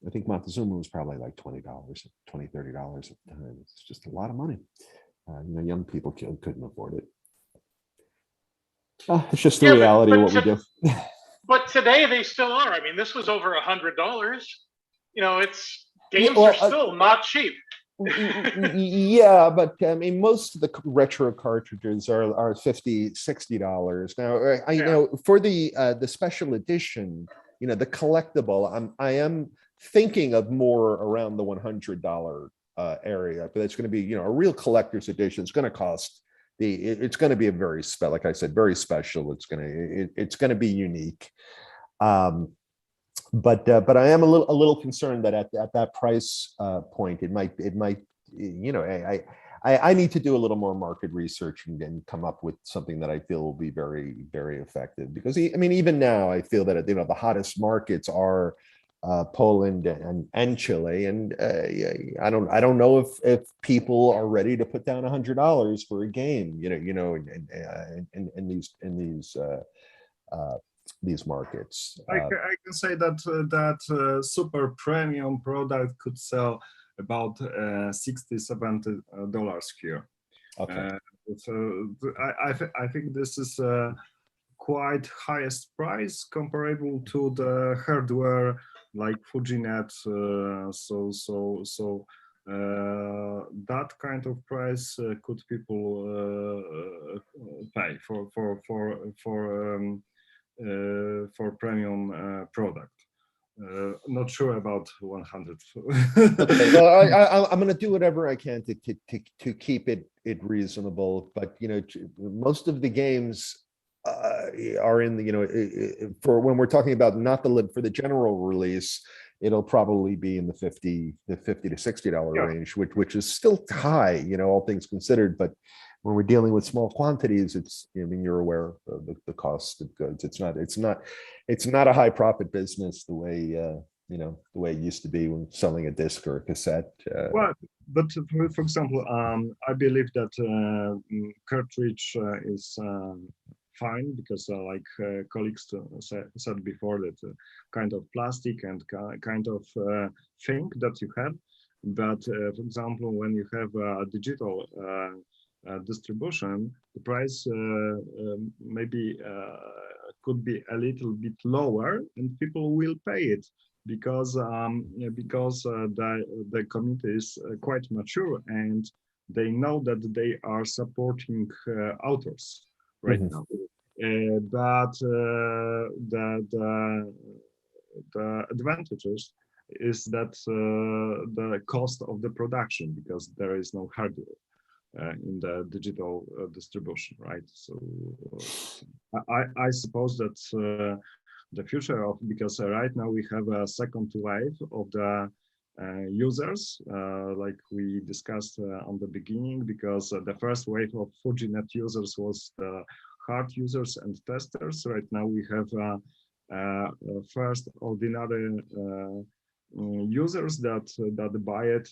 think Montezuma was probably like $20, $30 at the time. It's just a lot of money. Young people couldn't afford it. It's just the reality of what we do. But today they still are. I mean, this was over $100. Games are still not cheap. Yeah, but I mean, most of the retro cartridges are $50, $60 now. For the special edition, the collectible, I am thinking of more around the $100 area, but it's going to be a real collector's edition. It's going to cost it's going to be a very like I said, very special. It's going to be unique. But I am a little concerned that at that price point, it might I need to do a little more market research and come up with something that I feel will be very, very effective. Because I mean, even now, I feel that the hottest markets are Poland and Chile, and I don't know if people are ready to put down $100 for a game, in these markets. I can say that super premium product could sell about $60-70 here. Okay. So I think this is quite highest price comparable to the hardware like Fujinet. So that kind of price could people pay for premium product. Not sure about 100. Okay, well, I'm going to do whatever I can to keep it reasonable. But most of the games are in the for when we're talking about not for the general release, it'll probably be in the $50 to $60 range, which is still high, all things considered. But when we're dealing with small quantities, you're aware of the cost of goods. It's not a high profit business the way the way it used to be when selling a disc or a cassette. Well, but for example, I believe that cartridge is fine because like colleagues said before, that kind of plastic and kind of thing that you have. But for example, when you have a digital distribution, the price maybe could be a little bit lower, and people will pay it because the community is quite mature, and they know that they are supporting authors right now. But the advantages is that the cost of the production, because there is no hardware in the digital distribution, right? So I suppose that the future of, because right now we have a second wave of the users, like we discussed on the beginning, because the first wave of FujiNet users was the hard users and testers. Right now we have first ordinary users that buy it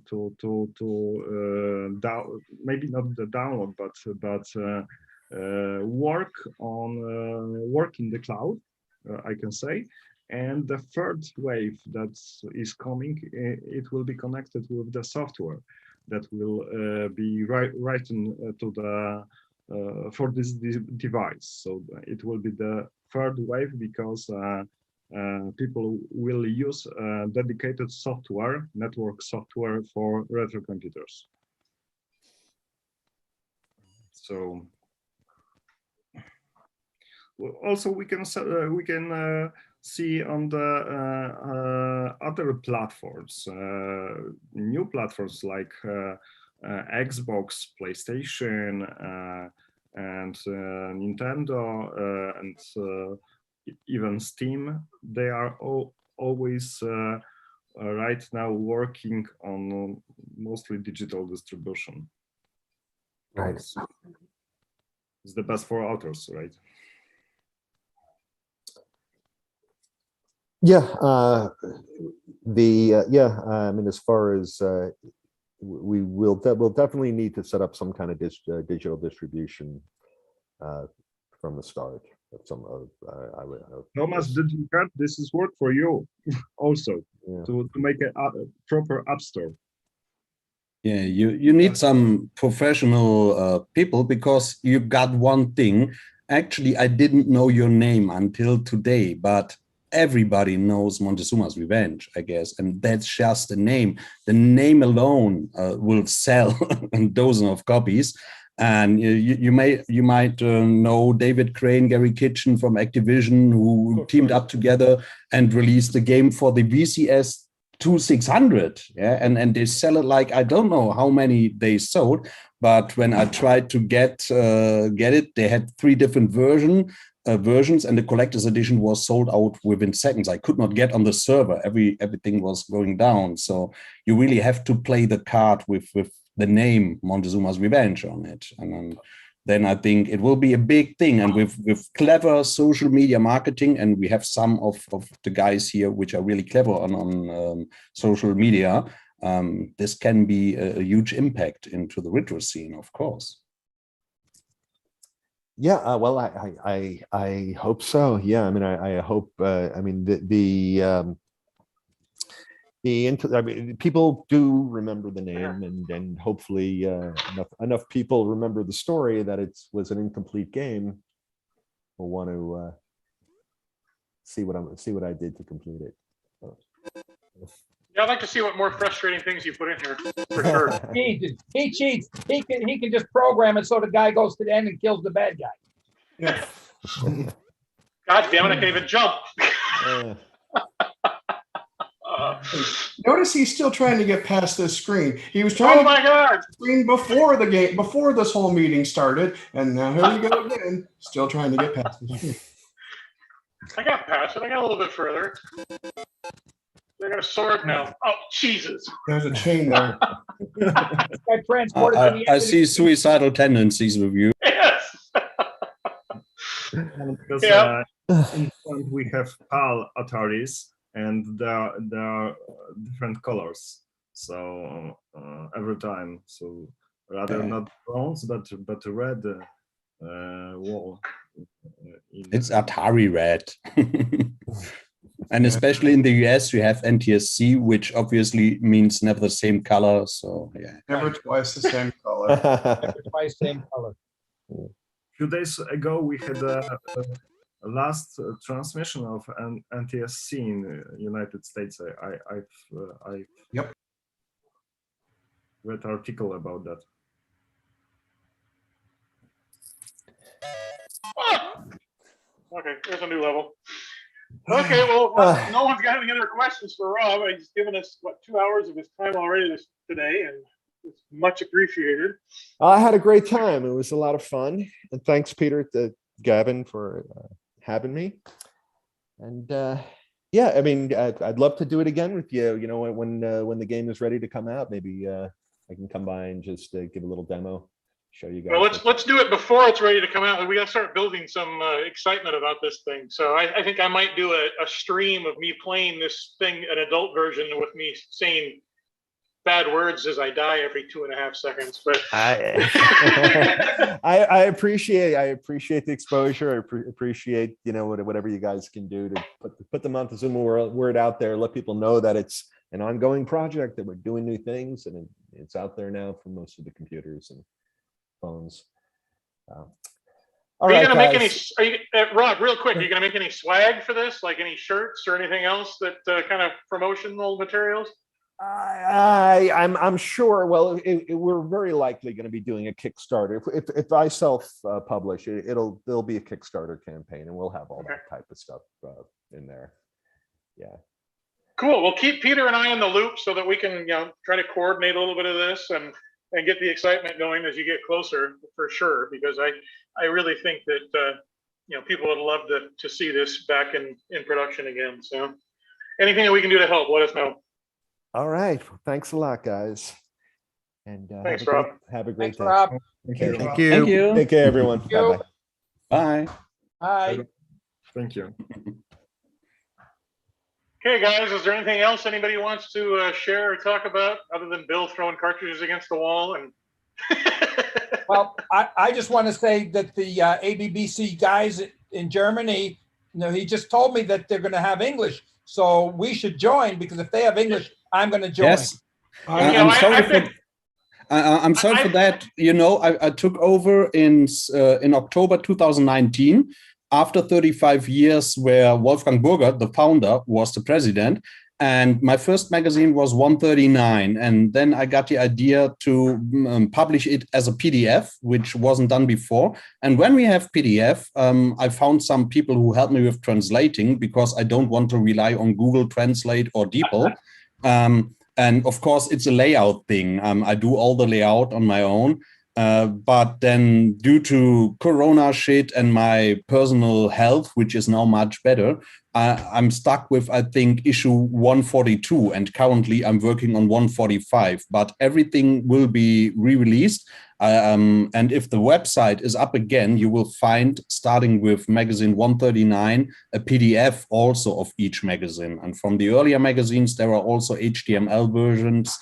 to maybe not the download, but work in the cloud, I can say. And the third wave that is coming, it will be connected with the software that will be written to the for this device. So it will be the third wave, because people will use dedicated software, network software for retro computers. So also we can see on the other platforms, new platforms like Xbox, PlayStation, and Nintendo, and even Steam. They are always right now working on mostly digital distribution. Right. It's the best for authors, right? Yeah, I mean, as far as we'll definitely need to set up some kind of digital distribution from the start. Thomas, did you cut? This is work for you also, to make a proper app store. Yeah, you need some professional people, because you got one thing. Actually, I didn't know your name until today, but everybody knows Montezuma's Revenge, I guess, and that's just a name. The name alone will sell a dozen of copies. And you might know David Crane, Gary Kitchen from Activision, who teamed up together and released the game for the VCS 2600. Yeah, and they sell it like, I don't know how many they sold, but when I tried to get it, they had 3 different versions, and the collector's edition was sold out within seconds. I could not get on the server. Everything was going down. So you really have to play the card with the name Montezuma's Revenge on it. And then I think it will be a big thing. And with clever social media marketing, and we have some of the guys here which are really clever on social media, this can be a huge impact into the retro scene, of course. Yeah, well, I hope so. Yeah, I mean, I hope. I mean, I mean, people do remember the name, and hopefully enough people remember the story that it was an incomplete game. Will want to see what I did to complete it. Yeah, I'd like to see what more frustrating things you put in here, for sure. He cheats. He can just program it so the guy goes to the end and kills the bad guy. Yeah. God damn it, I can't even jump. Notice he's still trying to get past this screen. He was trying to get past the screen before the game, before this whole meeting started, and now here we go again, still trying to get past the screen. I got past it. I got a little bit further. I got a sword now. Oh, Jesus. There's a chain there. I see suicidal tendencies with you. Yes. Because Yeah. in front we have PAL Ataris, and there are different colors. So every time, so rather not bronze, but red wall. It's Atari red. And especially in the US, you have NTSC, which obviously means never the same color. So yeah, Never twice the same color. Twice same color. A few days ago, we had a last transmission of an NTSC in the United States. I've Yep. read article about that. Okay, there's a new level. Okay, well, no one's got any other questions for Rob. He's given us, what, 2 hours of his time already today, and it's much appreciated. I had a great time. It was a lot of fun. And thanks, Peter, to Gavin for having me. And yeah, I mean, I'd love to do it again with you. You know, when the game is ready to come out, maybe I can come by and just give a little demo, show you guys. Well, let's do it before it's ready to come out. We got to start building some excitement about this thing. So I think I might do a stream of me playing this thing, an adult version, with me saying bad words as I die every 2.5 seconds. But I appreciate the exposure. I appreciate, you know, whatever you guys can do to put the Montezuma word out there, let people know that it's an ongoing project, that we're doing new things, and it's out there now for most of the computers and phones. Are you gonna make any? Are you, Rob? Real quick, are you gonna make any swag for this, like any shirts or anything else that kind of promotional materials? I'm sure. Well, we're very likely going to be doing a Kickstarter. If I self-publish, there'll be a Kickstarter campaign, and we'll have all that type of stuff in there. Yeah. Cool. Well, keep Peter and I in the loop so that we can, you know, try to coordinate a little bit of this and get the excitement going as you get closer, for sure. Because I really think that you know, people would love to see this back in production again. So anything that we can do to help, let us know. All right. Well, thanks a lot, guys. And thanks, Rob. Have a great day. Rob. Okay. Thank you. Take care, everyone. You. Bye-bye. Bye. Bye. Thank you. Okay, guys, is there anything else anybody wants to share or talk about other than Bill throwing cartridges against the wall? And well, I just want to say that the ABBC guys in Germany, you know, he just told me that they're going to have English. So we should join, because if they have English, I'm going to join. Yes. I'm sorry for that. You know, I took over in October 2019, after 35 years where Wolfgang Burger, the founder, was the president. And my first magazine was 139. And then I got the idea to publish it as a PDF, which wasn't done before. And when we have PDF, I found some people who helped me with translating, because I don't want to rely on Google Translate or DeepL. And of course, it's a layout thing. I do all the layout on my own. But then due to Corona shit and my personal health, which is now much better, I'm stuck with, I think, issue 142, and currently I'm working on 145, but everything will be re-released. And if the website is up again, you will find, starting with magazine 139, a PDF also of each magazine. And from the earlier magazines, there are also HTML versions,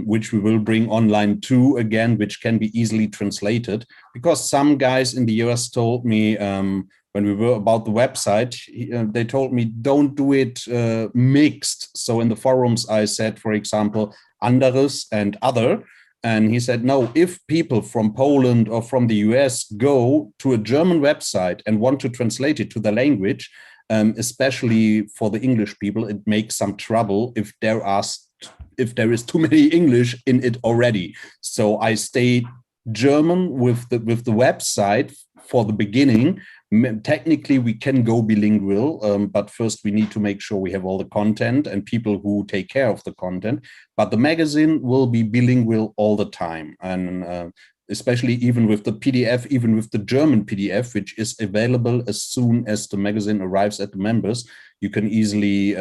which we will bring online too, again, which can be easily translated, because some guys in the US told me, when we were about the website, they told me, don't do it mixed. So in the forums, I said, for example, anderes and other. And he said, no, if people from Poland or from the US go to a German website and want to translate it to the language, especially for the English people, it makes some trouble if there is too many English in it already. So I stayed German with the website for the beginning. Technically, we can go bilingual, but first we need to make sure we have all the content and people who take care of the content. But the magazine will be bilingual all the time. And especially even with the PDF, even with the German PDF, which is available as soon as the magazine arrives at the members, you can easily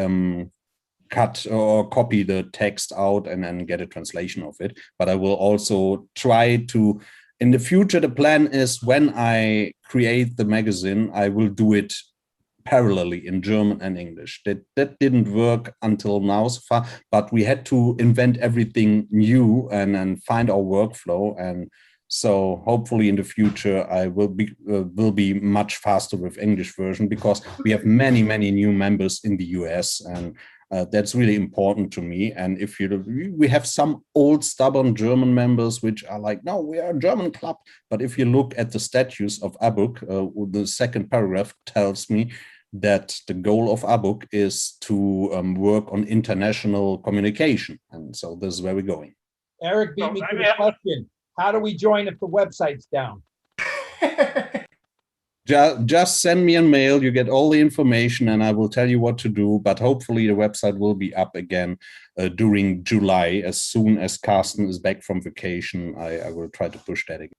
cut or copy the text out and then get a translation of it. But I will also try to, in the future, the plan is when I create the magazine, I will do it parallelly in German and English. That didn't work until now so far, but we had to invent everything new and find our workflow. And So hopefully in the future I will be much faster with English version, because we have many new members in the US, and that's really important to me. And if we have some old stubborn German members which are like, no, we are a German club. But if you look at the statutes of ABUG, the second paragraph tells me that the goal of ABUG is to work on international communication. And so this is where we're going. Eric beat me to the question. How do we join if the website's down? Just send me a mail. You get all the information and I will tell you what to do. But hopefully the website will be up again during July. As soon as Carsten is back from vacation, I will try to push that again.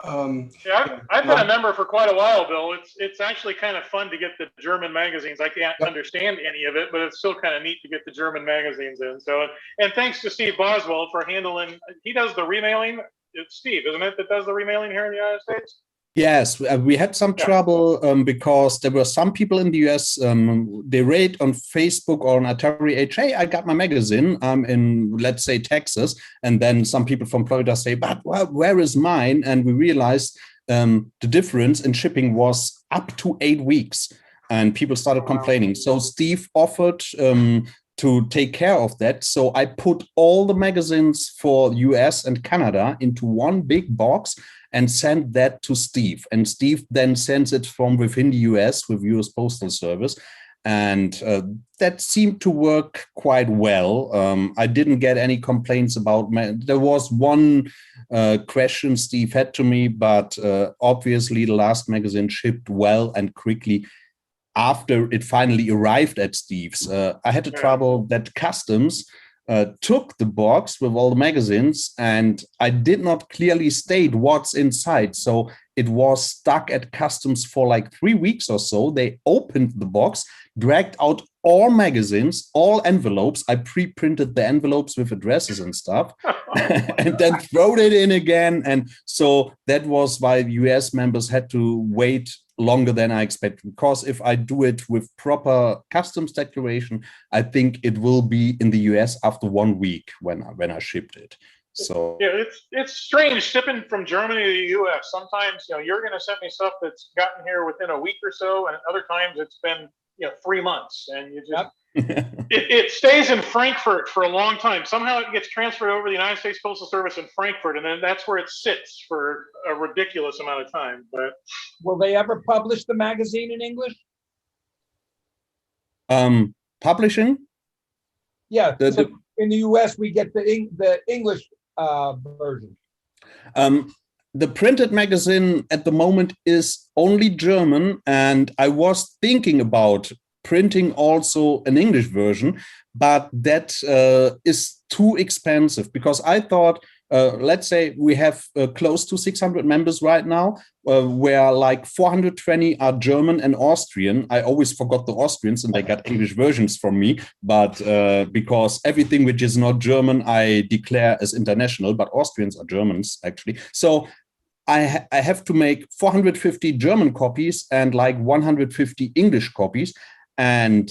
I've been a member for quite a while, Bill. It's actually kind of fun to get the German magazines. I can't understand any of it, but it's still kind of neat to get the German magazines in. So, and thanks to Steve Boswell for handling. He does the remailing. It's Steve, isn't it, that does the remailing here in the United States? Yes, we had some trouble because there were some people in the US, they rate on Facebook or on Atari Age, hey, I got my magazine, I'm in, let's say, Texas. And then some people from Florida say, but where is mine? And we realized the difference in shipping was up to 8 weeks. And people started complaining. So Steve offered to take care of that. So I put all the magazines for US and Canada into one big box and send that to Steve. And Steve then sends it from within the US with US Postal Service. And that seemed to work quite well. I didn't get any complaints about, there was one question Steve had to me, but obviously the last magazine shipped well and quickly after it finally arrived at Steve's. I had the trouble that customs took the box with all the magazines, and I did not clearly state what's inside. So it was stuck at customs for like 3 weeks or so. They opened the box, dragged out all magazines, all envelopes. I pre-printed the envelopes with addresses and stuff, and then throw it in again. And so that was why US members had to wait longer than I expected, because if I do it with proper customs declaration, I think it will be in the US after 1 week when I shipped it. So yeah, it's strange shipping from Germany to the US. Sometimes you're going to send me stuff that's gotten here within a week or so, and other times it's been 3 months, and you just it stays in Frankfurt for a long time. Somehow it gets transferred over the United States Postal Service in Frankfurt, and then that's where it sits for a ridiculous amount of time. But will they ever publish the magazine in English? Publishing? Yeah, so in the US we get the English version. The printed magazine at the moment is only German, and I was thinking about printing also an English version, but that is too expensive, because I thought, let's say we have close to 600 members right now, where like 420 are German and Austrian. I always forgot the Austrians, and they got English versions from me, but because everything which is not German, I declare as international, but Austrians are Germans actually. So I have to make 450 German copies and like 150 English copies, and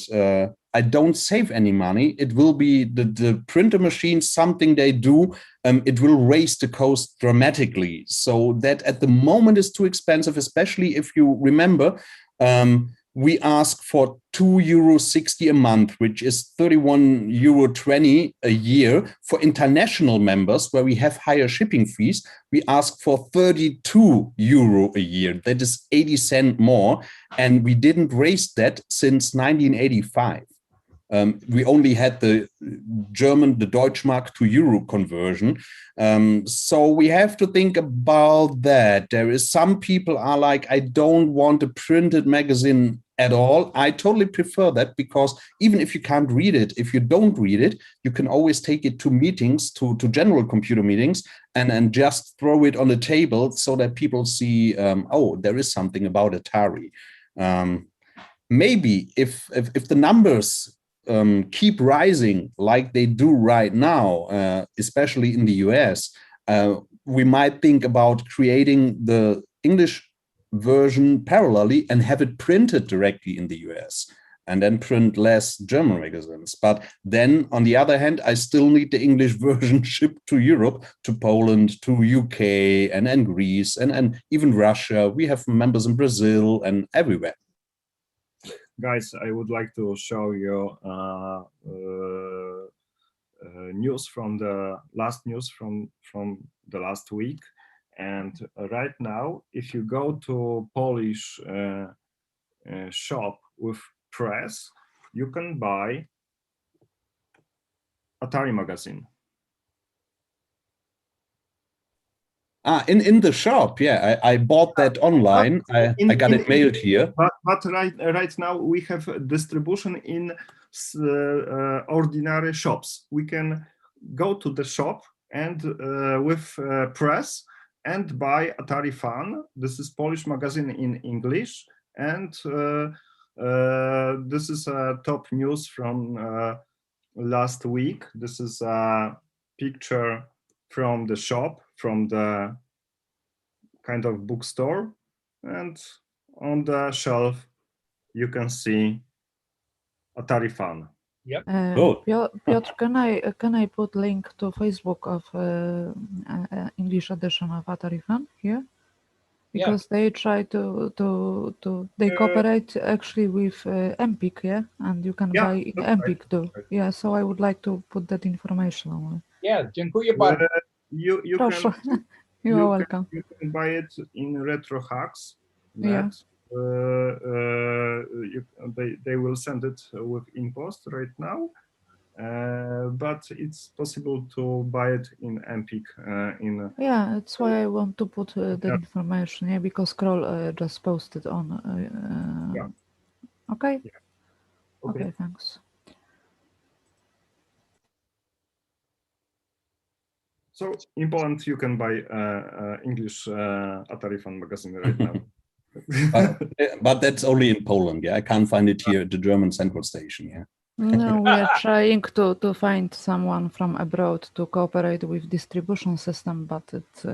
I don't save any money. It will be the printer machine, something they do, it will raise the cost dramatically. So that at the moment is too expensive, especially if you remember, we ask for €2.60 a month, which is €31.20 a year. For international members, where we have higher shipping fees, we ask for €32 a year. That is 80 cents more. And we didn't raise that since 1985. We only had the Deutschmark to Euro conversion. So we have to think about that. There is some people are like, I don't want a printed magazine at all. I totally prefer that, because even if you can't read it, if you don't read it, you can always take it to meetings, to general computer meetings, and just throw it on the table so that people see, oh, there is something about Atari. Maybe if the numbers keep rising like they do right now, especially in the US, we might think about creating the English version parallelly and have it printed directly in the US. and then print less German magazines. But then, on the other hand, I still need the English version shipped to Europe, to Poland, to UK, and Greece, and even Russia. We have members in Brazil and everywhere. Guys, I would like to show you news from the last week. And right now, if you go to Polish shop with press, you can buy Atari magazine. In the shop, yeah, I bought that online. I got it mailed here. But right now we have distribution in ordinary shops. We can go to the shop and with press and buy Atari Fan. This is Polish magazine in English, and this is top news from last week. This is a picture from the shop, from the kind of bookstore, and on the shelf you can see Atari Fan. Yep. Piotr, can I put link to Facebook of English edition of Atari Fan here? Because they try to they cooperate actually with Empik, yeah, and you can buy Empik too. Yeah, so I would like to put that information only. Yeah, dziękuję bardzo. You are welcome. You can buy it in Retro Hacks. Yeah. They will send it with InPost right now, but it's possible to buy it in Empik. Yeah, that's why I want to put that information. Yeah, because Kroll just posted on. Okay. Yeah. Okay, thanks. So in Poland, you can buy English Atari Fan magazine right now. But that's only in Poland. Yeah, I can't find it here at the German Central Station. Yeah. No, we are trying to find someone from abroad to cooperate with distribution system, but it's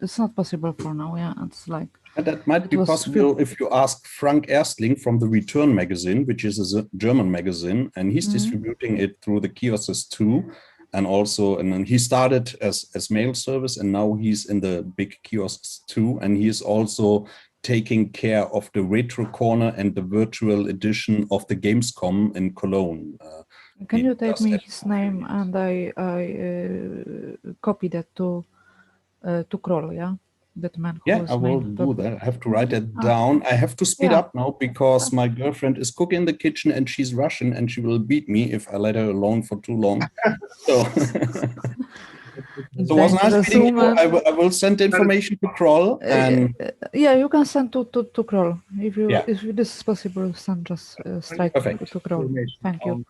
it's not possible for now. Yeah, it's like. And that might be possible if you ask Frank Erstling from the Return magazine, which is a German magazine, and he's distributing it through the kiosks too. And also, and then he started as mail service, and now he's in the big kiosks too. And he is also taking care of the retro corner and the virtual edition of the Gamescom in Cologne. Can you take me his name, and I copy that to Kroll, yeah? That man who I will do that. I have to write it down. I have to speed up now because my girlfriend is cooking in the kitchen and she's Russian and she will beat me if I let her alone for too long. So, it was nice meeting you. I will send the information to Kroll. And yeah, you can send to Kroll. If this is possible, send just straight to Kroll. Thank you.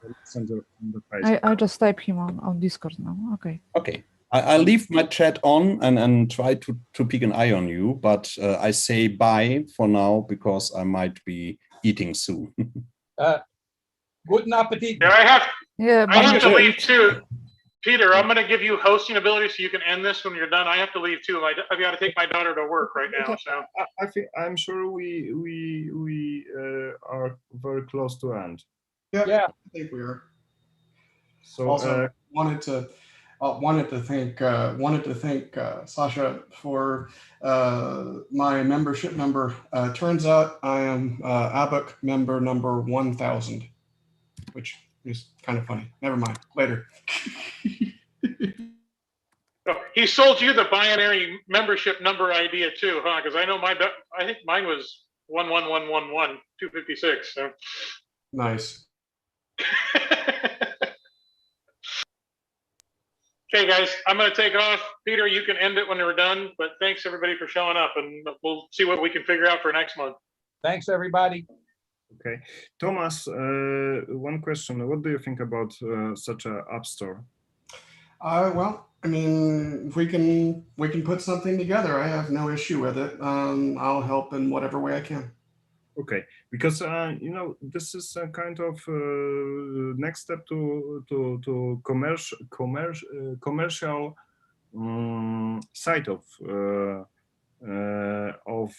I just type him on Discord now. Okay. Okay. I'll leave my chat on and try to keep an eye on you, but I say bye for now because I might be eating soon. Good appetit. Yeah, I have to leave too. Peter, I'm going to give you hosting ability so you can end this when you're done. I have to leave too. I've got to take my daughter to work right now. So I'm sure we are very close to end. Yeah, I think we are. So also wanted to thank Sasha for my membership number. Turns out I am ABUC member number 1000, which is kind of funny. Never mind. Later. He sold you the binary membership number idea too, huh? Because I know I think mine was 11111256. So. Nice. Okay, guys, I'm going to take off. Peter, you can end it when we're done, but thanks everybody for showing up, and we'll see what we can figure out for next month. Thanks, everybody. Okay. Thomas, one question. What do you think about such an app store? Well, I mean, we can put something together. I have no issue with it. I'll help in whatever way I can. Okay, because this is a kind of next step to commercial side of of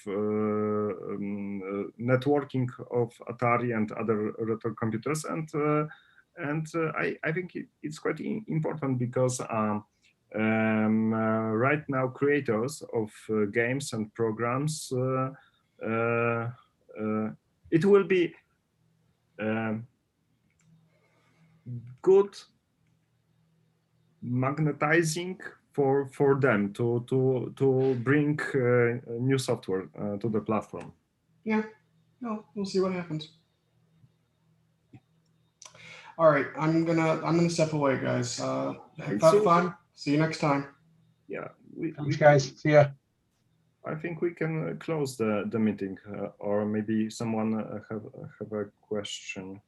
networking of Atari and other retro computers, and I think it's quite important because right now creators of games and programs, it will be good magnetizing for them to bring new software to the platform. Yeah, no, we'll see what happens. All right, I'm gonna step away, guys. Have fun. See you next time. Yeah, Thanks, guys. See ya. I think we can close the meeting, or maybe someone have a question.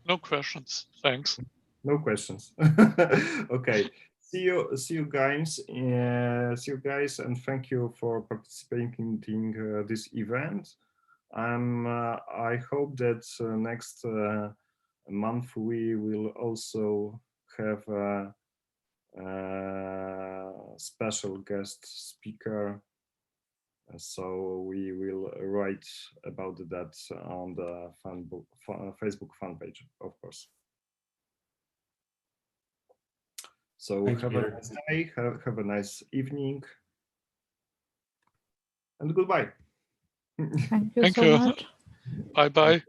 No questions. Thanks. No questions. Okay. See you guys. See you guys, and thank you for participating in this event. I hope that next month we will also have a special guest speaker. So we will write about that on the Facebook fan page, of course. So have a nice day, have a nice evening, and goodbye. Thank you so much. Bye bye.